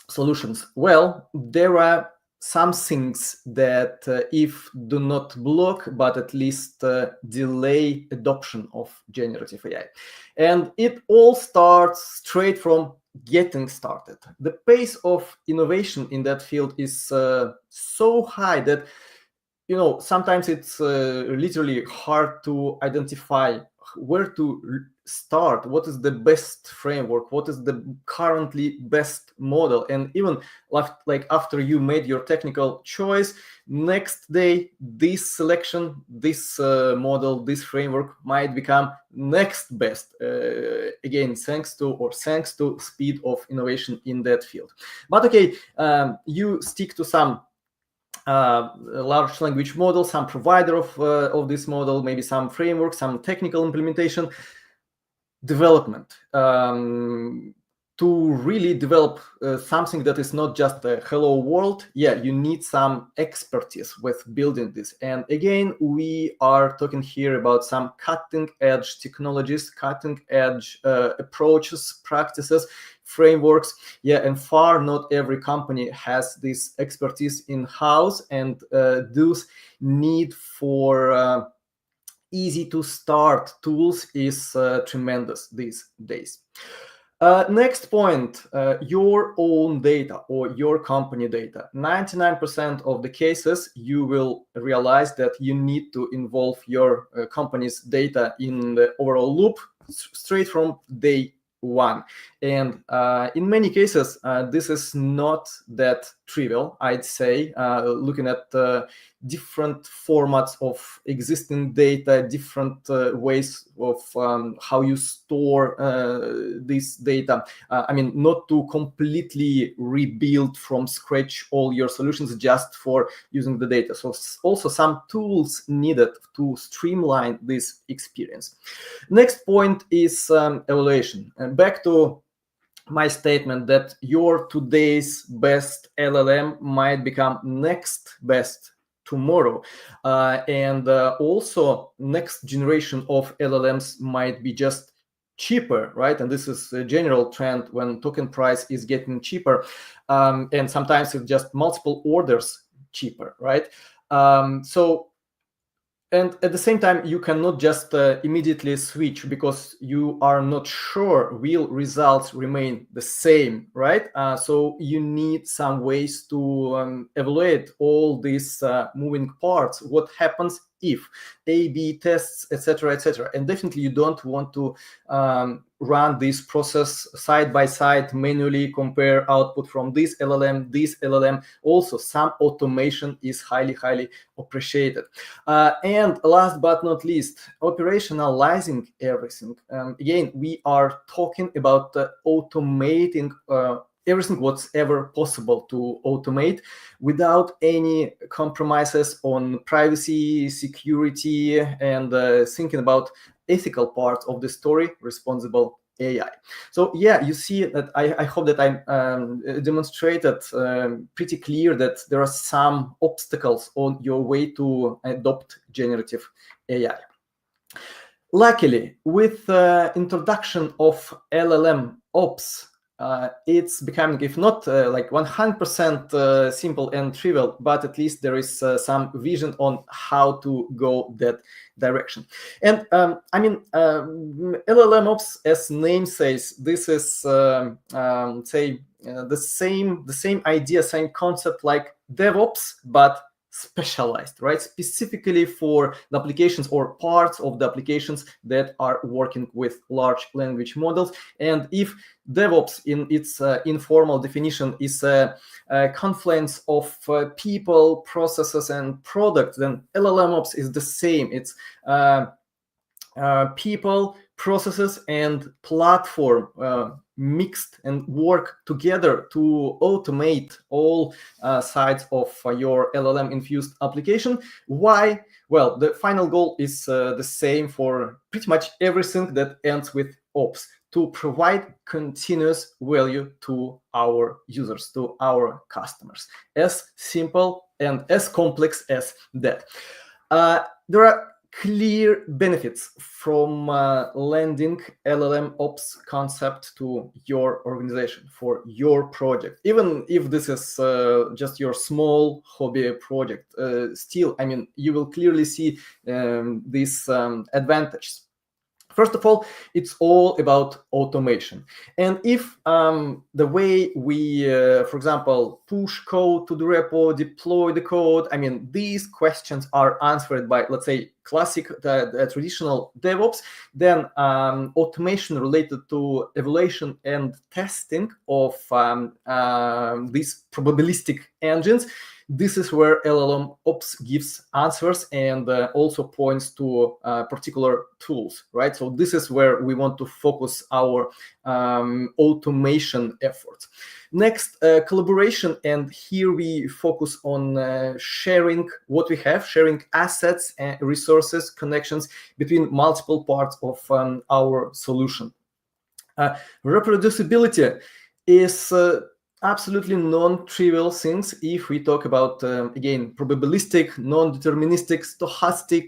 solutions? Well, there are some things that if do not block, but at least delay adoption of generative AI. And it all starts straight from getting started. The pace of innovation in that field is so high that, you know, sometimes it's literally hard to identify where to start, what is the best framework, what is the currently best model. And even like after you made your technical choice, next day this selection, this model, this framework might become next best, again thanks to speed of innovation in that field. But okay, you stick to some large language model, some provider of this model, maybe some framework, some technical implementation, development. To really develop something that is not just a hello world, yeah, you need some expertise with building this. And again, we are talking here about some cutting edge technologies, cutting edge approaches, practices, frameworks. Yeah, and far not every company has this expertise in-house, and those need for easy to start tools is tremendous these days. Next point, your own data or your company data. 99% of the cases, you will realize that you need to involve your company's data in the overall loop straight from day one. And in many cases, this is not that trivial, I'd say, looking at different formats of existing data, different ways of how you store this data. I mean, not to completely rebuild from scratch all your solutions just for using the data. So also some tools needed to streamline this experience. Next point is evaluation. And back to my statement that your today's best LLM might become next best tomorrow, and also next generation of LLMs might be just cheaper, right? And this is a general trend when token price is getting cheaper, and sometimes it's just multiple orders cheaper, right? And at the same time, you cannot just immediately switch because you are not sure will results remain the same, right? So you need some ways to evaluate all these moving parts. What happens if A/B tests, etc., etc. And definitely you don't want to run this process side by side, manually compare output from this LLM. Also, some automation is highly appreciated. And last but not least, operationalizing everything. Again, we are talking about automating everything what's ever possible to automate without any compromises on privacy, security, and thinking about ethical part of the story, responsible AI. So yeah, you see that I hope that I demonstrated pretty clear that there are some obstacles on your way to adopt generative AI. Luckily, with introduction of LLMOps, it's becoming, if not like 100% simple and trivial, but at least there is some vision on how to go that direction. And I mean, LLMOps, as name says, this is say the same idea, same concept like DevOps, but specialized, right? Specifically for the applications or parts of the applications that are working with large language models. And if DevOps in its informal definition is a confluence of people, processes, and products, then LLMOps is the same. It's people, processes, and platform mixed and work together to automate all sides of your LLM infused application. Why? Well, the final goal is the same for pretty much everything that ends with ops, to provide continuous value to our users, to our customers. As simple and as complex as that. There are clear benefits from lending LLMOps concept to your organization for your project. Even if this is just your small hobby project, still, I mean, you will clearly see these advantages. First of all, it's all about automation. And if the way we, for example, push code to the repo, deploy the code, I mean, these questions are answered by, let's say, classic traditional DevOps, then automation related to evaluation and testing of these probabilistic engines, this is where LLMOps gives answers and also points to particular tools, right? So this is where we want to focus our automation efforts. Next, collaboration, and here we focus on sharing what we have, sharing assets, and resources, connections between multiple parts of our solution. Reproducibility is absolutely non-trivial things if we talk about, again, probabilistic, non-deterministic, stochastic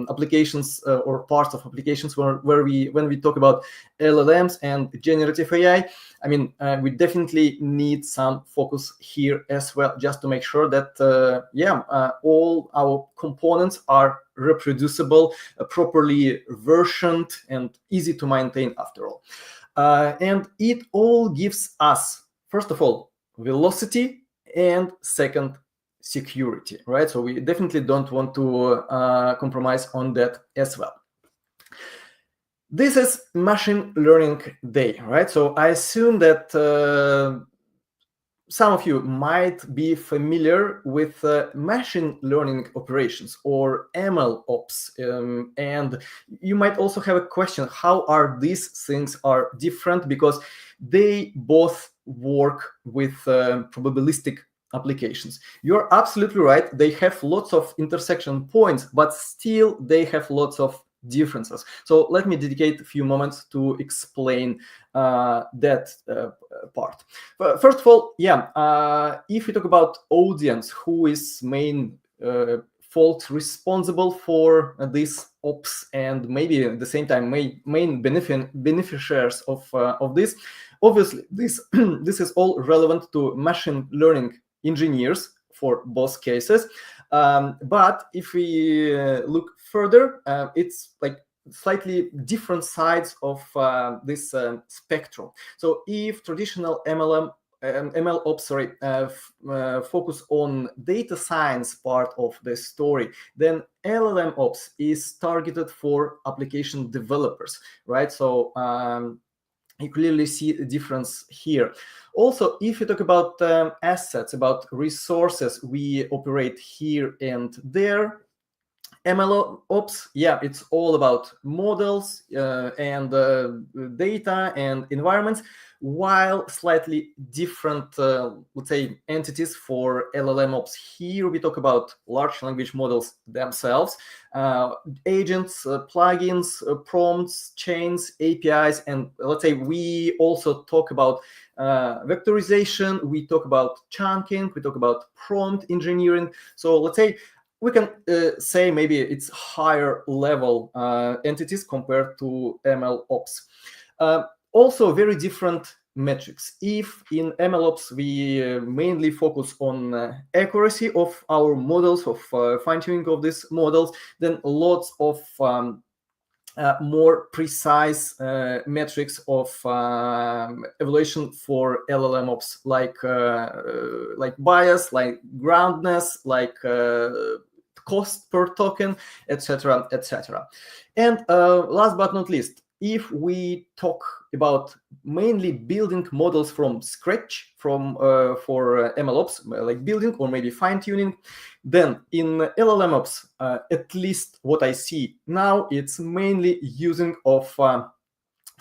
applications or parts of applications when we talk about LLMs and generative AI. I mean, we definitely need some focus here as well, just to make sure that, all our components are reproducible, properly versioned, and easy to maintain after all. And it all gives us, first of all, velocity, and second, security, right? So we definitely don't want to compromise on that as well. This is machine learning day, right? So I assume that some of you might be familiar with machine learning operations or MLOps, and you might also have a question: how are these things are different? Because they both work with probabilistic applications. You're absolutely right. They have lots of intersection points, but still they have lots of differences. So let me dedicate a few moments to explain that part. First of all, if we talk about audience, who is main fault responsible for this ops, and maybe at the same time main beneficiaries of this, obviously this this is all relevant to machine learning engineers for both cases. But if we look further, it's like slightly different sides of this spectrum. So if traditional MLOps, focus on data science part of the story, then LLMOps is targeted for application developers, right? So you clearly see a difference here. Also, if you talk about assets, about resources we operate here and there, MLOps, it's all about models and data and environments, while slightly different, let's say, entities for LLMOps. Here we talk about large language models themselves, agents, plugins, prompts, chains, APIs, and let's say we also talk about vectorization, we talk about chunking, we talk about prompt engineering. So let's say we can say maybe it's higher level entities compared to MLOps. Also very different metrics. If in MLOps we mainly focus on accuracy of our models, of fine-tuning of these models, then lots of more precise metrics of evaluation for LLMOps, like bias, like groundness, like cost per token, etc., etc. And last but not least, if we talk about mainly building models from scratch for MLOps, like building or maybe fine-tuning, then in LLMOps, at least what I see now, it's mainly using of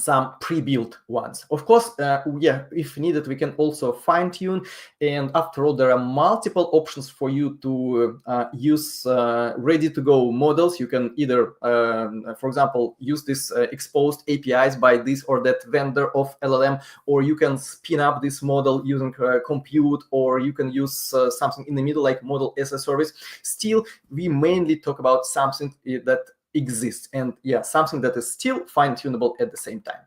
some pre-built ones. Of course, if needed, we can also fine-tune. And after all, there are multiple options for you to use ready-to-go models. You can either, for example, use this exposed APIs by this or that vendor of LLM, or you can spin up this model using compute, or you can use something in the middle like model as a service. Still, we mainly talk about something that exists, and something that is still fine-tunable at the same time.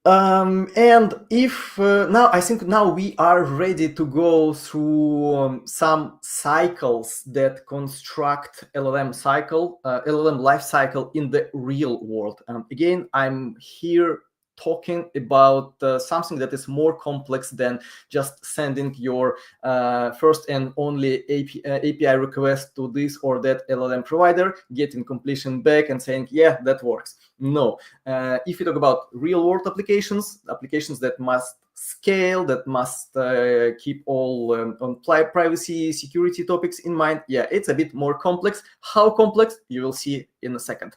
And if now I think now we are ready to go through some cycles that construct LLM life cycle in the real world. Again, I'm here talking about something that is more complex than just sending your first and only API request to this or that LLM provider, getting completion back and saying, yeah, that works. No. If you talk about real world applications that must scale, that must keep all on privacy, security topics in mind, it's a bit more complex. How complex? You will see in a second.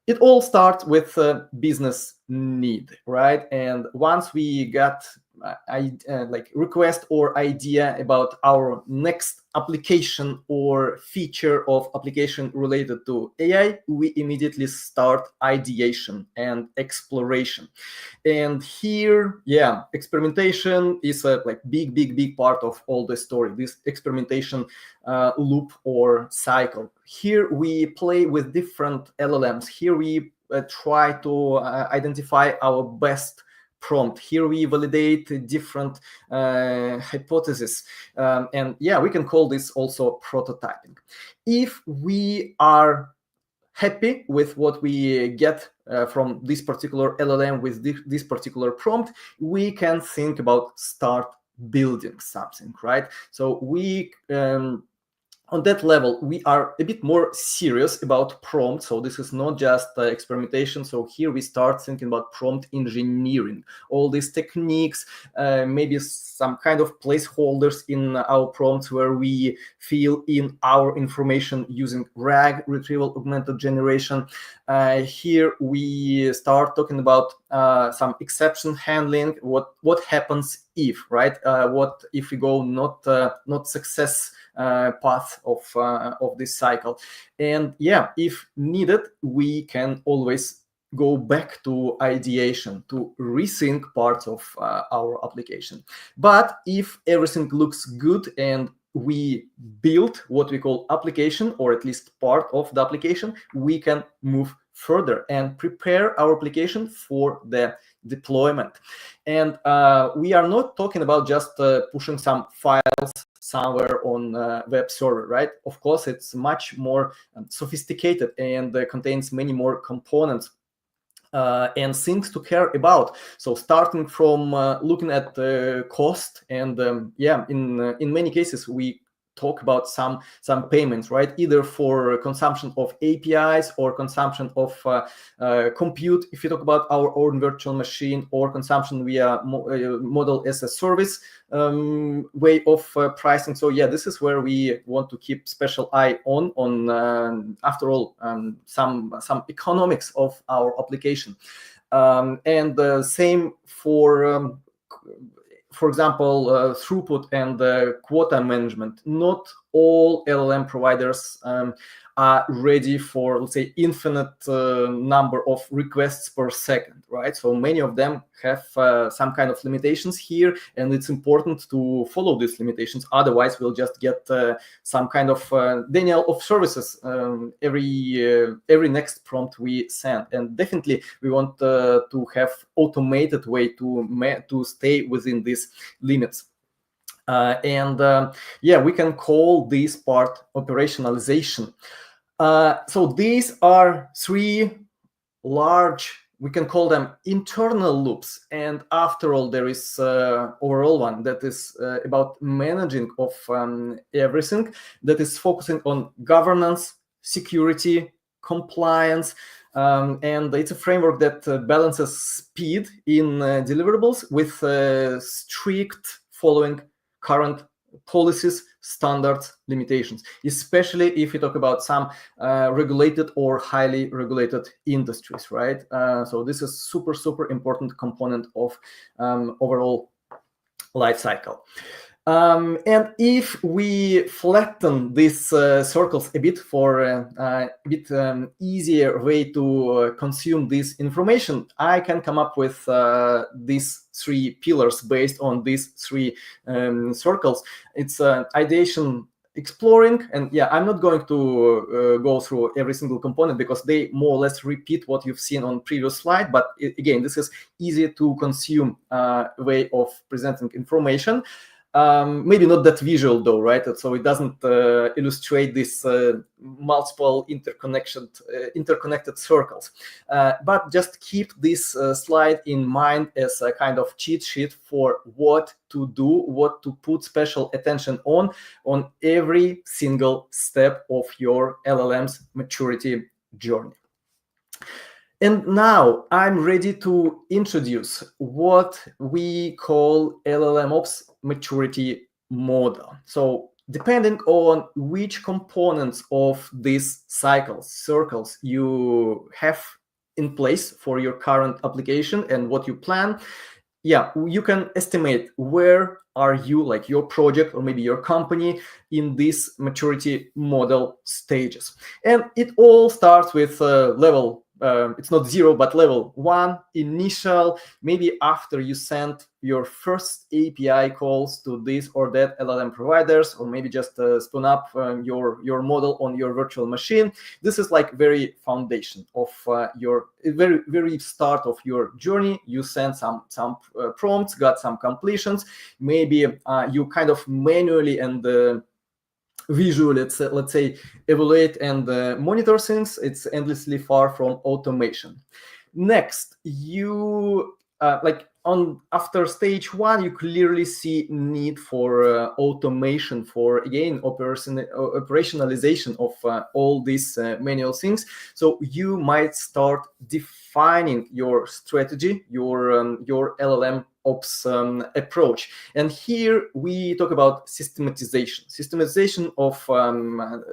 It all starts with business need, right? And once we got like request or idea about our next application or feature of application related to AI, we immediately start ideation and exploration. And here, yeah, experimentation is a like big part of all the story, this experimentation loop or cycle. Here we play with different LLMs. Here we try to identify our best prompt. Here we validate different hypotheses. And yeah, we can call this also prototyping. If we are happy with what we get from this particular LLM with this particular prompt, we can think about start building something, right? So we on that level, we are a bit more serious about prompt. So this is not just experimentation. So here we start thinking about prompt engineering, all these techniques, maybe some kind of placeholders in our prompts where we fill in our information using RAG, retrieval augmented generation. Here we start talking about some exception handling. What happens if, right? What if we go not success path of this cycle? And yeah, if needed, we can always go back to ideation to rethink parts of our application. But if everything looks good and we build what we call application, or at least part of the application, we can move further and prepare our application for the deployment. And we are not talking about just pushing some files somewhere on web server, right? Of course, it's much more sophisticated and contains many more components and things to care about. So starting from looking at the cost, and yeah, in many cases we talk about some payments, right? Either for consumption of APIs or consumption of compute, if you talk about our own virtual machine, or consumption via model as a service way of pricing. So yeah, this is where we want to keep special eye on after all, some economics of our application. And same for example, throughput and quota management. Not all LLM providers are ready for, let's say, infinite number of requests per second, right? So many of them have some kind of limitations here, and it's important to follow these limitations. Otherwise, we'll just get some kind of denial of services every next prompt we send. And definitely, we want to have automated way to stay within these limits. Yeah, we can call this part operationalization. So these are three large, we can call them internal loops. And after all, there is overall one that is about managing of everything, that is focusing on governance, security, compliance, and it's a framework that balances speed in deliverables with strict following current policies, standards, limitations, especially if you talk about some regulated or highly regulated industries, right? So this is super important component of overall life cycle. And if we flatten these circles a bit for a bit easier way to consume this information, I can come up with these three pillars based on these three circles. It's ideation, exploring, and yeah, I'm not going to go through every single component because they more or less repeat what you've seen on previous slide. But again, this is easy to consume way of presenting information. Maybe not that visual though, right? So it doesn't illustrate this multiple interconnected circles. But just keep this slide in mind as a kind of cheat sheet for what to do, what to put special attention on every single step of your LLM's maturity journey. And now I'm ready to introduce what we call LLMOps maturity model. So depending on which components of these circles you have in place for your current application and what you plan, you can estimate where are you, like your project or maybe your company, in these maturity model stages. And it all starts with level, it's not 0, but level 1, initial, maybe after you send your first API calls to this or that LLM providers, or maybe just spin up your model on your virtual machine. This is like very foundation of your very start of your journey. You send some prompts, got some completions. Maybe you kind of manually and visually, let's say, evaluate and monitor things. It's endlessly far from automation. Next, you after stage 1, you clearly see need for automation, for again operationalization of all these manual things. So you might start defining your strategy, your LLM ops approach. And here we talk about systematization of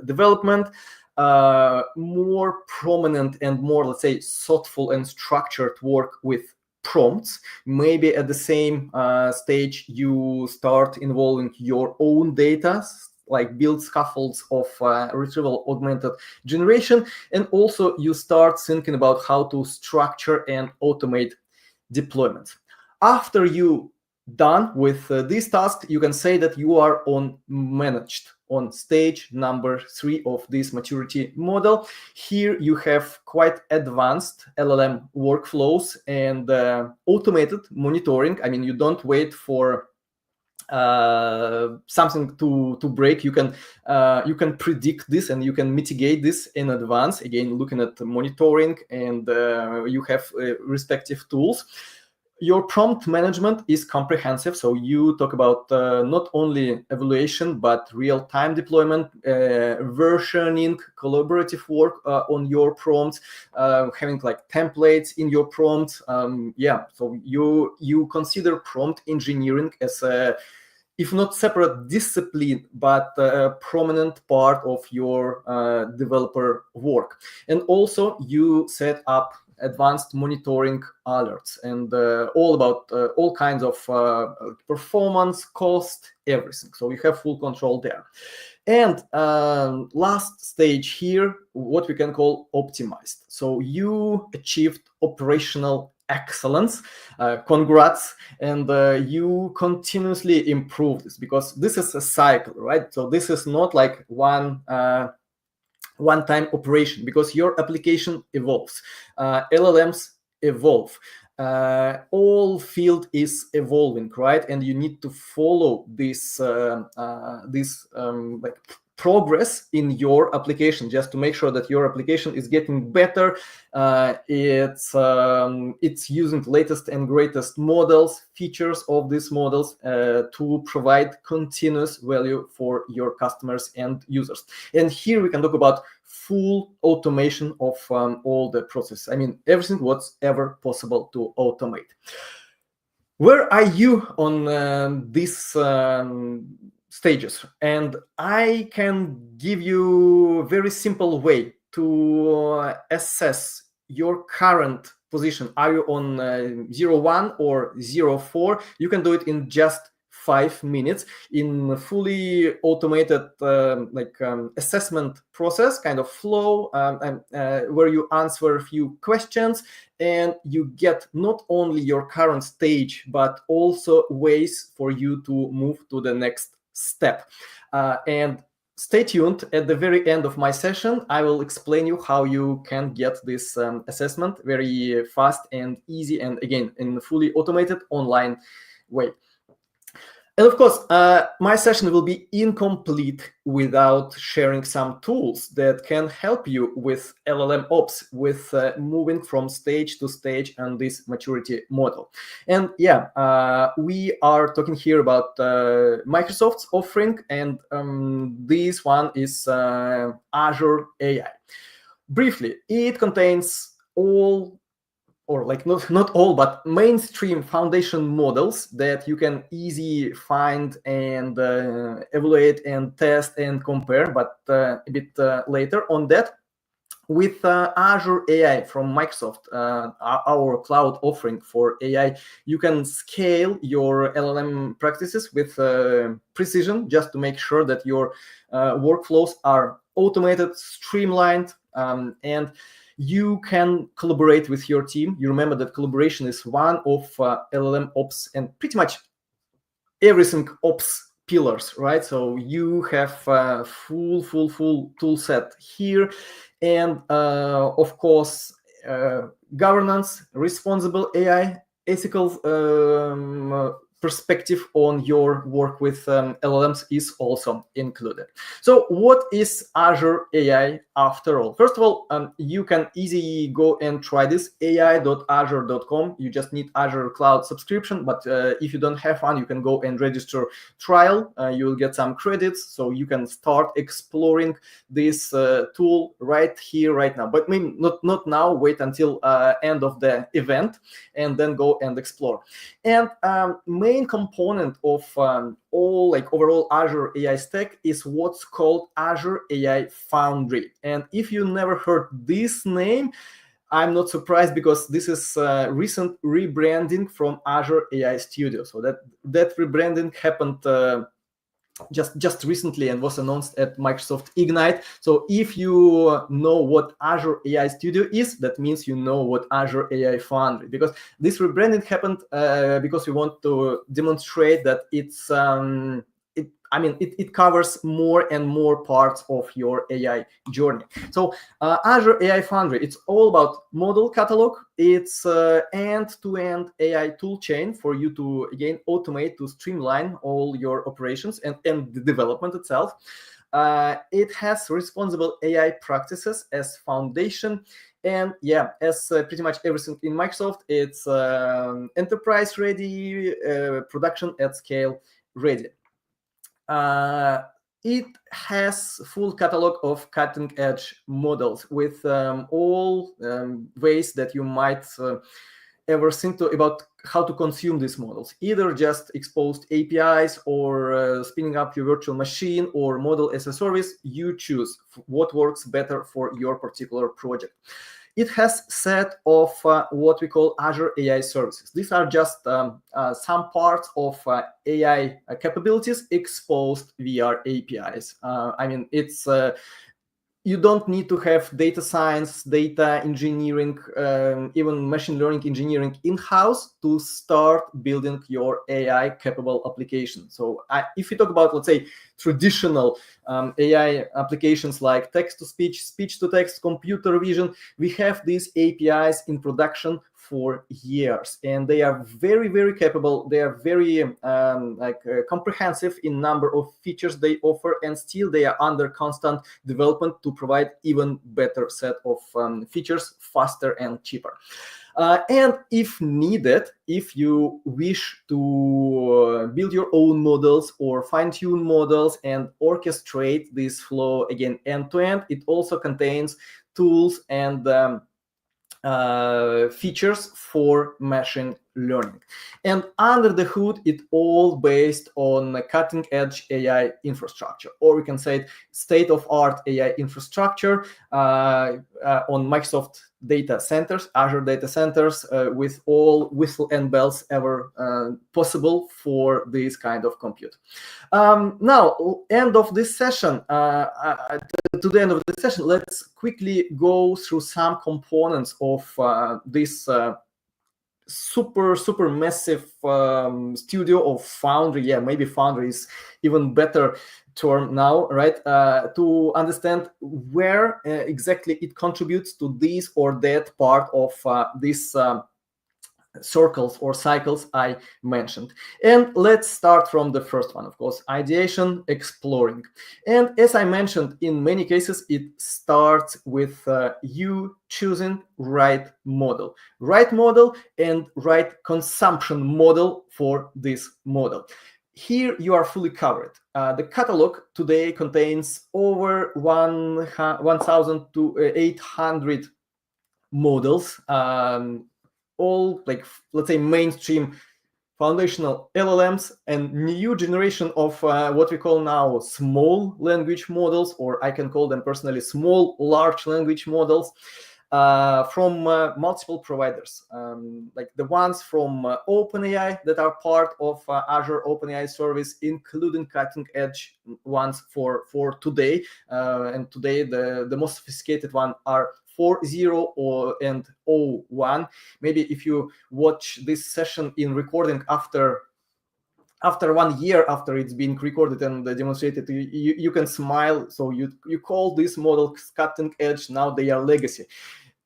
development, more prominent and more, let's say, thoughtful and structured work with prompts. Maybe at the same stage you start involving your own data, like build scaffolds of retrieval augmented generation, and also you start thinking about how to structure and automate deployments. After you done with this task, you can say that you are on stage number 3 of this maturity model. Here you have quite advanced LLM workflows and automated monitoring. I mean, you don't wait for something to break. You can predict this and you can mitigate this in advance, again looking at the monitoring, and you have respective tools. Your prompt management is comprehensive, so you talk about not only evaluation but real-time deployment, versioning, collaborative work on your prompts, having like templates in your prompts. So you consider prompt engineering as a, if not separate discipline, but a prominent part of your developer work. And also you set up advanced monitoring alerts and all about all kinds of performance, cost, everything. So you have full control there. And last stage here, what we can call optimized. So you achieved operational excellence. Congrats. And you continuously improve this, because this is a cycle, right? So this is not like one-time operation, because your application evolves, LLMs evolve, all field is evolving, right? And you need to follow this like progress in your application, just to make sure that your application is getting better. It's using latest and greatest models, features of these models to provide continuous value for your customers and users. And here we can talk about full automation of all the process. I mean, everything what's ever possible to automate. Where are you on these stages? And I can give you a very simple way to assess your current position. Are you on 0.1 or 0.4? You can do it in just 5 minutes in a fully automated assessment process, kind of flow, where you answer a few questions and you get not only your current stage, but also ways for you to move to the next step. And stay tuned. At the very end of my session, I will explain you how you can get this assessment very fast and easy, and again, in a fully automated online way. And of course, my session will be incomplete without sharing some tools that can help you with LLMOps, with moving from stage to stage and this maturity model. And we are talking here about Microsoft's offering, and this one is Azure AI. Briefly, it contains all, or like not all, but mainstream foundation models that you can easily find and evaluate and test and compare, but a bit later on that. With Azure AI from Microsoft, our cloud offering for AI, you can scale your LLM practices with precision, just to make sure that your workflows are automated, streamlined, and you can collaborate with your team. You remember that collaboration is one of LLMOps and pretty much everything ops pillars, right? So you have full tool set here, and of course governance, responsible AI, ethical perspective on your work with LLMs is also included. So what is Azure AI after all? First of all, you can easily go and try this, ai.azure.com. You just need Azure Cloud subscription, but if you don't have one, you can go and register trial. You will get some credits, so you can start exploring this tool right here, right now. But maybe not now, wait until end of the event, and then go and explore. And main component of overall Azure AI stack is what's called Azure AI Foundry. And if you never heard this name, I'm not surprised, because this is recent rebranding from Azure AI Studio. So that rebranding happened just recently and was announced at Microsoft Ignite. So if you know what Azure AI Studio is, that means you know what Azure AI Foundry, because this rebranding happened because we want to demonstrate that it covers more and more parts of your AI journey. So Azure AI Foundry, it's all about model catalog. It's end-to-end AI toolchain for you to, again, automate, to streamline all your operations and the development itself. It has responsible AI practices as foundation. And yeah, as pretty much everything in Microsoft, it's enterprise ready, production at scale ready. It has full catalog of cutting-edge models with all ways that you might ever think about how to consume these models, either just exposed APIs or spinning up your virtual machine or model as a service. You choose what works better for your particular project. It has set of what we call Azure AI services. These are just some parts of AI capabilities exposed via APIs. It's you don't need to have data science, data engineering, even machine learning engineering in-house to start building your AI-capable application. So if you talk about, let's say, traditional AI applications like text-to-speech, speech-to-text, computer vision, we have these APIs in production for years, and they are very capable. They are very comprehensive in number of features they offer, and still they are under constant development to provide even better set of features faster and cheaper. And if needed, if you wish to build your own models or fine-tune models and orchestrate this flow, again, end-to-end, it also contains tools and features for machine learning. And under the hood, it all based on cutting-edge AI infrastructure, or we can say state-of-art AI infrastructure on Microsoft data centers, Azure data centers, with all whistle and bells ever possible for this kind of compute. Now, end of this session, to the end of the session, let's quickly go through some components of this super massive studio of Foundry. Yeah, maybe Foundry is even better term now, right? To understand where exactly it contributes to this or that part of this circles or cycles I mentioned. And let's start from the first one, of course, ideation, exploring. And as I mentioned, in many cases, it starts with you choosing right model and right consumption model for this model. Here you are fully covered. The catalog today contains over 1,000 to 800 models, all, like, let's say, mainstream foundational LLMs, and new generation of what we call now small language models, or I can call them personally small large language models, from multiple providers, like the ones from OpenAI that are part of Azure OpenAI service, including cutting edge ones for today. And today the most sophisticated one are 4.0 and 0.1. Maybe if you watch this session in recording after 1 year after it's been recorded and demonstrated, you can smile. So you call this model cutting edge, now they are legacy.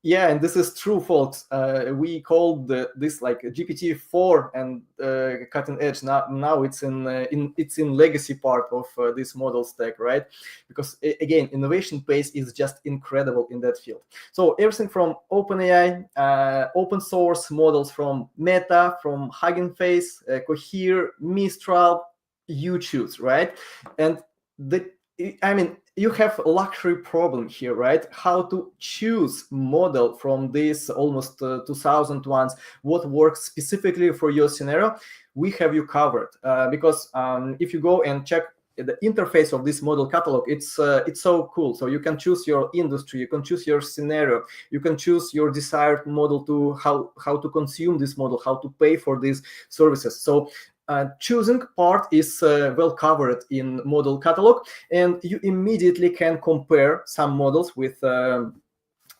Yeah, and this is true, folks. We called this like GPT-4 and cutting edge. Now it's in legacy part of this model stack, right? Because again, innovation pace is just incredible in that field. So everything from OpenAI, open source models from Meta, from Hugging Face, Cohere, Mistral, you choose, right? And you have a luxury problem here, right? How to choose model from these almost 2,000 ones, what works specifically for your scenario. We have you covered, because if you go and check the interface of this model catalog, it's so cool. So you can choose your industry, you can choose your scenario, you can choose your desired model to how to consume this model, how to pay for these services. So choosing part is well covered in model catalog, and you immediately can compare some models with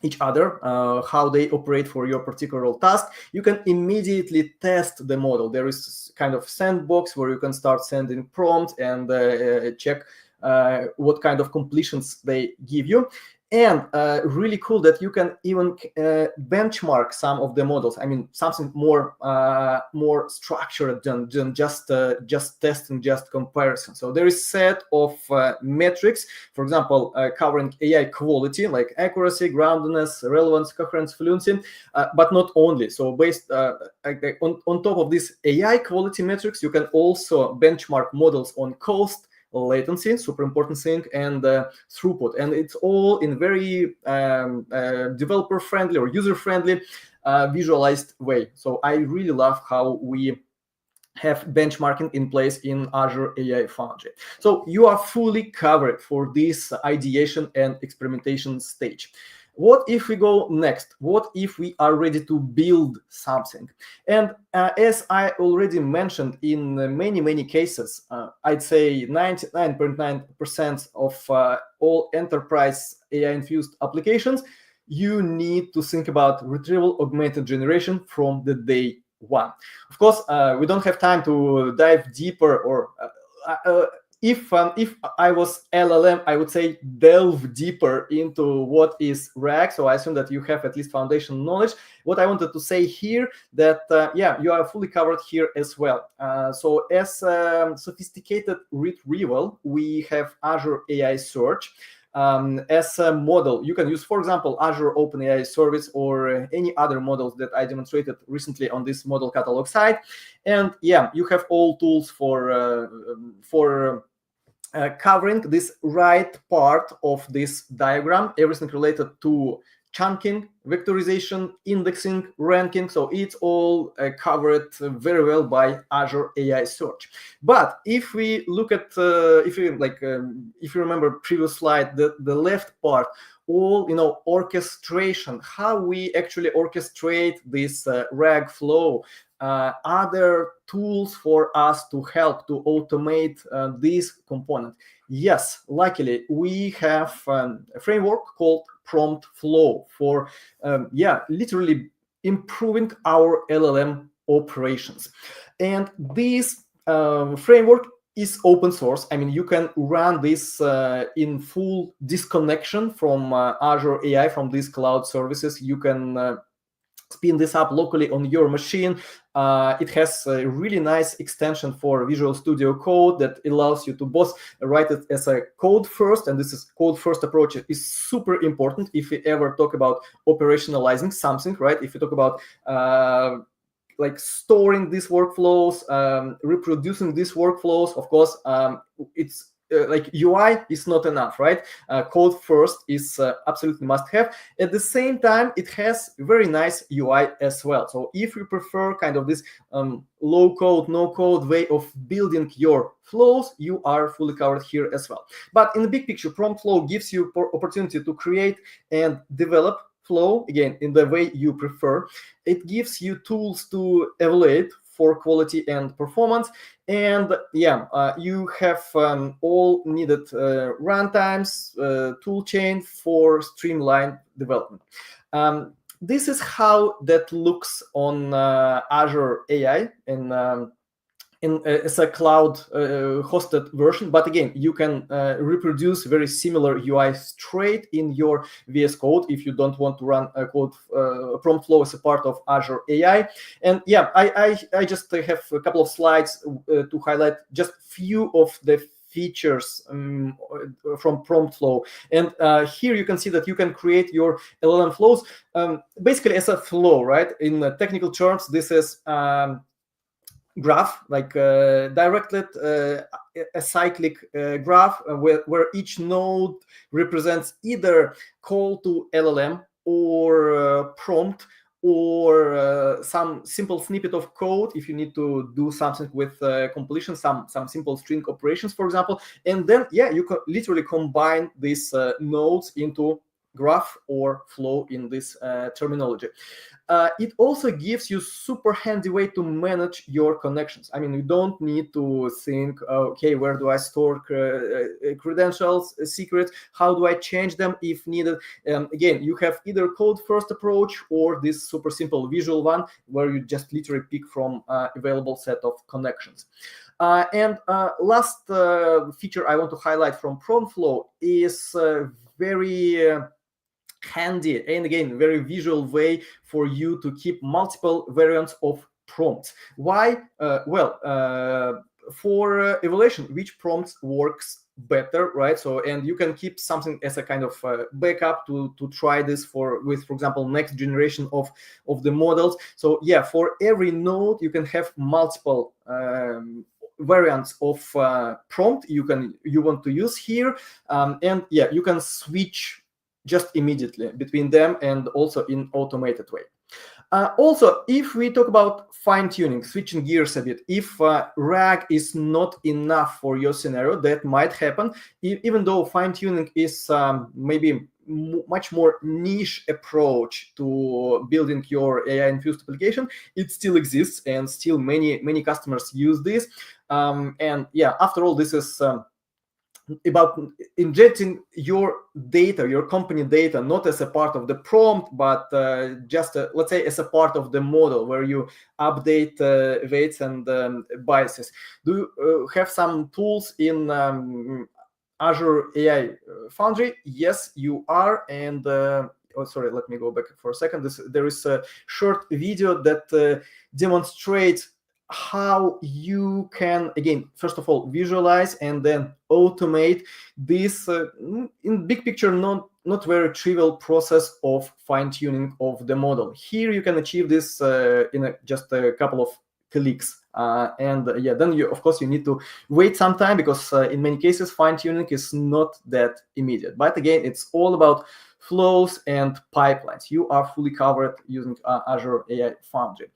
each other, how they operate for your particular task. You can immediately test the model. There is kind of sandbox where you can start sending prompts and check what kind of completions they give you. And really cool that you can even benchmark some of the models. I mean, something more structured than just testing, just comparison. So there is a set of metrics, for example, covering AI quality like accuracy, groundedness, relevance, coherence, fluency, but not only. So based on top of these AI quality metrics, you can also benchmark models on cost, latency, super important thing, and throughput, and it's all in very developer friendly or user friendly visualized way. So I really love how we have benchmarking in place in Azure AI Foundry. So you are fully covered for this ideation and experimentation stage. What if we go next? What if we are ready to build something? And as I already mentioned, in many cases, I'd say 99.9% of all enterprise AI-infused applications, you need to think about retrieval augmented generation from the day one. Of course, we don't have time to dive deeper, or if I was LLM, I would say delve deeper into what is RAG. So I assume that you have at least foundation knowledge. What I wanted to say here that, yeah, you are fully covered here as well. So as sophisticated retrieval, we have Azure AI Search. As a model, you can use, for example, Azure OpenAI service or any other models that I demonstrated recently on this model catalog site. And yeah, you have all tools for covering this right part of this diagram, everything related to chunking, vectorization, indexing, ranking. So it's all covered very well by Azure AI Search. But if we look at, if you remember previous slide, the left part, all orchestration, how we actually orchestrate this RAG flow. Are there tools for us to help to automate this component? Yes, luckily we have a framework called Prompt Flow for literally improving our LLM operations. And this framework is open source. I mean, you can run this in full disconnection from Azure AI, from these cloud services. You can spin this up locally on your machine. It has a really nice extension for Visual Studio Code that allows you to both write it as a code first, and this is code first approach is super important if we ever talk about operationalizing something, right? If you talk about like storing these workflows, reproducing these workflows, of course, it's like UI is not enough, right? Code first is absolutely must have. At the same time, it has very nice UI as well. So if you prefer kind of this low code, no code way of building your flows, you are fully covered here as well. But in the big picture, prompt flow gives you opportunity to create and develop flow, again, in the way you prefer. It gives you tools to evaluate for quality and performance. And you have all needed runtimes, toolchain for streamlined development. This is how that looks on Azure AI as a cloud hosted version. But again, you can reproduce very similar UI straight in your VS Code if you don't want to run a code prompt flow as a part of Azure AI. And yeah, I just have a couple of slides to highlight just few of the features from prompt flow. And here you can see that you can create your LLM flows basically as a flow, right? In technical terms, this is graph, like directed a cyclic graph where each node represents either call to LLM or prompt or some simple snippet of code if you need to do something with completion, some simple string operations, for example. And then you can literally combine these nodes into graph or flow in this terminology. It also gives you super handy way to manage your connections. I mean, you don't need to think, okay, where do I store credentials, secrets? How do I change them if needed? Again, you have either code first approach or this super simple visual one where you just literally pick from available set of connections. And last feature I want to highlight from prompt flow is very handy and again very visual way for you to keep multiple variants of prompts. Why? For evaluation, which prompts works better, right? So, and you can keep something as a kind of backup to try this with, for example, next generation of the models. So yeah, for every node you can have multiple variants of prompt you want to use here, and yeah, you can switch just immediately between them and also in automated way. Also, if we talk about fine-tuning, switching gears a bit, if RAG is not enough for your scenario, that might happen, even though fine-tuning is maybe much more niche approach to building your AI-infused application, it still exists and still many customers use this. And yeah, after all, this is about injecting your data, your company data, not as a part of the prompt, but just let's say as a part of the model where you update weights and biases. Do you have some tools in Azure AI Foundry? Yes, you are. And oh, sorry, let me go back for a second. There is a short video that demonstrates how you can, again, first of all, visualize and then automate this in big picture, not very trivial process of fine-tuning of the model. Here you can achieve this in just a couple of clicks. And yeah, then of course you need to wait some time because in many cases fine-tuning is not that immediate. But again, it's all about flows and pipelines. You are fully covered using Azure AI Foundry.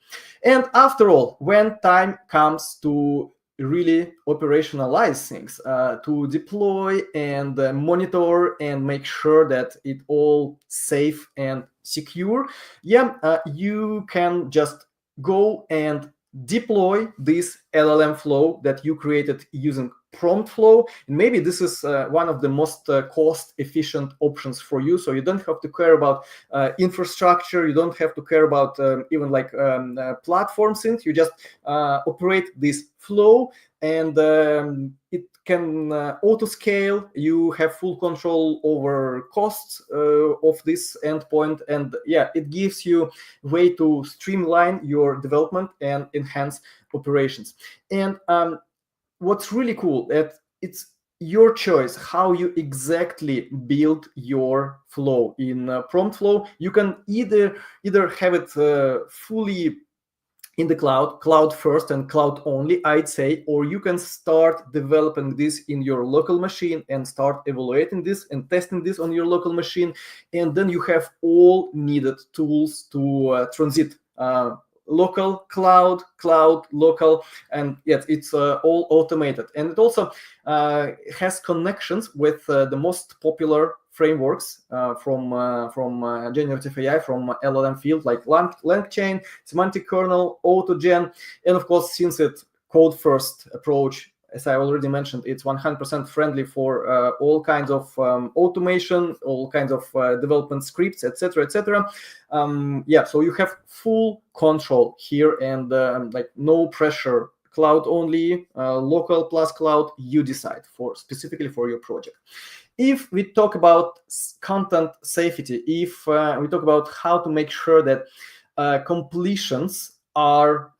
And after all, when time comes to really operationalize things, to deploy and monitor and make sure that it all safe and secure, you can just go and deploy this LLM flow that you created using prompt flow. And maybe this is one of the most cost efficient options for you. So you don't have to care about infrastructure. You don't have to care about even like platform sync. You just operate this flow and it can auto scale. You have full control over costs of this endpoint. And yeah, it gives you a way to streamline your development and enhance operations. And what's really cool that it's your choice how you exactly build your flow. In prompt flow, you can either have it fully in the cloud first and cloud only, I'd say, or you can start developing this in your local machine and start evaluating this and testing this on your local machine. And then you have all needed tools to transit local, cloud, local, and yes, it's all automated. And it also has connections with the most popular frameworks from generative AI, from LLM field, like LangChain, semantic kernel, AutoGen, and of course, since it's code-first approach, as I already mentioned, it's 100% friendly for all kinds of automation, all kinds of development scripts, etc., etc. Yeah, so you have full control here, and like no pressure. Cloud only, local plus cloud, you decide for specifically for your project. If we talk about content safety, if we talk about how to make sure that completions are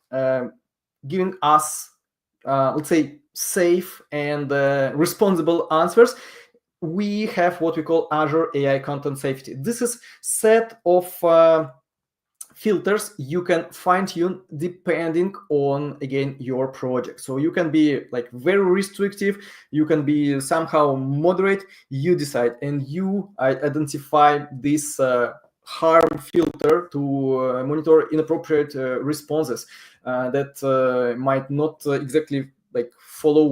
giving us, let's say, safe and responsible answers, we have what we call Azure AI Content Safety. This is set of filters you can fine-tune depending on, again, your project. So you can be like very restrictive, you can be somehow moderate, you decide, and you identify this harm filter to monitor inappropriate responses that might not exactly like follow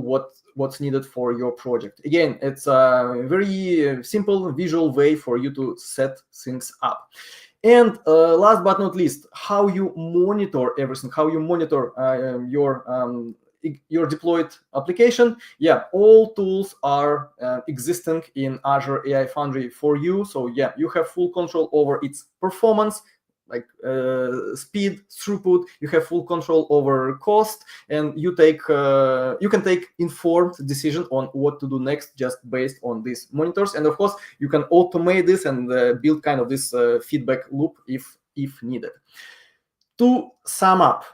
what's needed for your project. Again, it's a very simple visual way for you to set things up. And last but not least, how you monitor everything, how you monitor your deployed application. Yeah, all tools are existing in Azure AI Foundry for you. So yeah, you have full control over its performance, like speed, throughput. You have full control over cost, and you can take informed decision on what to do next just based on these monitors. And of course, you can automate this and build kind of this feedback loop if needed. To sum up,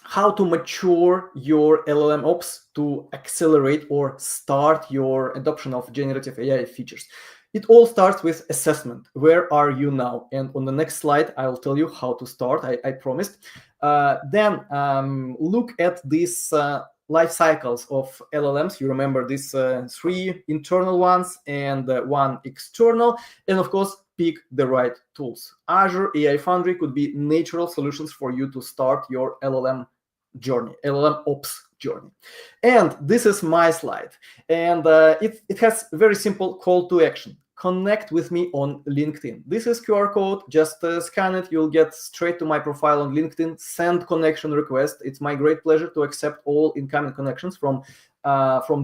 how to mature your LLMOps to accelerate or start your adoption of generative AI features. It all starts with assessment. Where are you now? And on the next slide, I'll tell you how to start, I promised. Then look at these life cycles of LLMs. You remember these 3 internal ones and 1 external. And of course, pick the right tools. Azure AI Foundry could be natural solutions for you to start your LLM journey, LLMOps journey. And this is my slide. And it has a very simple call to action. Connect with me on LinkedIn. This is QR code. Just scan it. You'll get straight to my profile on LinkedIn. Send connection request. It's my great pleasure to accept all incoming connections from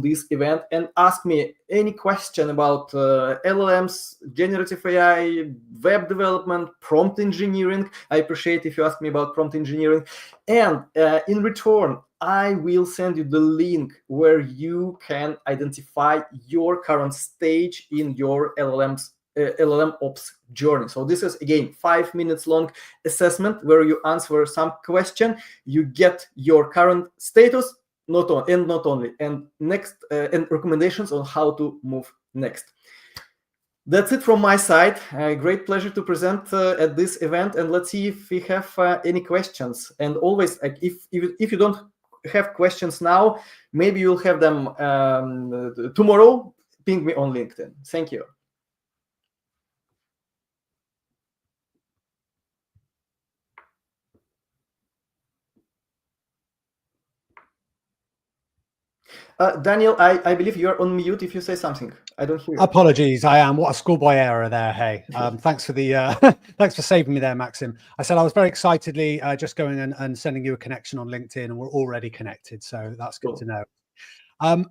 this event, and ask me any question about LLMs, generative AI, web development, prompt engineering. I appreciate if you ask me about prompt engineering. And in return, I will send you the link where you can identify your current stage in your LLMOps journey. So this is, again, 5 minutes long assessment where you answer some question, you get your current status, not only, and next and recommendations on how to move next. That's it from my side. Great pleasure to present at this event, and let's see if we have any questions. And always, if you don't have questions now, maybe you'll have them tomorrow. Ping me on LinkedIn. Thank you. Daniel, I believe you're on mute. If you say something, I don't hear you. Apologies, I am. What a schoolboy error there. Hey, thanks for the thanks for saving me there, Maxim. I said I was very excitedly just going and sending you a connection on LinkedIn, and we're already connected, so that's good to know.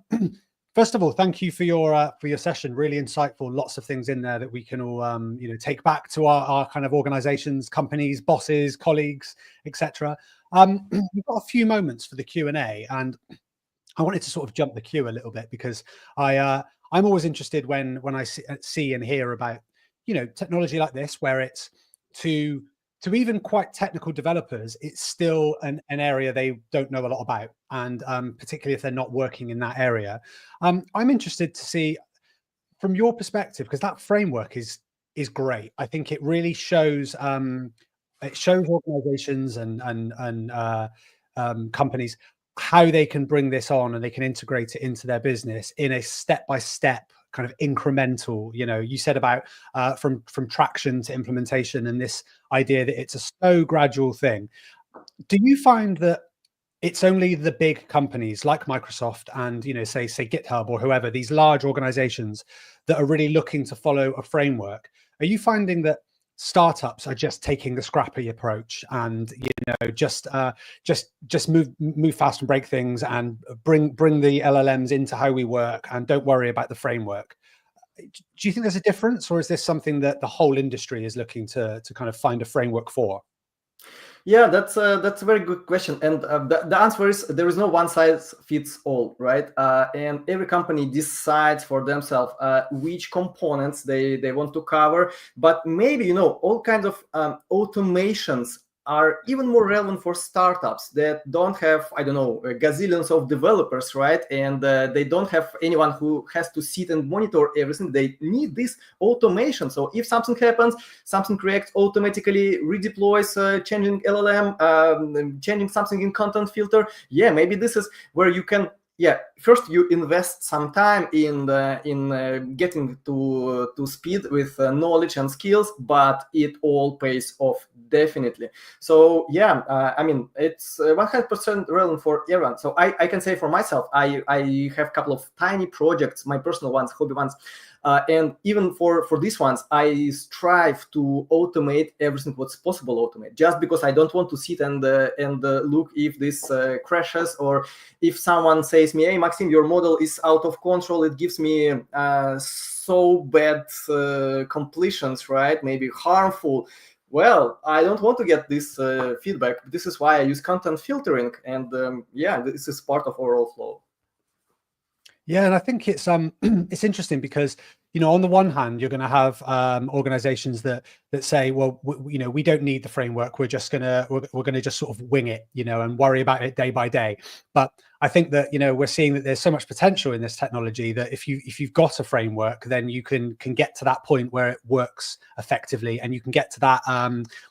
First of all, thank you for your session. Really insightful. Lots of things in there that we can all take back to our kind of organizations, companies, bosses, colleagues, etc. We've got a few moments for the Q&A, and I wanted to sort of jump the queue a little bit because I'm always interested when I see and hear about technology like this, where it's to even quite technical developers, it's still an area they don't know a lot about, and particularly if they're not working in that area. I'm interested to see from your perspective, because that framework is great. I think it really shows it shows organizations and companies how they can bring this on and they can integrate it into their business in a step-by-step kind of incremental, you said about from traction to implementation, and this idea that it's a slow gradual thing. Do you find that it's only the big companies like Microsoft and, say GitHub or whoever, these large organizations that are really looking to follow a framework? Are you finding that startups are just taking the scrappy approach and, just move fast and break things and bring the LLMs into how we work and don't worry about the framework? Do you think there's a difference, or is this something that the whole industry is looking to kind of find a framework for? Yeah, that's a very good question, and the answer is there is no one size fits all, right? And every company decides for themselves which components they want to cover. But maybe all kinds of automations are even more relevant for startups that don't have, I don't know, gazillions of developers, right? And they don't have anyone who has to sit and monitor everything. They need this automation. So if something happens, something React automatically redeploys, changing LLM, changing something in content filter. Yeah, maybe this is where you can. Yeah, first you invest some time in getting to speed with knowledge and skills, but it all pays off definitely. So yeah, I mean, it's 100% relevant for everyone. So I can say for myself, I have a couple of tiny projects, my personal ones, hobby ones. And even for these ones, I strive to automate everything what's possible automate, just because I don't want to sit and look if this crashes, or if someone says me, hey, Maxim, your model is out of control. It gives me so bad completions, right? Maybe harmful. Well, I don't want to get this feedback. This is why I use content filtering. And yeah, this is part of overall flow. Yeah, and I think it's it's interesting because on the one hand you're going to have organizations that say, well, we don't need the framework. We're gonna just sort of wing it, and worry about it day by day. But I think that we're seeing that there's so much potential in this technology that if you've got a framework, then you can get to that point where it works effectively, and you can get to that.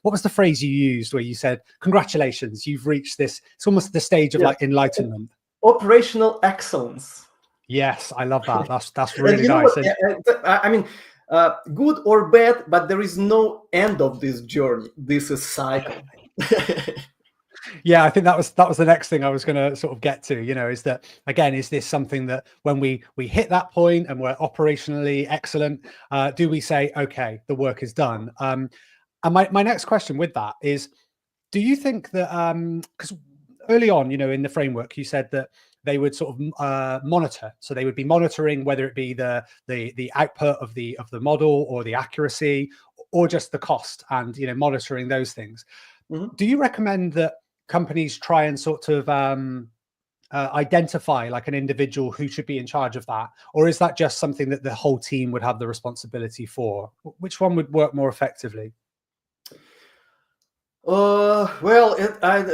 What was the phrase you used where you said, "Congratulations, you've reached this"? It's almost the stage of like enlightenment. Operational excellence. Yes, I love that. That's really nice. I mean, good or bad, but there is no end of this journey. This is cycle. Yeah, I think that was the next thing I was going to sort of get to. Is that, again, is this something that when we hit that point and we're operationally excellent, do we say, okay, the work is done? And my next question with that is, do you think that because early on, in the framework, you said that they would sort of monitor. So they would be monitoring whether it be the output of the model, or the accuracy, or just the cost, and monitoring those things. Mm-hmm. Do you recommend that companies try and sort of identify like an individual who should be in charge of that, or is that just something that the whole team would have the responsibility for? Which one would work more effectively? Well,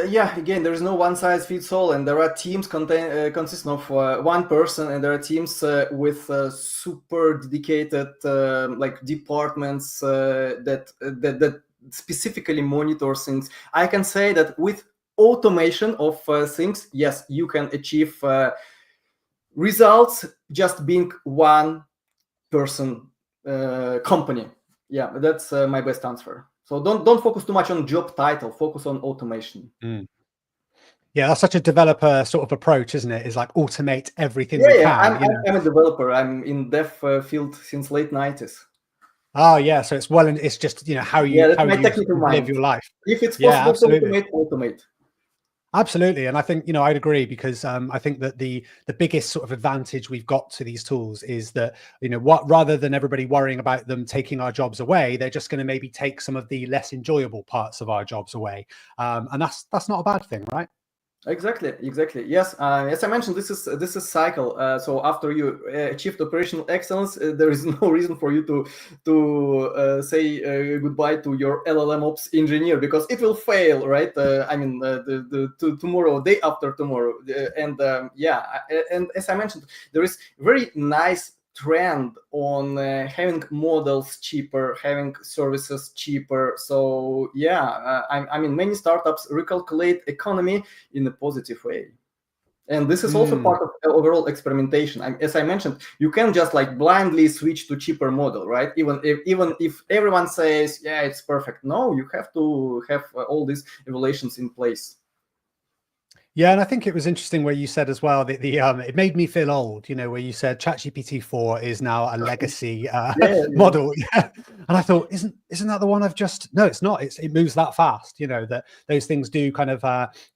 yeah, again, there is no one size fits all, and there are teams consisting of one person, and there are teams with super dedicated like departments that specifically monitor things. I can say that with automation of things, yes, you can achieve results just being one person company. Yeah, that's my best answer. So don't focus too much on job title. Focus on automation. Mm. Yeah, that's such a developer sort of approach, isn't it? Is like automate everything we can. I'm a developer. I'm in dev field since late 90s. Oh yeah, so it's just how you live your life. If it's possible to automate. Absolutely, and I think I'd agree, because I think that the biggest sort of advantage we've got to these tools is that rather than everybody worrying about them taking our jobs away, they're just going to maybe take some of the less enjoyable parts of our jobs away, and that's not a bad thing, right? Exactly. Yes, as I mentioned, this is cycle. So after you achieved operational excellence, there is no reason for you to say goodbye to your LLMOps engineer, because it will fail, right? I mean, tomorrow, day after tomorrow, and yeah. And as I mentioned, there is very nice trend on having models cheaper, having services cheaper. So yeah, I mean, many startups recalculate economy in a positive way. And this is also part of overall experimentation. As I mentioned, you can just like blindly switch to cheaper model, right? Even if everyone says, yeah, it's perfect. No, you have to have all these evaluations in place. Yeah, and I think it was interesting where you said as well that it made me feel old, you know, where you said ChatGPT 4 is now a legacy model. Yeah. And I thought, isn't that the one I've just, no, it's not. It moves that fast, you know, that those things do kind of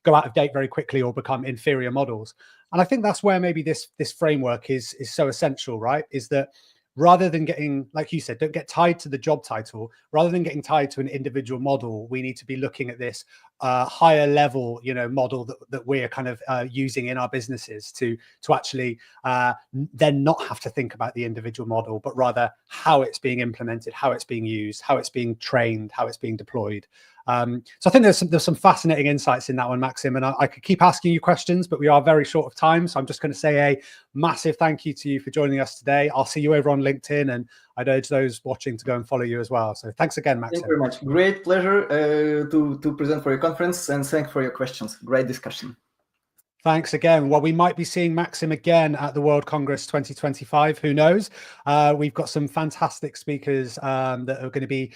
go out of date very quickly or become inferior models. And I think that's where maybe this framework is so essential, right? Is that rather than getting, like you said, don't get tied to the job title, rather than getting tied to an individual model, we need to be looking at this higher level, you know, model that we're kind of using in our businesses to actually then not have to think about the individual model, but rather how it's being implemented, how it's being used, how it's being trained, how it's being deployed. So I think there's some fascinating insights in that one, Maxim, and I could keep asking you questions, but we are very short of time. So I'm just going to say a massive thank you to you for joining us today. I'll see you over on LinkedIn, and I'd urge those watching to go and follow you as well. So thanks again, Maxim. Thank you very much. Great pleasure to present for your conference, and thanks for your questions. Great discussion. Thanks again. Well, we might be seeing Maxim again at the World Congress 2025. Who knows? We've got some fantastic speakers that are going to be,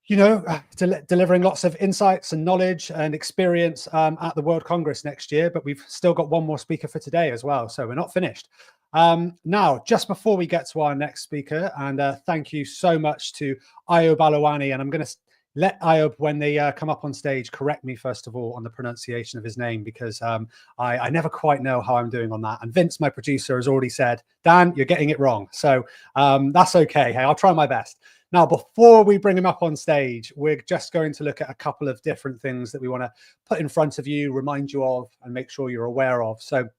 you know, delivering lots of insights and knowledge and experience at the World Congress next year. But we've still got one more speaker for today as well. So we're not finished. Now, just before we get to our next speaker, and thank you so much to Ayub Alawani, and I'm going to let Ayub, when they come up on stage, correct me first of all on the pronunciation of his name, because I never quite know how I'm doing on that. And Vince, my producer, has already said, Dan, you're getting it wrong. So that's okay. Hey, I'll try my best. Now, before we bring him up on stage, we're just going to look at a couple of different things that we want to put in front of you, remind you of, and make sure you're aware of. So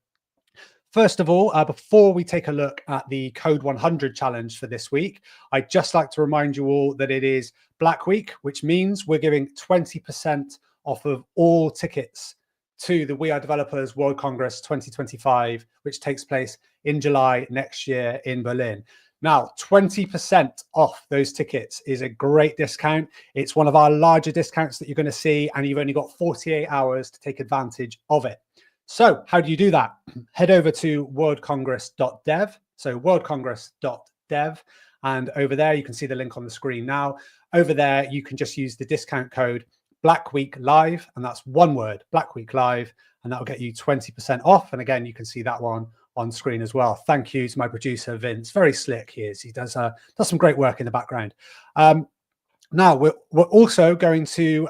first of all, before we take a look at the Code 100 challenge for this week, I'd just like to remind you all that it is Black Week, which means we're giving 20% off of all tickets to the WeAreDevelopers World Congress 2025, which takes place in July next year in Berlin. Now, 20% off those tickets is a great discount. It's one of our larger discounts that you're going to see, and you've only got 48 hours to take advantage of it. So how do you do that? Head over to worldcongress.dev. So worldcongress.dev. And over there, you can see the link on the screen now. Over there, you can just use the discount code Black Week Live, and that's one word, Black Week Live, and that'll get you 20% off. And again, you can see that one on screen as well. Thank you to my producer, Vince. Very slick he is. He does some great work in the background. Now, we're also going to,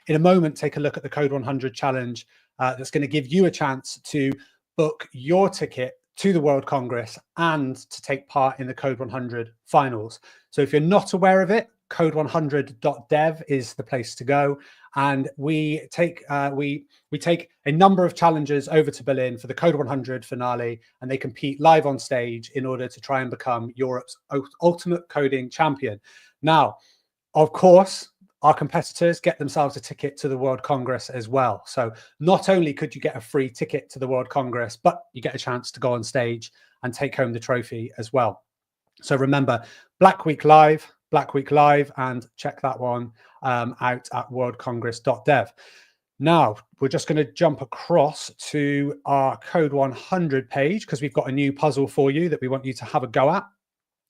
in a moment, take a look at the Code 100 challenge that's going to give you a chance to book your ticket to the World Congress and to take part in the Code 100 finals. So if you're not aware of it, code100.dev is the place to go. And we take a number of challengers over to Berlin for the Code 100 finale, and they compete live on stage in order to try and become Europe's ultimate coding champion. Now, of course, our competitors get themselves a ticket to the World Congress as well. So not only could you get a free ticket to the World Congress, but you get a chance to go on stage and take home the trophy as well. So remember, Black Week Live, and check that one out at worldcongress.dev. Now, we're just going to jump across to our Code 100 page because we've got a new puzzle for you that we want you to have a go at.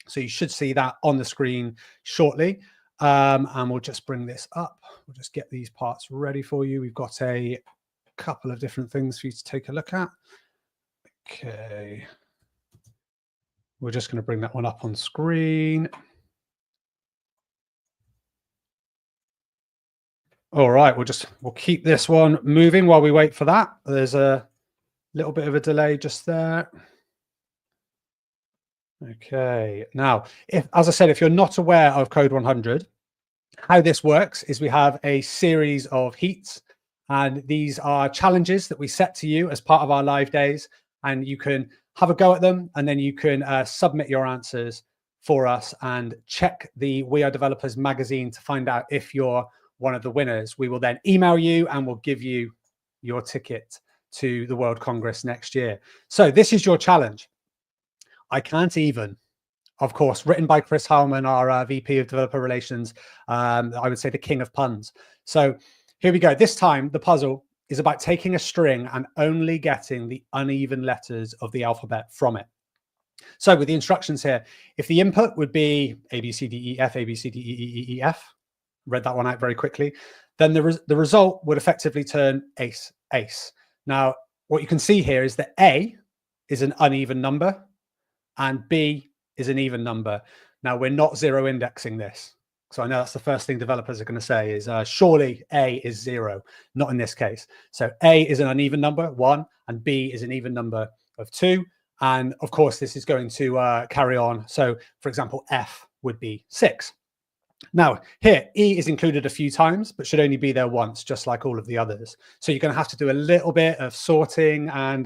So you should see that on the screen shortly. And we'll just bring this up. We'll just get these parts ready for you. We've got a couple of different things for you to take a look at. Okay. We're just going to bring that one up on screen. All right, we'll keep this one moving while we wait for that. There's a little bit of a delay just there. Okay, now, as I said, if you're not aware of Code 100, how this works is we have a series of heats, and these are challenges that we set to you as part of our live days, and you can have a go at them, and then you can submit your answers for us and check the WeAreDevelopers magazine to find out if you're one of the winners. We will then email you and we'll give you your ticket to the World Congress next year. So this is your challenge. I can't even. Of course, written by Chris Howman, our VP of Developer Relations. I would say the king of puns. So here we go. This time, the puzzle is about taking a string and only getting the uneven letters of the alphabet from it. So with the instructions here, if the input would be A, B, C, D, E, F, A, B, C, D, E, E, E, F, read that one out very quickly, then the result would effectively turn ace, ace. Now, what you can see here is that A is an uneven number and B is an even number. Now, we're not zero indexing this. So I know that's the first thing developers are going to say is surely A is 0, not in this case. So A is an uneven number, 1, and B is an even number of 2. And of course, this is going to carry on. So for example, F would be 6. Now here, E is included a few times, but should only be there once, just like all of the others. So you're going to have to do a little bit of sorting and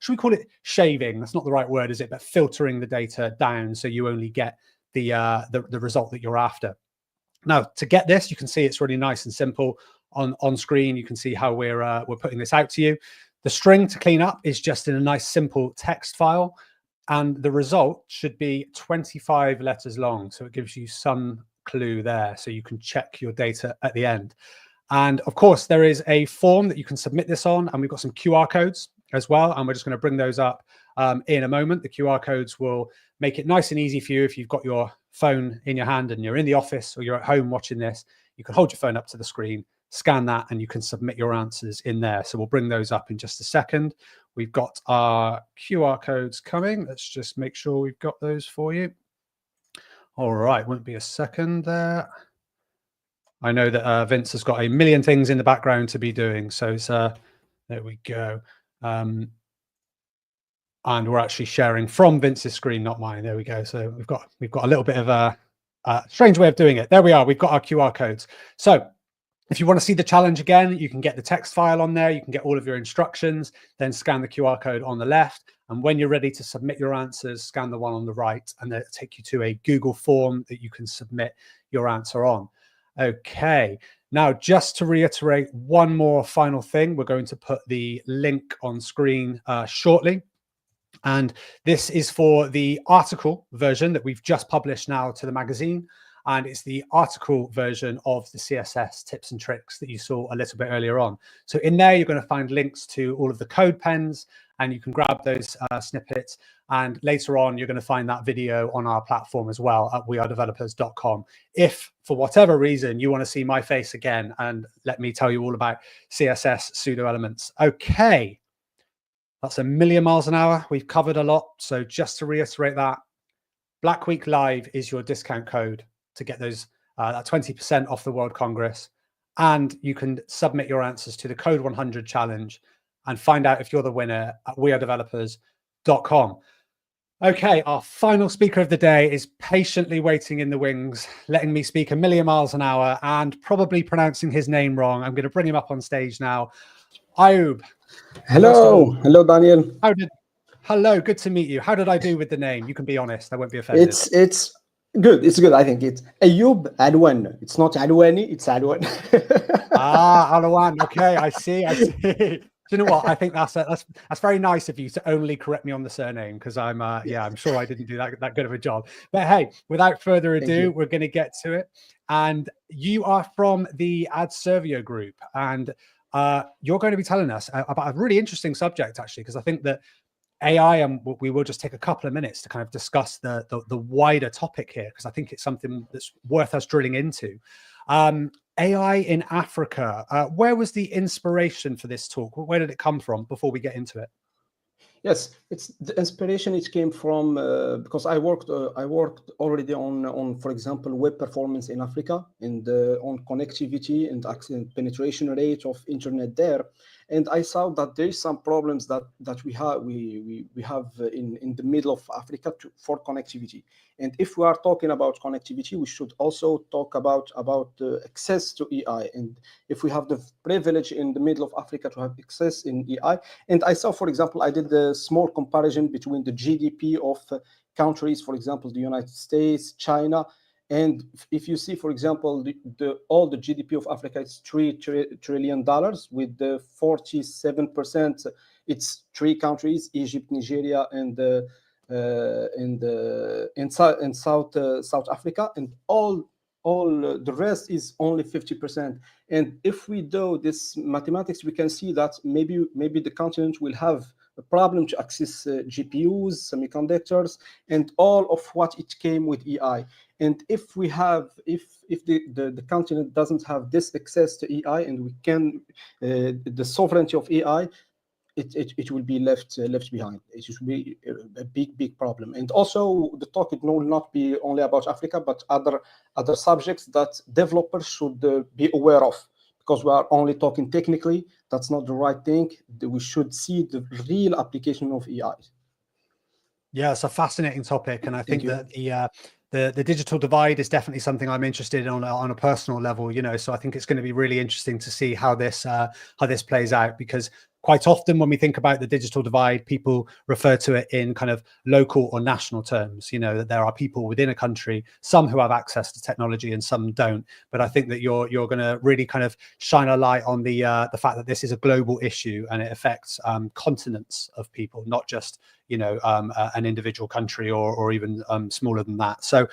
should we call it shaving? That's not the right word, is it? But filtering the data down so you only get the result that you're after. Now, to get this, you can see it's really nice and simple on screen. You can see how we're putting this out to you. The string to clean up is just in a nice simple text file, and the result should be 25 letters long. So it gives you some clue there, so you can check your data at the end. And of course, there is a form that you can submit this on, and we've got some QR codes as well, and we're just going to bring those up in a moment. The QR codes will make it nice and easy for you if you've got your phone in your hand and you're in the office or you're at home watching this. You can hold your phone up to the screen, scan that, and you can submit your answers in there. So we'll bring those up in just a second. We've got our QR codes coming. Let's just make sure we've got those for you. All right, won't be a second there. I know that Vince has got a million things in the background to be doing. So it's, there we go. And we're actually sharing from Vince's screen, not mine. There we go. So we've got a little bit of a strange way of doing it. There we are. We've got our QR codes. So if you want to see the challenge again, you can get the text file on there. You can get all of your instructions, then scan the QR code on the left. And when you're ready to submit your answers, scan the one on the right, and then it'll take you to a Google form that you can submit your answer on. Okay. Now, just to reiterate one more final thing, we're going to put the link on screen shortly. And this is for the article version that we've just published now to the magazine. And it's the article version of the CSS tips and tricks that you saw a little bit earlier on. So in there, you're going to find links to all of the code pens, and you can grab those snippets. And later on, you're going to find that video on our platform as well at WeAreDevelopers.com. If for whatever reason you want to see my face again, and let me tell you all about CSS pseudo elements. Okay. That's a million miles an hour. We've covered a lot. So just to reiterate that, Black Week Live is your discount code to get those that 20% off the World Congress. And you can submit your answers to the Code 100 challenge and find out if you're the winner at WeAreDevelopers.com. Okay, our final speaker of the day is patiently waiting in the wings, letting me speak a million miles an hour and probably pronouncing his name wrong. I'm going to bring him up on stage now. Ayub. Hello. Hello, Daniel. Hello, good to meet you. How did I do with the name? You can be honest. I won't be offended. It's good. It's good. I think it's Ayub Adwan. It's not Adwani, it's Adwan. Adwan. Okay, I see. Do you know what? I think that's very nice of you to only correct me on the surname, because I'm I'm sure I didn't do that good of a job. But hey, without further ado, we're going to get to it. And you are from the Adservio group, and you're going to be telling us about a really interesting subject, actually, because I think that AI, and we will just take a couple of minutes to kind of discuss the wider topic here, because I think it's something that's worth us drilling into. AI in Africa. Where was the inspiration for this talk? Where did it come from before we get into it? Yes, it's the inspiration. It came from because I worked already on, for example, web performance in Africa and on connectivity and penetration rate of internet there, and I saw that there is some problems that we have in the middle of Africa for connectivity. And if we are talking about connectivity, we should also talk about access to AI. And if we have the privilege in the middle of Africa to have access in AI, and I saw, for example, I did a small comparison between the GDP of countries, for example, the United States, China, and if you see, for example, all the GDP of Africa is $3 trillion, with the 47%, it's 3 countries, Egypt, Nigeria, and South Africa, and all the rest is only 50%. And if we do this mathematics, we can see that maybe the continent will have a problem to access GPUs, semiconductors, and all of what it came with AI. And if the continent doesn't have this access to AI, and we can the sovereignty of AI, it will be left behind. It will be a big problem. And also, the talk will not be only about Africa, but other subjects that developers should be aware of, because we are only talking technically. That's not the right thing. We should see the real application of AI. Yeah, it's a fascinating topic, and I think that the digital divide is definitely something I'm interested in on a personal level. So I think it's going to be really interesting to see how this plays out, because quite often when we think about the digital divide, people refer to it in kind of local or national terms. That there are people within a country, some who have access to technology and some don't. But I think that you're going to really kind of shine a light on the fact that this is a global issue, and it affects continents of people, not just an individual country or even smaller than that. So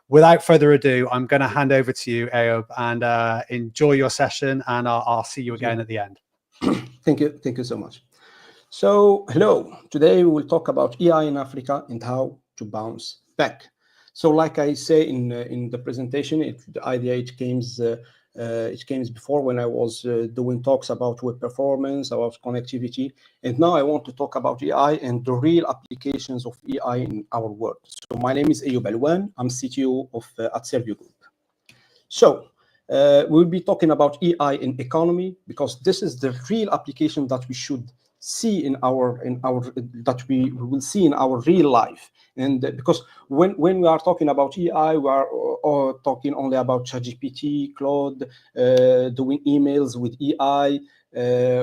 without further ado, I'm going to hand over to you, Ayoub, and enjoy your session, and I'll see you again at the end. Thank you so much. So hello, today we will talk about AI in Africa and how to bounce back. So like I say in the presentation, the idea it came before when I was doing talks about web performance, about connectivity, and now I want to talk about AI and the real applications of AI in our world. So my name is Ayoub Alwan. I'm CTO at Servio Group. So we'll be talking about AI in economy, because this is the real application that we should see that we will see in our real life. And because when we are talking about AI, we are talking only about ChatGPT, Claude, doing emails with AI,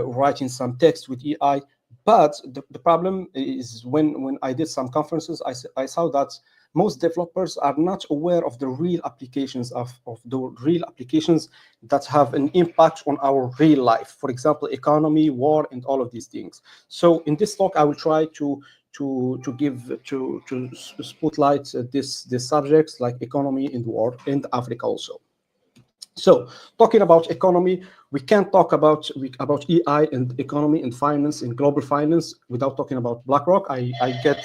writing some text with AI. But the problem is when I did some conferences, I saw that most developers are not aware of the real applications of the real applications that have an impact on our real life. For example, economy, war, and all of these things. So in this talk, I will try to spotlight this subjects like economy and war and Africa also. So talking about economy, we can't talk about AI and economy and finance and global finance without talking about BlackRock. I get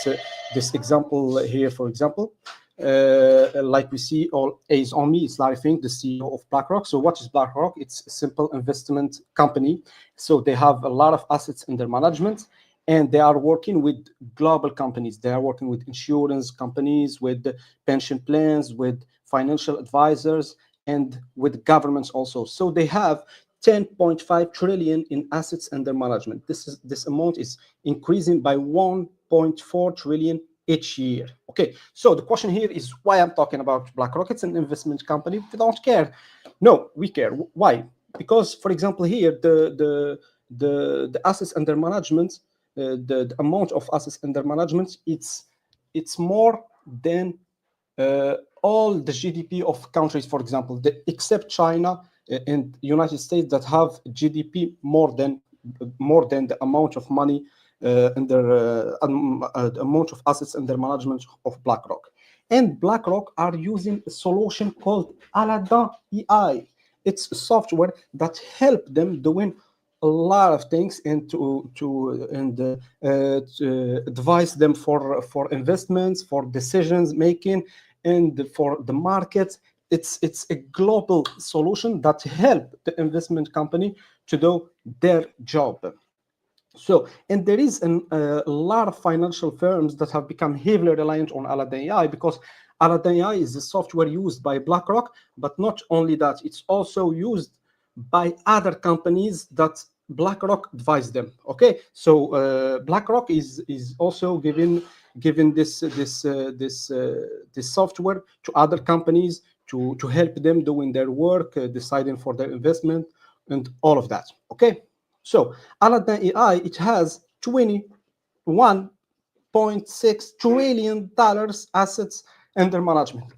this example here, for example. Like we see, all eyes on me, it's Larry Fink, the CEO of BlackRock. So what is BlackRock? It's a simple investment company. So they have a lot of assets in their management, and they are working with global companies. They are working with insurance companies, with pension plans, with financial advisors, and with governments also. So they have 10.5 trillion in assets under management. This amount is increasing by 1.4 trillion each year. Okay, so the question here is why I'm talking about BlackRock. It's an investment company. We don't care. No, we care. Why? Because, for example, here the assets under management, the amount of assets under management, it's more than all the GDP of countries, for example, except China and United States, that have GDP more than the amount of money and the amount of assets under management of BlackRock. And BlackRock are using a solution called Aladdin AI. It's a software that help them doing a lot of things and to advise them for investments, for decisions making, and for the market. It's a global solution that help the investment company to do their job. So, and there is a lot of financial firms that have become heavily reliant on Aladdin AI, because Aladdin AI is a software used by BlackRock, but not only that, it's also used by other companies that BlackRock advise them. Okay, so BlackRock is also giving this software to other companies to help them doing their work, deciding for their investment, and all of that. Okay, so Aladdin AI, it has $21.6 trillion assets under management.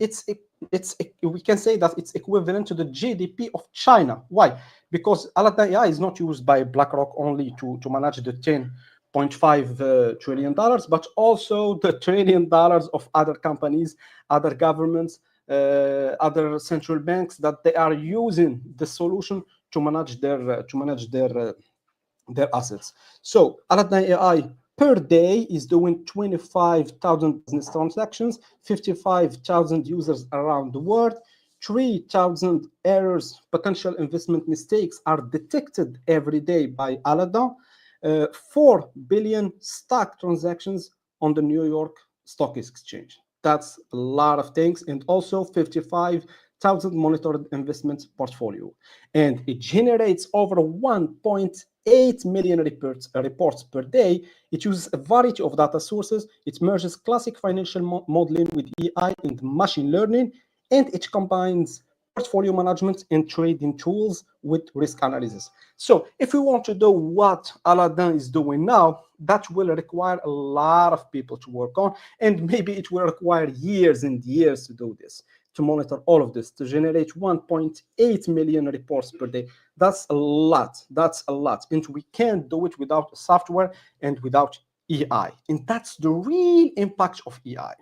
We can say that it's equivalent to the GDP of China. Why? Because Aladdin AI is not used by BlackRock only to manage the $0.5 trillion, but also the $1 trillion of other companies, other governments, other central banks that they are using the solution to manage their assets. So Aladdin AI per day is doing 25,000 business transactions, 55,000 users around the world, 3,000 errors, potential investment mistakes are detected every day by Aladdin, 4 billion stock transactions on the New York Stock Exchange. That's a lot of things, and also 55,000 monitored investment portfolio. And it generates over 1.8 million reports per day. It uses a variety of data sources. It merges classic financial modeling with AI and machine learning, and it combines portfolio management and trading tools with risk analysis. So if we want to do what Aladdin is doing now, that will require a lot of people to work on, and maybe it will require years and years to do this, to monitor all of this, to generate 1.8 million reports per day. That's a lot. That's a lot. And we can't do it without software and without AI. And that's the real impact of AI.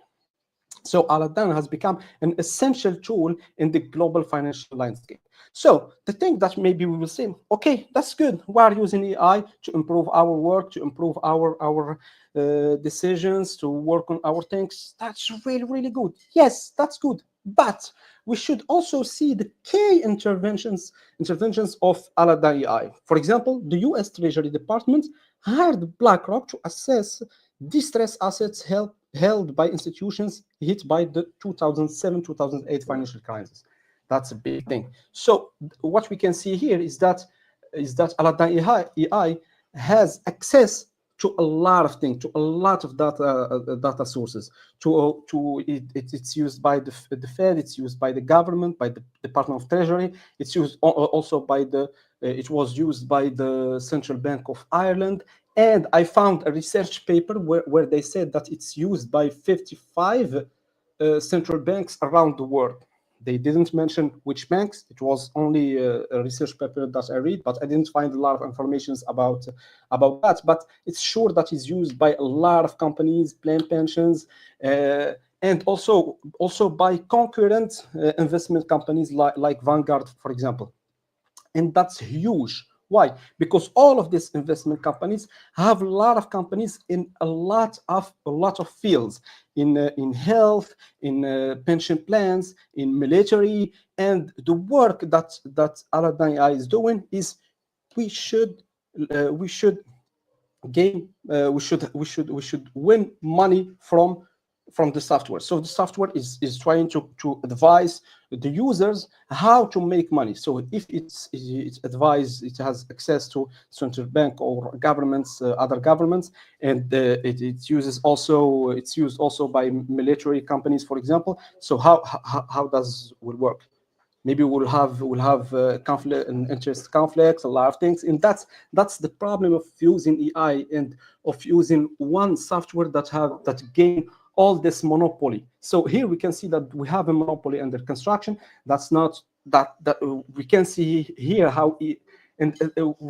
So Aladdin has become an essential tool in the global financial landscape. So the thing that maybe we will say, okay, that's good. We are using AI to improve our work, to improve our decisions, to work on our things. That's really, really good. Yes, that's good. But we should also see the key interventions of Aladdin AI. For example, the US Treasury Department hired BlackRock to assess distressed assets held by institutions hit by the 2007-2008 financial crisis. That's a big thing. So what we can see here is that Aladdin AI has access to a lot of things, to a lot of data sources. It's used by the Fed, it's used by the government, by the Department of Treasury. It's used also by it was used by the Central Bank of Ireland. And I found a research paper where they said that it's used by 55 central banks around the world. They didn't mention which banks. It was only a research paper that I read, but I didn't find a lot of information about that. But it's sure that it's used by a lot of companies, plan pensions, and also by concurrent investment companies like Vanguard, for example. And that's huge. Why? Because all of these investment companies have a lot of companies in a lot of fields, in health, in pension plans, in military, and the work that Aladdin AI is doing is we should win money from the software. So the software is trying to advise the users how to make money. So if it's advised, it has access to central bank or governments, other governments, and it's used also by military companies, for example. So how does it work? Maybe we'll have conflict and interest conflicts, a lot of things, and that's the problem of using AI and of using one software that gain all this monopoly. So here we can see that we have a monopoly under construction. That's not that we can see here how we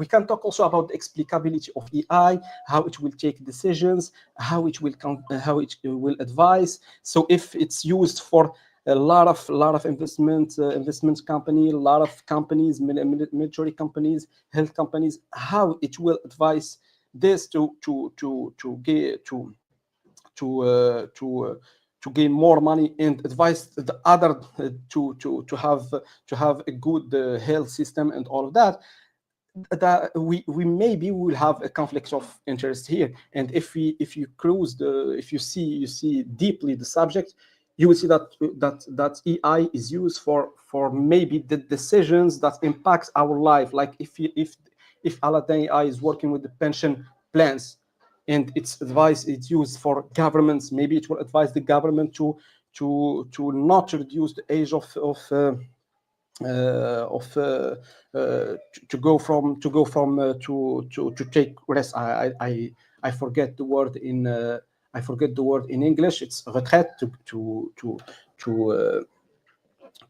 can talk also about the explicability of AI, how it will take decisions, how it will advise. So if it's used for a lot of investment company, a lot of companies, military companies, health companies, how it will advise this to gain more money and advise the other to have a good health system and all of that. That we maybe will have a conflict of interest here. And if you see deeply the subject, you will see that AI is used for maybe the decisions that impact our life. Like if Aladdin AI is working with the pension plans, and it's used for governments, maybe it will advise the government to not reduce the age to take rest. I forget the word in English. It's retraite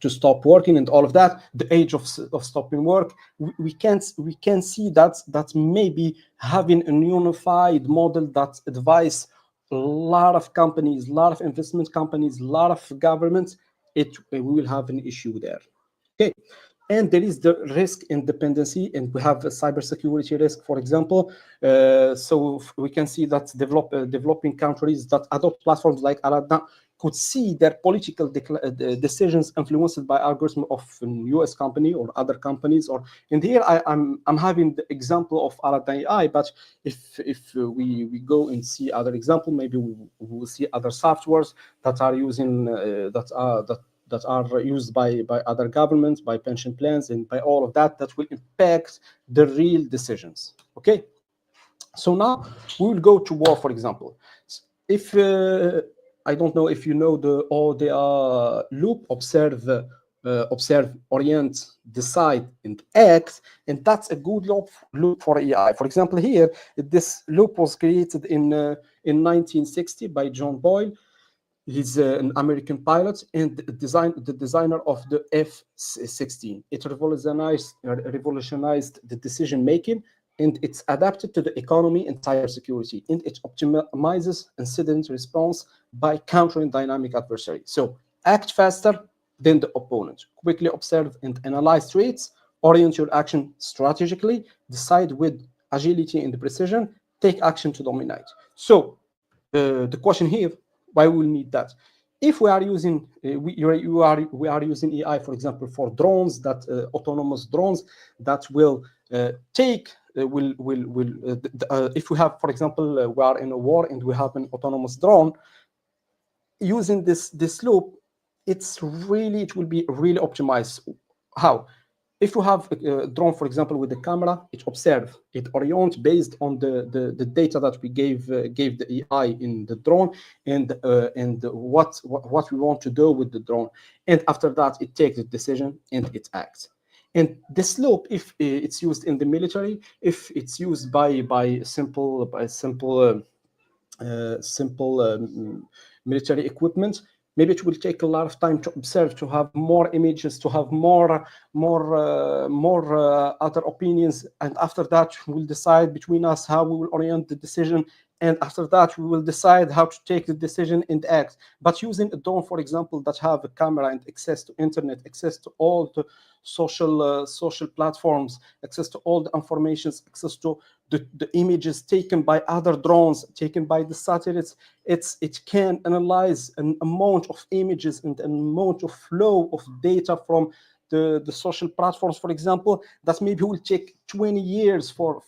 to stop working and all of that, the age of stopping work, we can see that maybe having a unified model that advise a lot of companies, a lot of investment companies, a lot of governments, we will have an issue there. Okay. And there is the risk in dependency, and we have a cybersecurity risk, for example. So we can see that developing countries that adopt platforms like Aladdin could see their political decisions influenced by algorithm of a US company or other companies. Or in here, I'm having the example of Aladdin AI, but if we go and see other example, maybe we will see other softwares that are using that are used by other governments, by pension plans, and by all of that will impact the real decisions. Okay, so now we will go to war, for example. If I don't know if you know the ODA loop: observe, orient, decide, and act, and that's a good loop for AI. For example, here this loop was created in 1960 by John Boyle. He's an American pilot and the designer of the F-16. It revolutionized the decision making, and it's adapted to the economy and cybersecurity, and it optimizes incident response by countering dynamic adversary. So act faster than the opponent, quickly observe and analyze threats, orient your action strategically, decide with agility and precision, take action to dominate. So the question here, why we will need that? If we are using we are using AI, for example, for drones, that autonomous drones that will take if we have, for example, we are in a war and we have an autonomous drone using this loop, it will be really optimized. How? If you have a drone, for example, with the camera, it observes, it orients based on the data that we gave the AI in the drone, and what we want to do with the drone, and after that it takes the decision and it acts. And this loop, if it's used in the military, if it's used by simple military equipment, maybe it will take a lot of time to observe, to have more images, to have more other opinions, and after that we'll decide between us how we will orient the decision, and after that we will decide how to take the decision and act. But using a drone, for example, that have a camera and access to internet, access to all the social platforms, access to all the informations, access to the images taken by other drones, taken by the satellites, it can analyze an amount of images and an amount of flow of data from the social platforms, for example, that maybe will take 20 years for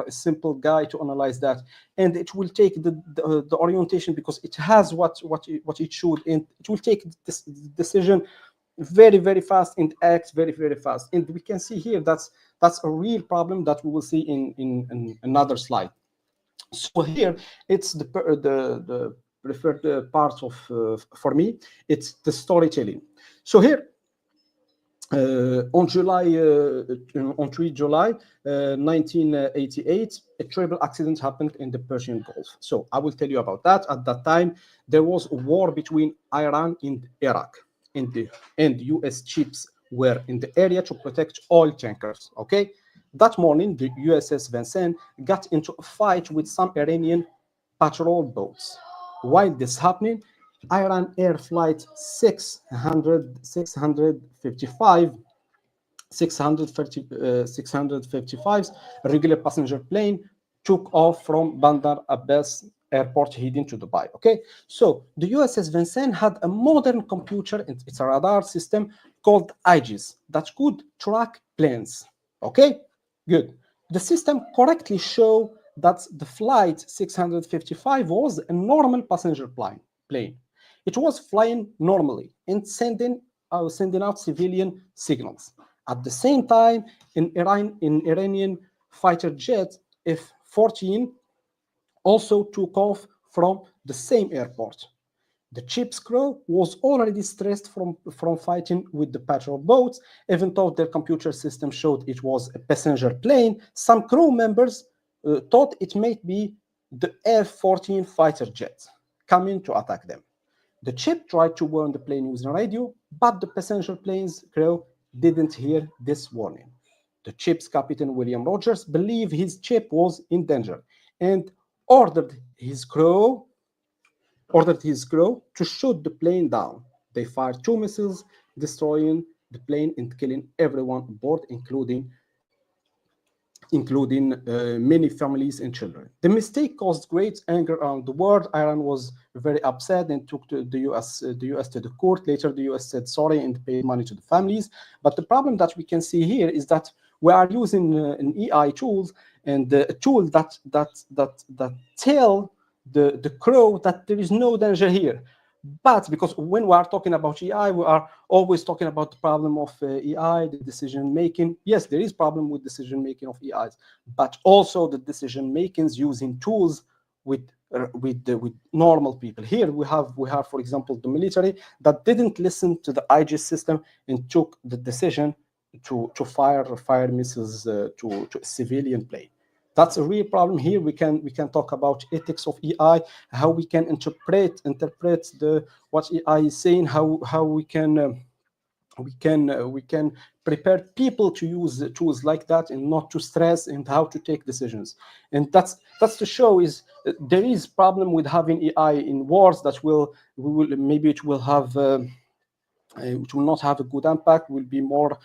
a simple guy to analyze that, and it will take the orientation, because it has what it should, and it will take this decision very, very fast and act very, very fast. And we can see here that's a real problem that we will see in another slide. So here it's the preferred part of for me, it's the storytelling. So here on 3 July 1988, a terrible accident happened in the Persian Gulf. So I will tell you about that. At that time, there was a war between Iran and Iraq, and US ships were in the area to protect oil tankers. Okay, that morning the USS Vincennes got into a fight with some Iranian patrol boats. While this happening, Iran Air Flight 655 regular passenger plane took off from Bandar Abbas airport heading to Dubai. Okay, so the USS Vincennes had a modern computer, and it's a radar system called Aegis that could track planes. Okay, good. The system correctly showed that the flight 655 was a normal passenger plane. It was flying normally and sending out civilian signals. At the same time, an Iranian fighter jet F-14 also took off from the same airport. The ship's crew was already stressed from fighting with the patrol boats. Even though their computer system showed it was a passenger plane, some crew members thought it might be the F-14 fighter jet coming to attack them. The chip tried to warn the plane using radio, but the passenger plane's crew didn't hear this warning. The ship's captain, William Rogers, believed his ship was in danger and ordered his crew to shoot the plane down. They fired 2 missiles, destroying the plane and killing everyone aboard, including many families and children. The mistake caused great anger around the world. Iran was very upset and took the US to the court. Later, the US said sorry and paid money to the families. But the problem that we can see here is that we are using an AI tools and a tool that tell the crew that there is no danger here. But because when we are talking about AI, we are always talking about the problem of AI, the decision making. Yes, there is problem with decision making of AIs, but also the decision makings using tools with normal people. Here we have, for example, the military that didn't listen to the IG system and took the decision to fire missiles to a civilian plane. That's a real problem here. We can talk about ethics of AI, how we can interpret what AI is saying, how we can prepare people to use tools like that and not to stress, and how to take decisions. And that's to show is there is problem with having AI in wars that will not have a good impact, will be more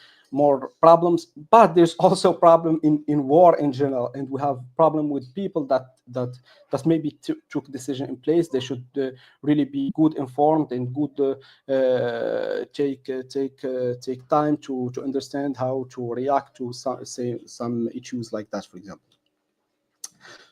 problems. But there's also problem in war in general, and we have problem with people that maybe took decision in place. They should really be good informed and good take time to understand how to react to some issues like that, for example.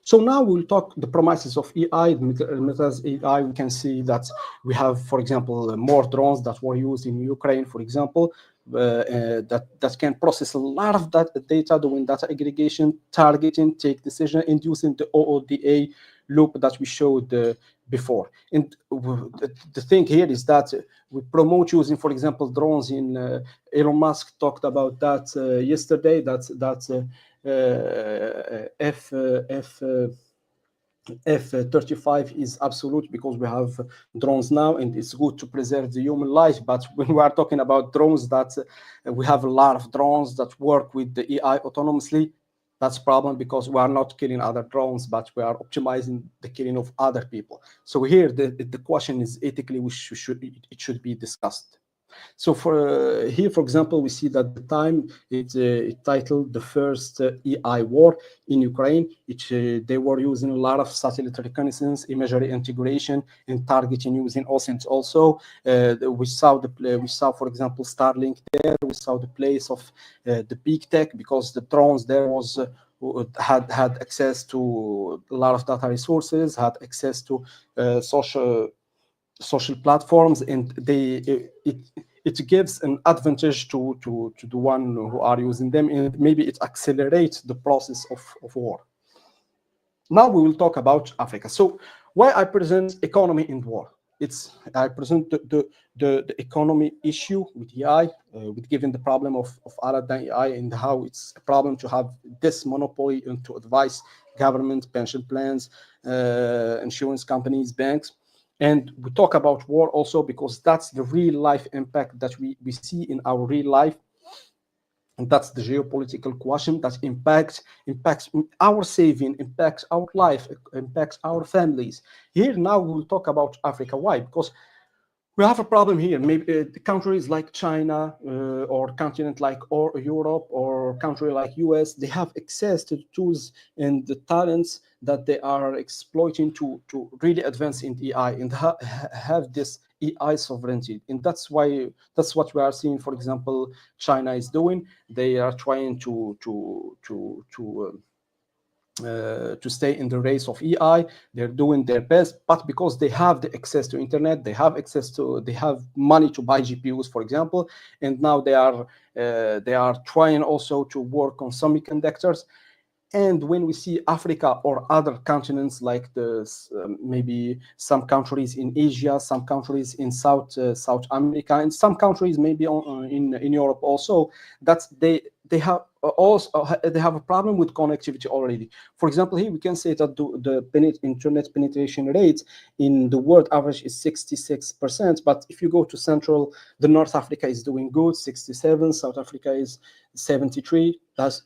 So now we'll talk the promises of AI. Methods AI, we can see that we have, for example, more drones that were used in Ukraine, for example, that can process a lot of data, doing data aggregation, targeting, take decision, and using the OODA loop that we showed before. And the thing here is that we promote using, for example, drones in Elon Musk talked about that yesterday, F-35 is absolute because we have drones now, and it's good to preserve the human life. But when we are talking about drones, that we have a lot of drones that work with the AI autonomously. That's a problem because we are not killing other drones, but we are optimizing the killing of other people. So here the question is ethically it should be discussed. So for here, for example, we see that the time it titled the first AI war in Ukraine. They were using a lot of satellite reconnaissance, imagery integration, and targeting using OSINT. Also, we saw, for example, Starlink there. We saw the place of the big tech, because the drones there had access to a lot of data resources, had access to social platforms, and it gives an advantage to the one who are using them, and maybe it accelerates the process of war. Now we will talk about Africa. So why I present economy in war? I present the economy issue with AI, with given the problem of Aladdin AI, and how it's a problem to have this monopoly and to advise government, pension plans, insurance companies, banks. And we talk about war also because that's the real life impact that we see in our real life. And that's the geopolitical question that impacts our saving, impacts our life, impacts our families. Here now we will talk about Africa. Why? Because we have a problem here. Maybe countries like China or continent like Europe or country like US, they have access to the tools and the talents that they are exploiting to really advance in AI and have this AI sovereignty. And that's what we are seeing. For example, China is doing. They are trying to stay in the race of AI. They're doing their best, but because they have the access to internet, they have money to buy GPUs, for example, and now they are trying also to work on semiconductors. And when we see Africa or other continents like maybe some countries in Asia, some countries in South America, and some countries maybe in Europe also, they have they have a problem with connectivity already. For example, here we can say that the internet penetration rate in the world average is 66%, but if you go to the North Africa is doing good, 67, South Africa is 73,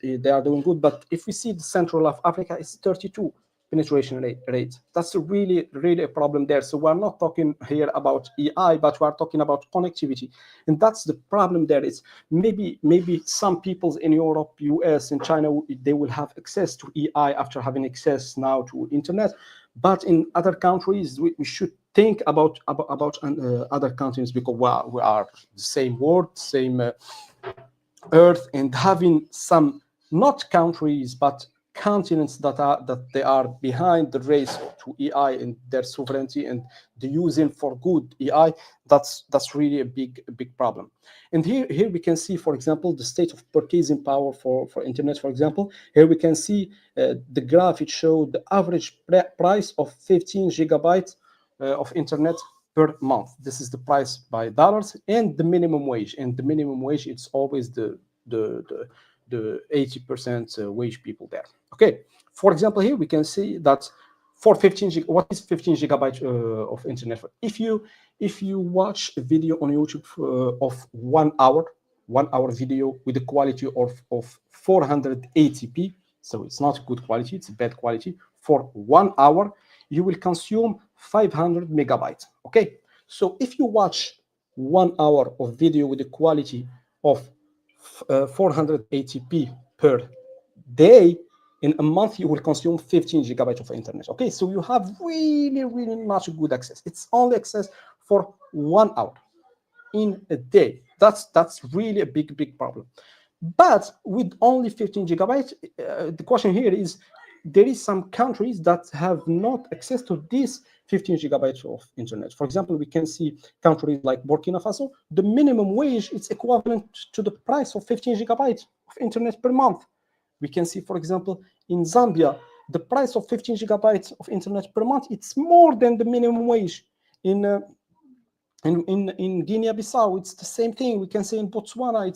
they are doing good. But if we see the Central of Africa is 32 penetration rate. That's really a problem there. So we're not talking here about AI, but we're talking about connectivity, and that's the problem there. Is maybe some people in Europe, US, and China, they will have access to AI after having access now to internet, but in other countries we should think about other countries, because we are the same world, same earth, and having some not countries but continents that they are behind the race to AI and their sovereignty and the using for good AI, that's really a big problem. And here we can see, for example, the state of purchasing power for internet. For example, here we can see the graph. It showed the average price of 15 gigabytes of internet per month. This is the price by dollars, and the minimum wage. And the minimum wage, it's always the 80% wage people there. Okay, for example, here we can see that for 15 what is 15 gigabytes of internet? If you watch a video on YouTube of 1 hour video with a quality of 480p, so it's not good quality, it's bad quality, for 1 hour you will consume 500 megabytes. Okay, so if you watch 1 hour of video with a quality of 480p per day, in a month you will consume 15 gigabytes of internet. Okay, so you have really much good access. It's only access for 1 hour in a day. That's really a big problem. But with only 15 gigabytes, the question here is, there is some countries that have not access to this 15 gigabytes of internet. For example, we can see countries like Burkina Faso, the minimum wage is equivalent to the price of 15 gigabytes of internet per month. We can see, for example, in Zambia, the price of 15 gigabytes of internet per month, it's more than the minimum wage. In Guinea-Bissau, it's the same thing. We can say in Botswana,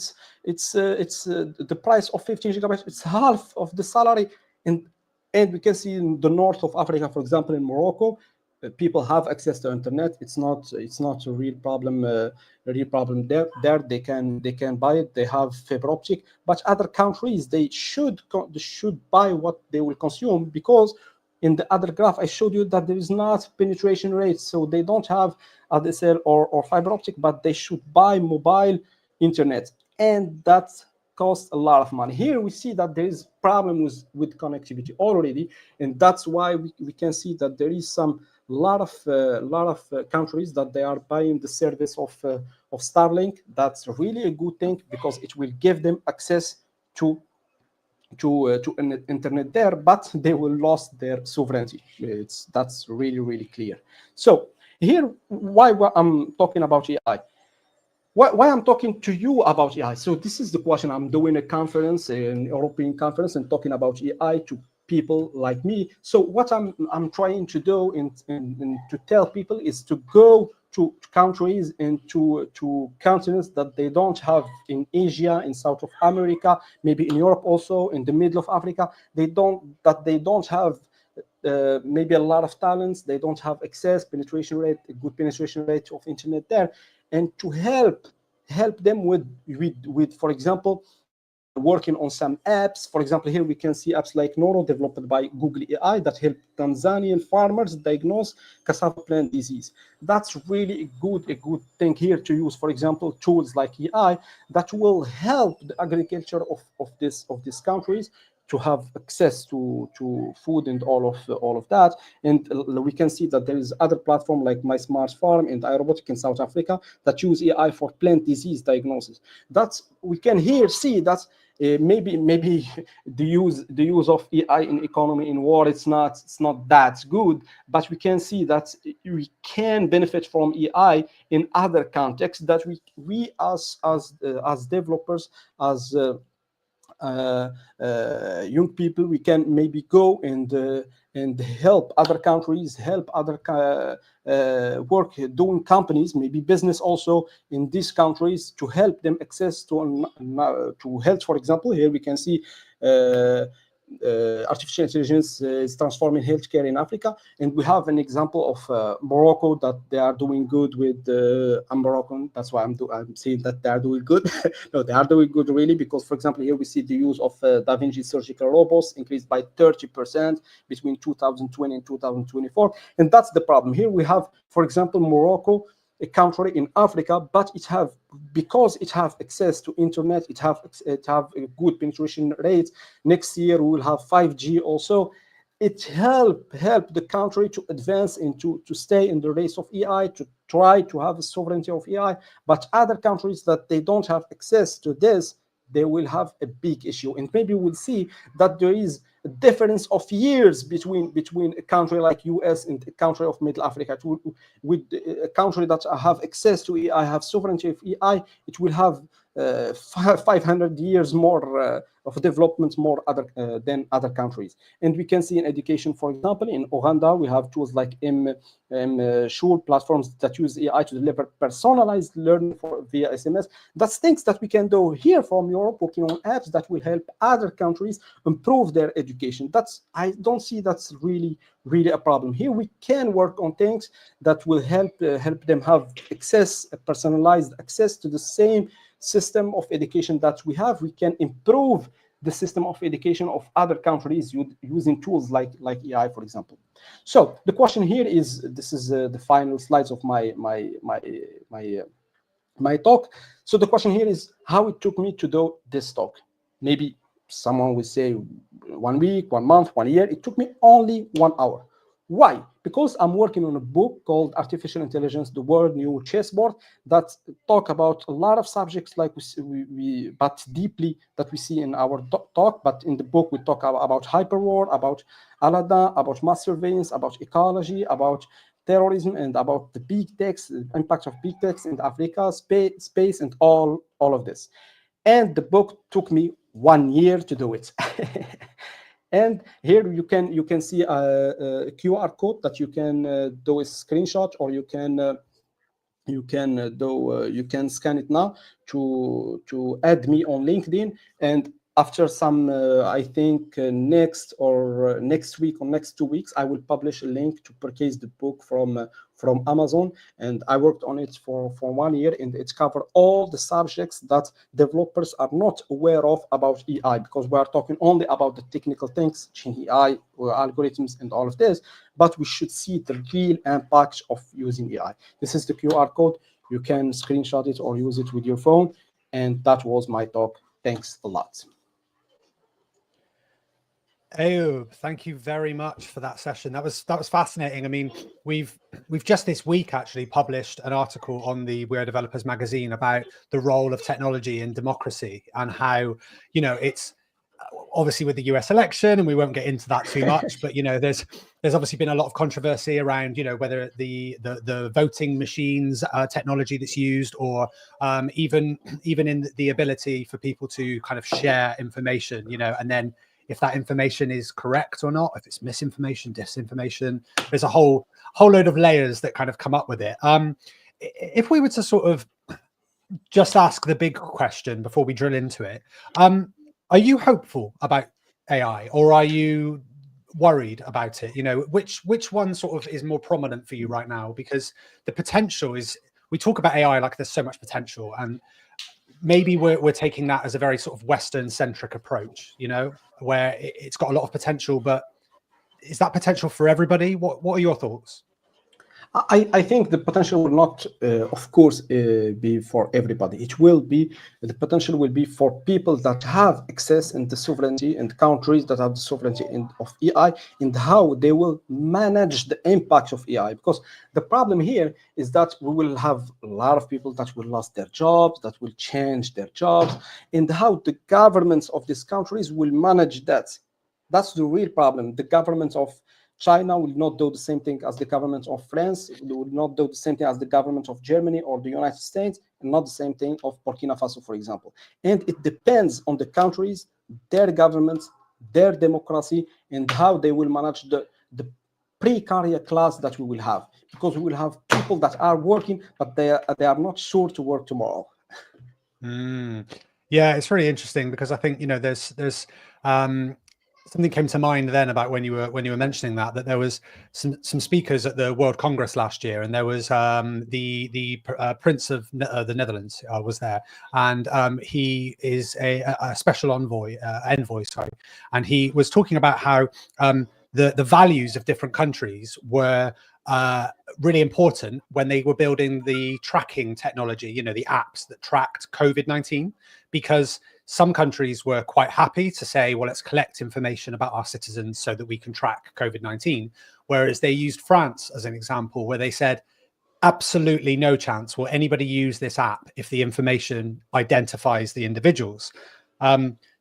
it's the price of 15 gigabytes, it's half of the salary. And we can see in the north of Africa, for example, in Morocco, people have access to internet. It's not a real problem. There they can buy it. They have fiber optic. But other countries, they should buy what they will consume, because in the other graph I showed you that there is not penetration rate, so they don't have ADSL or fiber optic, but they should buy mobile internet, and that costs a lot of money. Here we see that there is problem with connectivity already, and that's why we can see that there is some lot of countries that they are buying the service of Starlink. That's really a good thing, because it will give them access to an internet there, but they will lose their sovereignty. That's really clear. So here, why I'm talking about AI? Why I'm talking to you about AI? So this is the question. I'm doing a conference, an European conference, and talking about AI to people like me. So what I'm trying to do and to tell people is to go to countries and to continents that they don't have, in Asia, in South of America, maybe in Europe also, in the middle of Africa. They don't have maybe a lot of talents. They don't have access, penetration rate, a good penetration rate of internet there, and to help them with for example, working on some apps. For example, here we can see apps like Noro, developed by Google AI, that help Tanzanian farmers diagnose cassava plant disease. That's really a good thing here to use. For example, tools like AI that will help the agriculture of these countries to have access to food and all of that. And we can see that there is other platform like My Smart Farm and iRobotic in South Africa that use AI for plant disease diagnosis. We can see that maybe the use of AI in economy, in war, it's not that good, but we can see that we can benefit from AI in other contexts, that we as developers, young people, we can maybe go and help other countries, help other work doing companies, maybe business also in these countries, to help them access to health. For example, here we can see artificial intelligence is transforming healthcare in Africa, and we have an example of Morocco that they are doing good with. I'm Moroccan, that's why I'm saying that they are doing good. No, they are doing good really, because for example here we see the use of Da Vinci surgical robots increased by 30% between 2020 and 2024, and that's the problem. Here we have, for example, Morocco, a country in Africa, but because it have access to internet, it have a good penetration rate. Next year we will have 5G also. It help the country to advance into to stay in the race of AI, to try to have a sovereignty of AI. But other countries that they don't have access to this, they will have a big issue. And maybe we'll see that there is a difference of years between a country like US and a country of Middle Africa. With a country that have access to AI, have sovereignty of AI, it will have 500 years more of development more than other countries. And we can see in education, for example, in Uganda, we have tools like Shul platforms that use AI to deliver personalized learning via SMS. That's things that we can do here from Europe, working on apps that will help other countries improve their education. I don't see that's really a problem. Here we can work on things that will help them have personalized access to the same system of education that we have. We can improve the system of education of other countries using tools like AI, for example. So the question here is, this is the final slides of my talk. So the question here is how it took me to do this talk. Maybe someone will say 1 week, 1 month, 1 year. It took me only 1 hour. Why? Because I'm working on a book called Artificial Intelligence, the World New Chessboard, that talk about a lot of subjects like but deeply that we see in our talk. But in the book, we talk about hyperwar, about Aladdin, about mass surveillance, about ecology, about terrorism, and about the big techs, the impact of big techs in Africa, space, and all of this. And the book took me 1 year to do it. And here you can see a QR code that you can do a screenshot, or you can scan it now to add me on LinkedIn. And after some, I think next week or next 2 weeks, I will publish a link to purchase the book from Amazon. And I worked on it for 1 year, and it's covered all the subjects that developers are not aware of about AI, because we are talking only about the technical things, Gen AI, algorithms, and all of this. But we should see the real impact of using AI. This is the QR code. You can screenshot it or use it with your phone. And that was my talk. Thanks a lot. Ayoub, thank you very much for that session. That was fascinating. I mean, we've just this week actually published an article on the We Are Developers magazine about the role of technology in democracy, and how, it's obviously with the US election, and we won't get into that too much, but there's obviously been a lot of controversy around whether the voting machines technology that's used, or even in the ability for people to kind of share information, and then if that information is correct or not, if it's misinformation, disinformation, there's a whole load of layers that kind of come up with it. If we were to sort of just ask the big question before we drill into it, are you hopeful about AI, or are you worried about it? Which one sort of is more prominent for you right now? Because the potential is, we talk about AI like there's so much potential, and maybe we're taking that as a very sort of Western-centric approach, where it's got a lot of potential, but is that potential for everybody? What are your thoughts? I think the potential will not, of course, be for everybody. The potential will be for people that have access and the sovereignty, and countries that have the sovereignty of AI, and how they will manage the impact of AI. Because the problem here is that we will have a lot of people that will lose their jobs, that will change their jobs, and how the governments of these countries will manage that. That's the real problem. The governments of China will not do the same thing as the government of France, will not do the same thing as the government of Germany or the United States, and not the same thing of Burkina Faso, for example. And it depends on the countries, their governments, their democracy, and how they will manage the precarious class that we will have, because we will have people that are working, but they are not sure to work tomorrow. Yeah, it's really interesting, because I think, you know, there's something came to mind then about when you were mentioning that there was some speakers at the World Congress last year, and there was the Prince of the Netherlands was there, and he is a special envoy, sorry, and he was talking about how the values of different countries were really important when they were building the tracking technology, you know, the apps that tracked COVID-19, because some countries were quite happy to say, well, let's collect information about our citizens so that we can track COVID-19. Whereas they used France as an example, where they said, absolutely no chance will anybody use this app if the information identifies the individuals.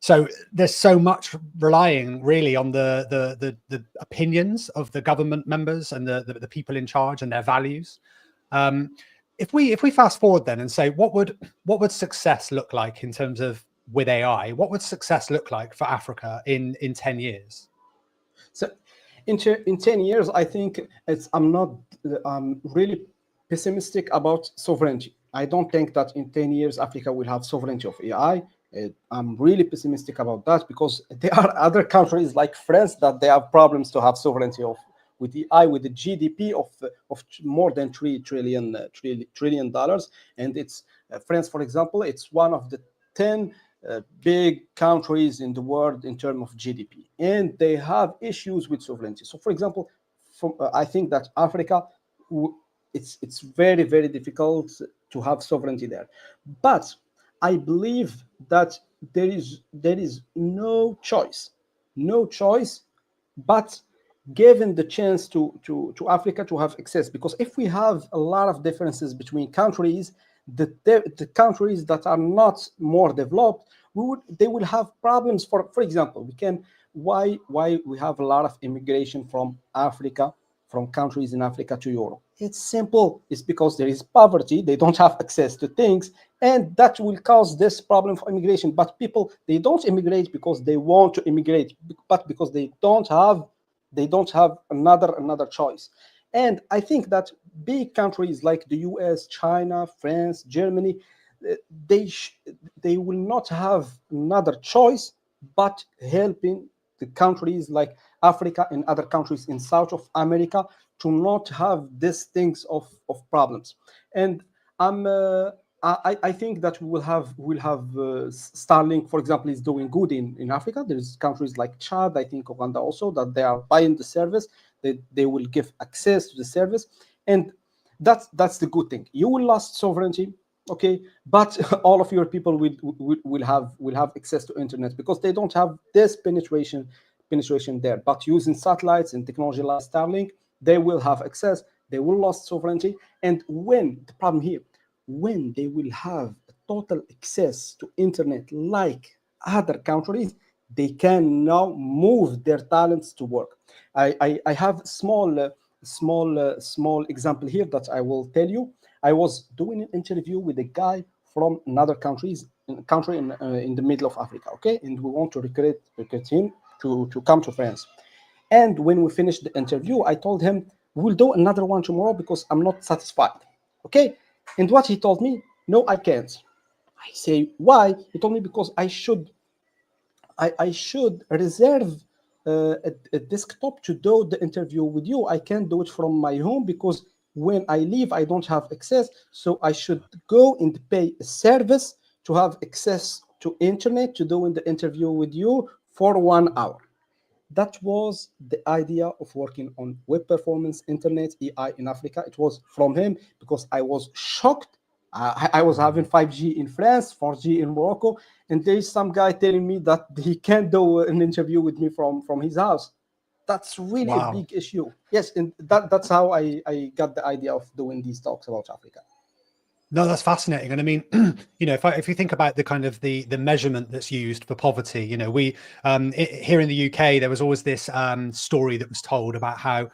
So there's so much relying really on the opinions of the government members and the people in charge and their values. If we fast forward then and say, what would success look like in terms of with AI? What would success look like for Africa in 10 years? So in 10 years, I think I'm really pessimistic about sovereignty. I don't think that in 10 years, Africa will have sovereignty of AI. I'm really pessimistic about that, because there are other countries like France that they have problems to have sovereignty with AI, with the GDP of more than $3 trillion, and it's France, for example, it's one of the 10 big countries in the world in terms of GDP, and they have issues with sovereignty. So, for example, I think that Africa, it's very, very difficult to have sovereignty there, but I believe that there is no choice, but given the chance to Africa to have access. Because if we have a lot of differences between countries, the countries that are not more developed, they will have problems. For example, why we have a lot of immigration from Africa, from countries in Africa to Europe. It's simple. It's because there is poverty. They don't have access to things, and that will cause this problem for immigration. But people, they don't immigrate because they want to immigrate, but because they don't have another choice. And I think that big countries like the US, China, France, Germany, they will not have another choice but helping the countries like Africa and other countries in South of America to not have these things of problems. And I think that we'll have Starlink, for example, is doing good in Africa. There's countries like Chad, I think Uganda also, that they are buying the service. They will give access to the service, and that's the good thing. You will lose sovereignty, okay, but all of your people will have access to internet, because they don't have this penetration there. But using satellites and technology like Starlink, they will have access. They will lose sovereignty, and when they will have total access to internet like other countries, they can now move their talents to work. I have small example here that I will tell you. I was doing an interview with a guy from another country in the middle of Africa, okay, and we want to recruit him to come to France. And when we finished the interview, I told him, we'll do another one tomorrow because I'm not satisfied, okay? And what he told me, no, I can't. I say, why? He told me, because I should reserve a desktop to do the interview with you. I can't do it from my home because when I leave, I don't have access. So I should go and pay a service to have access to internet to do the interview with you for 1 hour. That was the idea of working on web performance, internet, AI in Africa. It was from him, because I was shocked. I was having 5G in France, 4G in Morocco, and there is some guy telling me that he can't do an interview with me from his house. That's really a big issue. Yes, and that's how I got the idea of doing these talks about Africa. No, that's fascinating. And I mean, you know, if you think about the kind of the measurement that's used for poverty, you know, we here in the UK, there was always this story that was told about how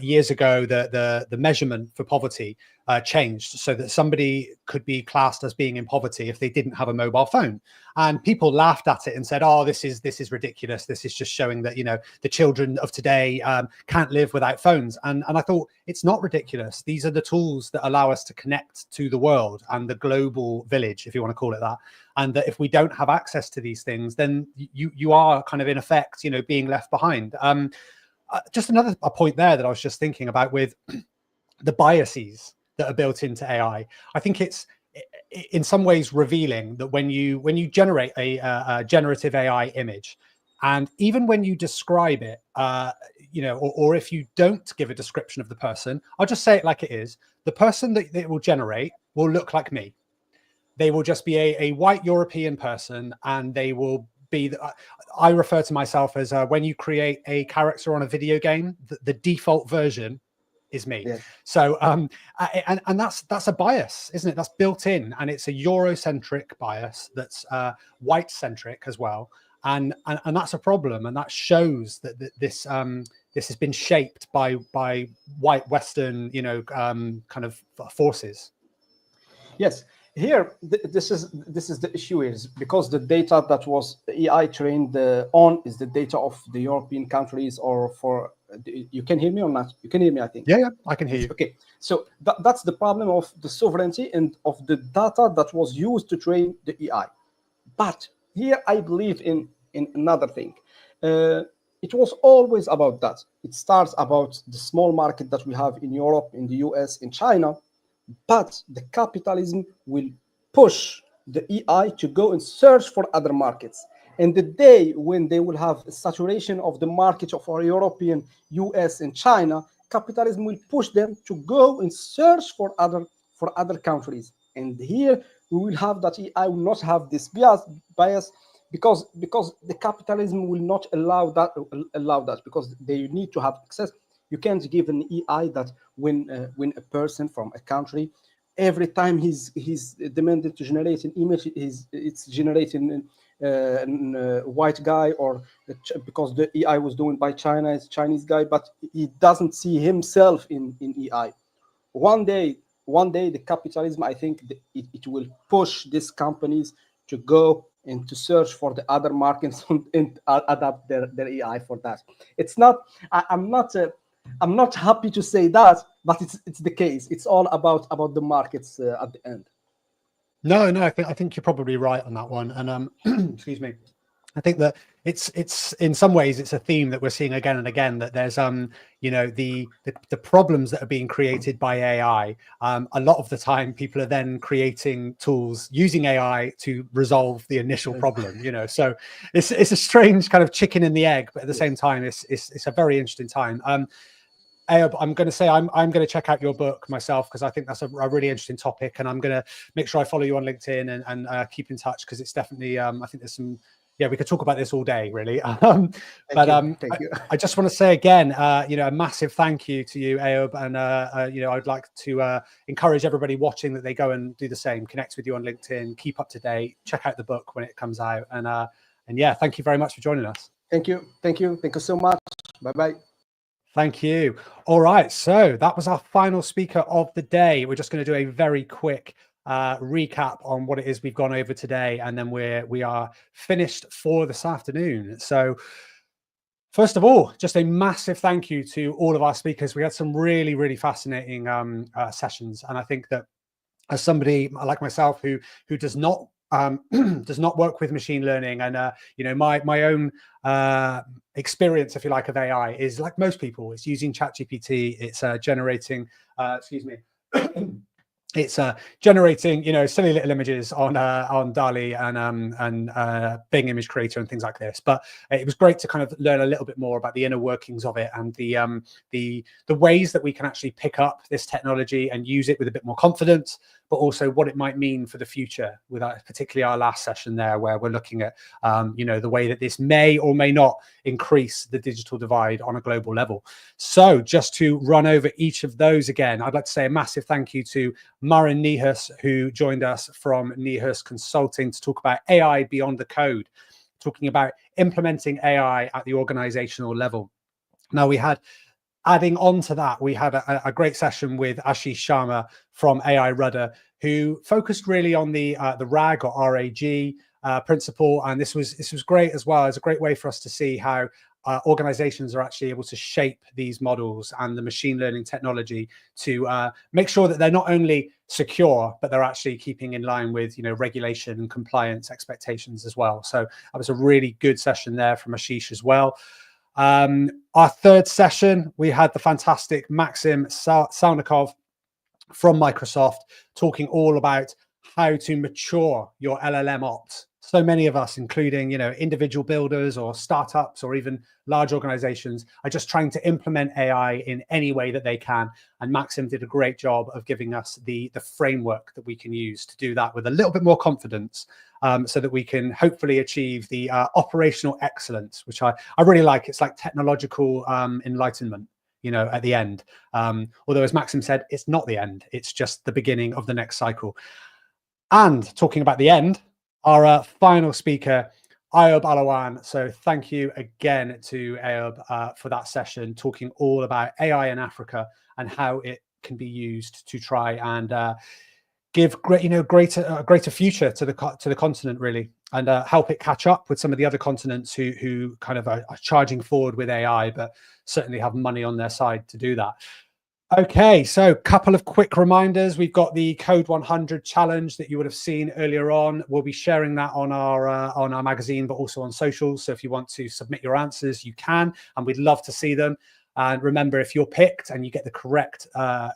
years ago the measurement for poverty changed so that somebody could be classed as being in poverty if they didn't have a mobile phone, and people laughed at it and said, "Oh, this is ridiculous. This is just showing that, you know, the children of today can't live without phones." And I thought, it's not ridiculous. These are the tools that allow us to connect to the world and the global village, if you want to call it that. And that if we don't have access to these things, then you are kind of in effect, you know, being left behind. Just another point there that I was just thinking about with the biases that are built into AI. I think it's in some ways revealing that when you generate a generative AI image, and even when you describe it, you know, or if you don't give a description of the person, I'll just say it like it is. The person that it will generate will look like me. They will just be a white European person, and they will be, I refer to myself as when you create a character on a video game, the default version is me. Yeah. So and that's a bias, isn't it? That's built in, and it's a Eurocentric bias that's white centric as well, and that's a problem, and that shows that this has been shaped by white Western, you know, kind of forces. Yes. Here, this is the issue, is because the data that was AI trained on is the data of the European countries, or for, you can hear me or not? You can hear me, I think. Yeah, I can hear you. Okay, so that's the problem of the sovereignty and of the data that was used to train the AI. But here I believe in another thing. It was always about that. It starts about the small market that we have in Europe, in the US, in China. But the capitalism will push the AI to go and search for other markets. And the day when they will have a saturation of the market of our European, US, and China, capitalism will push them to go and search for other countries. And here we will have that AI will not have this bias because the capitalism will not allow that because they need to have access. You can't give an AI that when a person from a country, every time he's demanded to generate an image, it's generating a white guy, or because the AI was doing by China, it's a Chinese guy, but he doesn't see himself in AI. One day the capitalism, I think it will push these companies to go and to search for the other markets and adapt their AI for that. It's not, I'm not happy to say that, but it's the case. It's all about the markets at the end. No, I think you're probably right on that one. And excuse me, I think that it's in some ways it's a theme that we're seeing again and again, that there's you know, the problems that are being created by AI. A lot of the time, people are then creating tools using AI to resolve the initial problem. You know, so it's a strange kind of chicken and the egg, but at the same time, it's a very interesting time. Ayob, I'm going to say I'm going to check out your book myself, because I think that's a really interesting topic, and I'm going to make sure I follow you on LinkedIn and keep in touch, because it's definitely I think there's some, yeah, we could talk about this all day, really. Thank you. I just want to say again, you know, a massive thank you to you, Ayob, and you know, I'd like to encourage everybody watching that they go and do the same, connect with you on LinkedIn, keep up to date, check out the book when it comes out, and yeah, thank you very much for joining us. Thank you so much. Bye. Thank you. All right, so that was our final speaker of the day. We're just going to do a very quick recap on what it is we've gone over today, and then we are finished for this afternoon. So first of all, just a massive thank you to all of our speakers. We had some really, really fascinating sessions, and I think that as somebody like myself who does not work with machine learning, and you know, my own experience, if you like, of AI is like most people. It's using ChatGPT. It's generating, excuse me, it's generating, you know, silly little images on DALL-E and Bing Image Creator and things like this. But it was great to kind of learn a little bit more about the inner workings of it, and the ways that we can actually pick up this technology and use it with a bit more confidence, but but also what it might mean for the future, with particularly our last session there, where we're looking at, the way that this may or may not increase the digital divide on a global level. So just to run over each of those again, I'd like to say a massive thank you to Marin Niehues, who joined us from Niehues Consulting to talk about AI beyond the code, talking about implementing AI at the organizational level. Now, adding on to that, we had a great session with Ashish Sharma from AI Rudder, who focused really on the RAG or RAG principle. And this was great as well. It's a great way for us to see how organizations are actually able to shape these models and the machine learning technology to make sure that they're not only secure, but they're actually keeping in line with, regulation and compliance expectations as well. So that was a really good session there from Ashish as well. Our third session, we had the fantastic Maxim Salnikov from Microsoft talking all about how to mature your LLMOps. So many of us, including, individual builders or startups or even large organizations, are just trying to implement AI in any way that they can. And Maxim did a great job of giving us the framework that we can use to do that with a little bit more confidence, so that we can hopefully achieve the operational excellence, which I really like. It's like technological enlightenment, at the end. Although, as Maxim said, it's not the end. It's just the beginning of the next cycle. And talking about the end, our final speaker, Ayub Alawan. So thank you again to Ayub for that session, talking all about AI in Africa and how it can be used to try and give greater future to the continent, really, and help it catch up with some of the other continents who kind of are charging forward with AI, but certainly have money on their side to do that. Okay, so a couple of quick reminders. We've got the Code 100 challenge that you would have seen earlier on. We'll be sharing that on our magazine, but also on socials. So if you want to submit your answers, you can, and we'd love to see them. And remember, if you're picked and you get the correct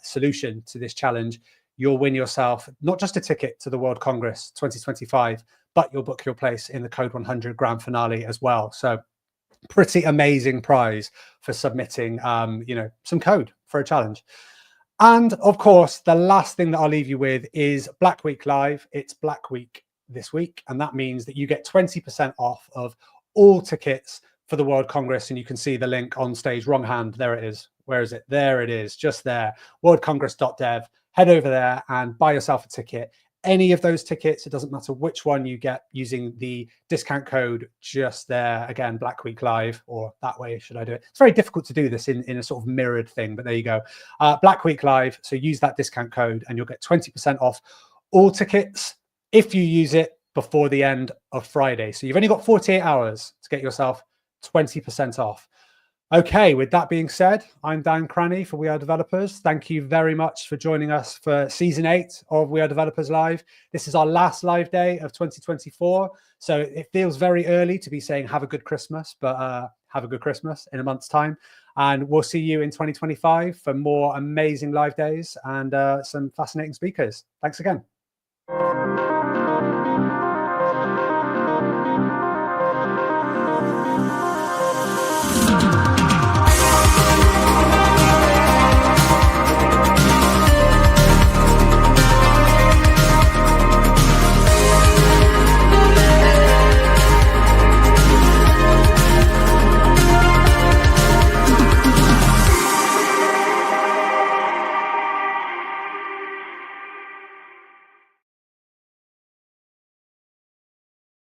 solution to this challenge, you'll win yourself not just a ticket to the World Congress 2025, but you'll book your place in the Code 100 grand finale as well. So pretty amazing prize for submitting, some code for a challenge. And of course, the last thing that I'll leave you with is Black Week Live. It's Black Week this week, and that means that you get 20% off of all tickets for the World Congress. And you can see the link on stage. Wrong hand. There it is. Where is it? There it is. Just there. worldcongress.dev. Head over there and buy yourself a ticket. Any of those tickets, it doesn't matter which one you get, using the discount code just there. Again, Black Week Live, or that way should I do it? It's very difficult to do this in a sort of mirrored thing, but there you go. Black Week Live. So use that discount code and you'll get 20% off all tickets if you use it before the end of Friday. So you've only got 48 hours to get yourself 20% off. Okay, with that being said, I'm Dan Cranny for WeAreDevelopers. Thank you very much for joining us for Season 8 of WeAreDevelopers Live. This is our last live day of 2024, so it feels very early to be saying have a good Christmas, but have a good Christmas in a month's time. And we'll see you in 2025 for more amazing live days and some fascinating speakers. Thanks again.